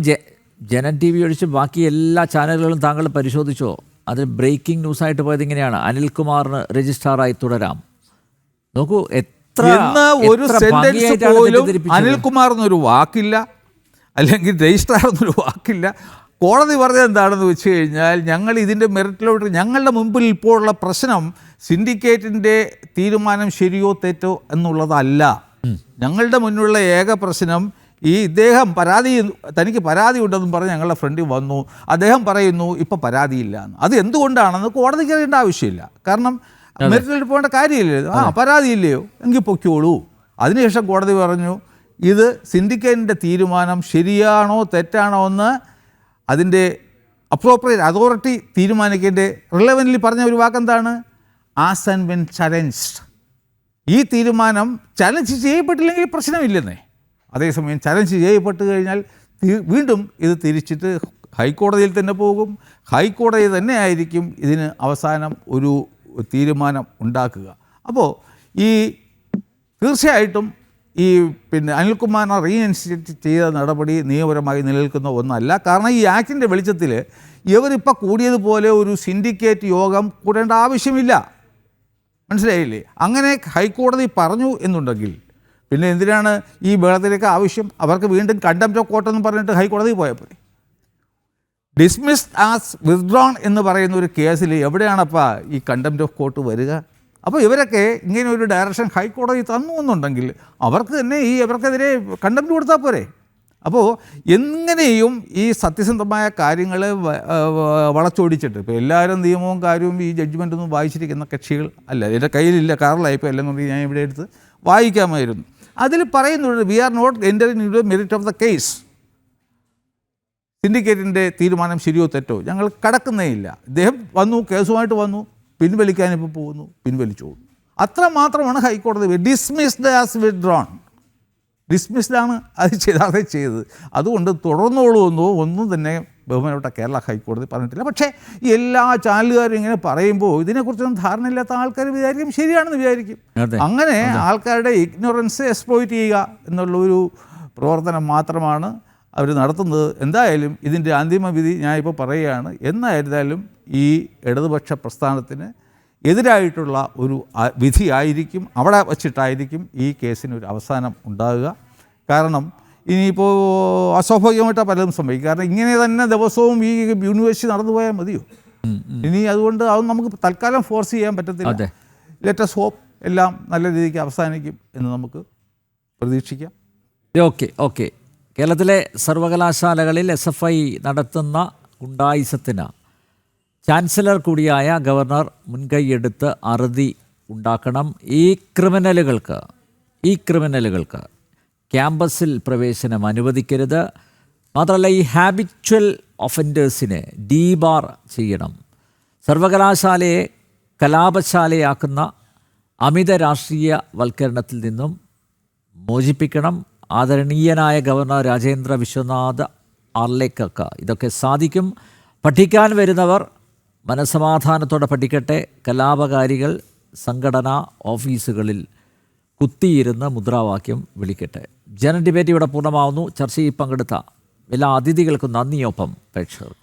Speaker 1: ജനൻ TV ഒഴിച്ച് ബാക്കി എല്ലാ ചാനലുകളും താങ്കൾ പരിശോധിച്ചോ? അത് ബ്രേക്കിംഗ് ന്യൂസായിട്ട് പോയത് ഇങ്ങനെയാണ്, അനിൽകുമാറിന് രജിസ്ട്രാറായി തുടരാം. നോക്കൂ, എത്ര
Speaker 4: ഒരു സെന്റൻസ് പോലും അനിൽകുമാർ എന്നൊരു വാക്കില്ല, അല്ലെങ്കിൽ രജിസ്ട്രാർ എന്നൊരു വാക്കില്ല. കോടതി പറഞ്ഞത് എന്താണെന്ന് വെച്ച് കഴിഞ്ഞാൽ, ഞങ്ങൾ ഇതിൻ്റെ മെറിറ്റിലോട്ട്, ഞങ്ങളുടെ മുമ്പിൽ ഇപ്പോഴുള്ള പ്രശ്നം സിൻഡിക്കേറ്റിൻ്റെ തീരുമാനം ശരിയോ തെറ്റോ എന്നുള്ളതല്ല. ഞങ്ങളുടെ മുന്നിലുള്ള ഏക പ്രശ്നം ഇദ്ദേഹം തനിക്ക് പരാതി ഉണ്ടെന്നും പറഞ്ഞ് ഞങ്ങളുടെ ഫ്രണ്ടിൽ വന്നു. അദ്ദേഹം പറയുന്നു ഇപ്പം പരാതിയില്ല എന്ന്. അത് എന്തുകൊണ്ടാണെന്ന് കോടതിക്ക് അറിയേണ്ട ആവശ്യമില്ല. കാരണം മെറിറ്റിൽ പോകേണ്ട കാര്യമില്ലല്ലോ. പരാതിയില്ലയോ എങ്കിൽ പൊയ്ക്കോളൂ. അതിനുശേഷം കോടതി പറഞ്ഞു ഇത് സിൻഡിക്കേറ്റിൻ്റെ തീരുമാനം ശരിയാണോ തെറ്റാണോ എന്ന് അതിൻ്റെ അപ്രോപ്രിയേറ്റ് അതോറിറ്റി തീരുമാനിക്കേണ്ട. റിലവൻ്റ്ലി പറഞ്ഞ ഒരു വാക്കെന്താണ്? As and when challenged. ഈ തീരുമാനം ചലഞ്ച് ചെയ്യപ്പെട്ടില്ലെങ്കിൽ പ്രശ്നമില്ലെന്നേ. അതേസമയം ചലഞ്ച് ചെയ്യപ്പെട്ട് കഴിഞ്ഞാൽ വീണ്ടും ഇത് തിരിച്ചിട്ട് ഹൈക്കോടതിയിൽ തന്നെ പോകും. ഹൈക്കോടതി തന്നെ ആയിരിക്കും ഇതിന് അവസാനം ഒരു തീരുമാനം ഉണ്ടാക്കുക. അപ്പോൾ തീർച്ചയായിട്ടും അനിൽകുമാറിനെ റീഇൻസ്റ്റേറ്റ് ചെയ്ത നടപടി നിയമപരമായി നിലനിൽക്കുന്ന ഒന്നല്ല. കാരണം ഈ ആക്ടിൻ്റെ വെളിച്ചത്തിൽ ഇവരിപ്പോൾ കൂടിയതുപോലെ ഒരു സിൻഡിക്കേറ്റ് യോഗം കൂടേണ്ട ആവശ്യമില്ല. മനസ്സിലായില്ലേ? അങ്ങനെ ഹൈക്കോടതി പറഞ്ഞു എന്നുണ്ടെങ്കിൽ പിന്നെ എന്തിനാണ് ഈ ബഹളത്തിലേക്ക് ആവശ്യം? അവർക്ക് വീണ്ടും കണ്ടംപ്റ്റ് ഓഫ് കോർട്ട് എന്ന് പറഞ്ഞിട്ട് ഹൈക്കോടതി പോയാൽ പോരെ. ഡിസ്മിസ്ഡ് ആസ് വിത്ഡ്രോൺ എന്ന് പറയുന്ന ഒരു കേസിൽ എവിടെയാണപ്പോൾ ഈ കണ്ടംപ്റ്റ് ഓഫ് കോർട്ട് വരിക? അപ്പോൾ ഇവരൊക്കെ ഇങ്ങനെ ഒരു ഡയറക്ഷൻ ഹൈക്കോടതി തന്നു എന്നുണ്ടെങ്കിൽ അവർക്ക് തന്നെ ഇവർക്കെതിരെ കണ്ടംപ്റ്റ് കൊടുത്താൽ പോരെ. അപ്പോൾ എങ്ങനെയും ഈ സത്യസന്ധമായ കാര്യങ്ങൾ വളച്ചൊടിച്ചിട്ട്, ഇപ്പോൾ എല്ലാവരും നിയമവും കാര്യവും ഈ ജഡ്ജ്മെൻറ്റൊന്നും വായിച്ചിരിക്കുന്ന കക്ഷികൾ അല്ല. എൻ്റെ കയ്യിലില്ല, കാറിലായിപ്പോൾ അല്ലെന്നുണ്ടെങ്കിൽ ഞാൻ ഇവിടെ എടുത്ത് വായിക്കാമായിരുന്നു. അതിൽ പറയുന്നുണ്ട് we are not entering in the merit of the case. സിൻഡിക്കേറ്റിൻ്റെ തീരുമാനം ശരിയോ തെറ്റോ ഞങ്ങൾ കടക്കുന്നേ ഇല്ല. ഇദ്ദേഹം വന്നു, കേസുമായിട്ട് വന്നു, പിൻവലിക്കാനിപ്പോൾ പോകുന്നു, പിൻവലിച്ചു. അത്ര മാത്രമാണ് ഹൈക്കോടതി. Dismissed as വിത്ഡ്രോൺ. ഡിസ്മിസ്ഡാണ് അത് ചെയ്തത്. അതുകൊണ്ട് തുടർന്നോളൂന്നോ ഒന്നും തന്നെ ബഹുമാനപ്പെട്ട കേരള ഹൈക്കോടതി പറഞ്ഞിട്ടില്ല. പക്ഷേ എല്ലാ ചാനലുകാരും ഇങ്ങനെ പറയുമ്പോൾ ഇതിനെക്കുറിച്ചൊന്നും ധാരണയില്ലാത്ത ആൾക്കാർ വിചാരിക്കും ശരിയാണെന്ന് വിചാരിക്കും. അങ്ങനെ ആൾക്കാരുടെ ഇഗ്നോറൻസ് എക്സ്പ്ലോയിറ്റ് ചെയ്യുക എന്നുള്ളൊരു പ്രവർത്തനം മാത്രമാണ് അവർ നടത്തുന്നത്. എന്തായാലും ഇതിൻ്റെ അന്തിമ വിധി ഞാൻ ഇപ്പോൾ പറയുകയാണ്. എന്നായിരുന്നാലും ഈ ഇടതുപക്ഷ പ്രസ്ഥാനത്തിന് എതിരായിട്ടുള്ള ഒരു വിധി ആയിരിക്കും. അവിടെ വച്ചിട്ടായിരിക്കും ഈ കേസിനൊരു അവസാനം ഉണ്ടാകുക. കാരണം ഇനിയിപ്പോൾ അസ്വാഭാവികമായിട്ട് പലതും സംഭവിക്കും. കാരണം ഇങ്ങനെ തന്നെ ദിവസവും ഈ യൂണിവേഴ്സിറ്റി നടന്നു പോയാൽ മതിയോ? ഇനി അതുകൊണ്ട് അതൊന്നും നമുക്ക് തൽക്കാലം ഫോഴ്സ് ചെയ്യാൻ പറ്റത്തില്ല. ലെറ്റ് us hope എല്ലാം നല്ല രീതിക്ക് അവസാനിക്കും എന്ന് നമുക്ക് പ്രതീക്ഷിക്കാം.
Speaker 1: ഓക്കെ. കേരളത്തിലെ സർവകലാശാലകളിൽ SFI നടത്തുന്ന ഗുണ്ടായിസത്തിന് ചാൻസലർ കൂടിയായ ഗവർണർ മുൻകൈയെടുത്ത് അറുതി ഉണ്ടാക്കണം. ഈ ക്രിമിനലുകൾക്ക് ക്യാമ്പസിൽ പ്രവേശനം അനുവദിക്കരുത്. മാത്രമല്ല ഈ ഹാബിച്വൽ ഒഫൻഡേഴ്സിനെ ഡീബാർ ചെയ്യണം. സർവകലാശാലയെ കലാപശാലയാക്കുന്ന അമിത രാഷ്ട്രീയ വൽക്കരണത്തിൽ നിന്നും മോചിപ്പിക്കണം. ആദരണീയനായ ഗവർണർ രാജേന്ദ്ര വിശ്വനാഥ് ആർലേക്കർക്ക് ഇതൊക്കെ സാധിക്കും. പഠിക്കാൻ വരുന്നവർ മനസമാധാനത്തോടെ പഠിക്കട്ടെ. കലാപകാരികൾ സംഘടനാ ഓഫീസുകളിൽ കുത്തിയിരുന്ന് മുദ്രാവാക്യം വിളിക്കട്ടെ. ജന ഡിബേറ്റ് ഇവിടെ പൂർണ്ണമാവുന്നു. ചർച്ചയിൽ പങ്കെടുത്ത എല്ലാ അതിഥികൾക്കും നന്ദിയൊപ്പം പ്രേക്ഷകർ.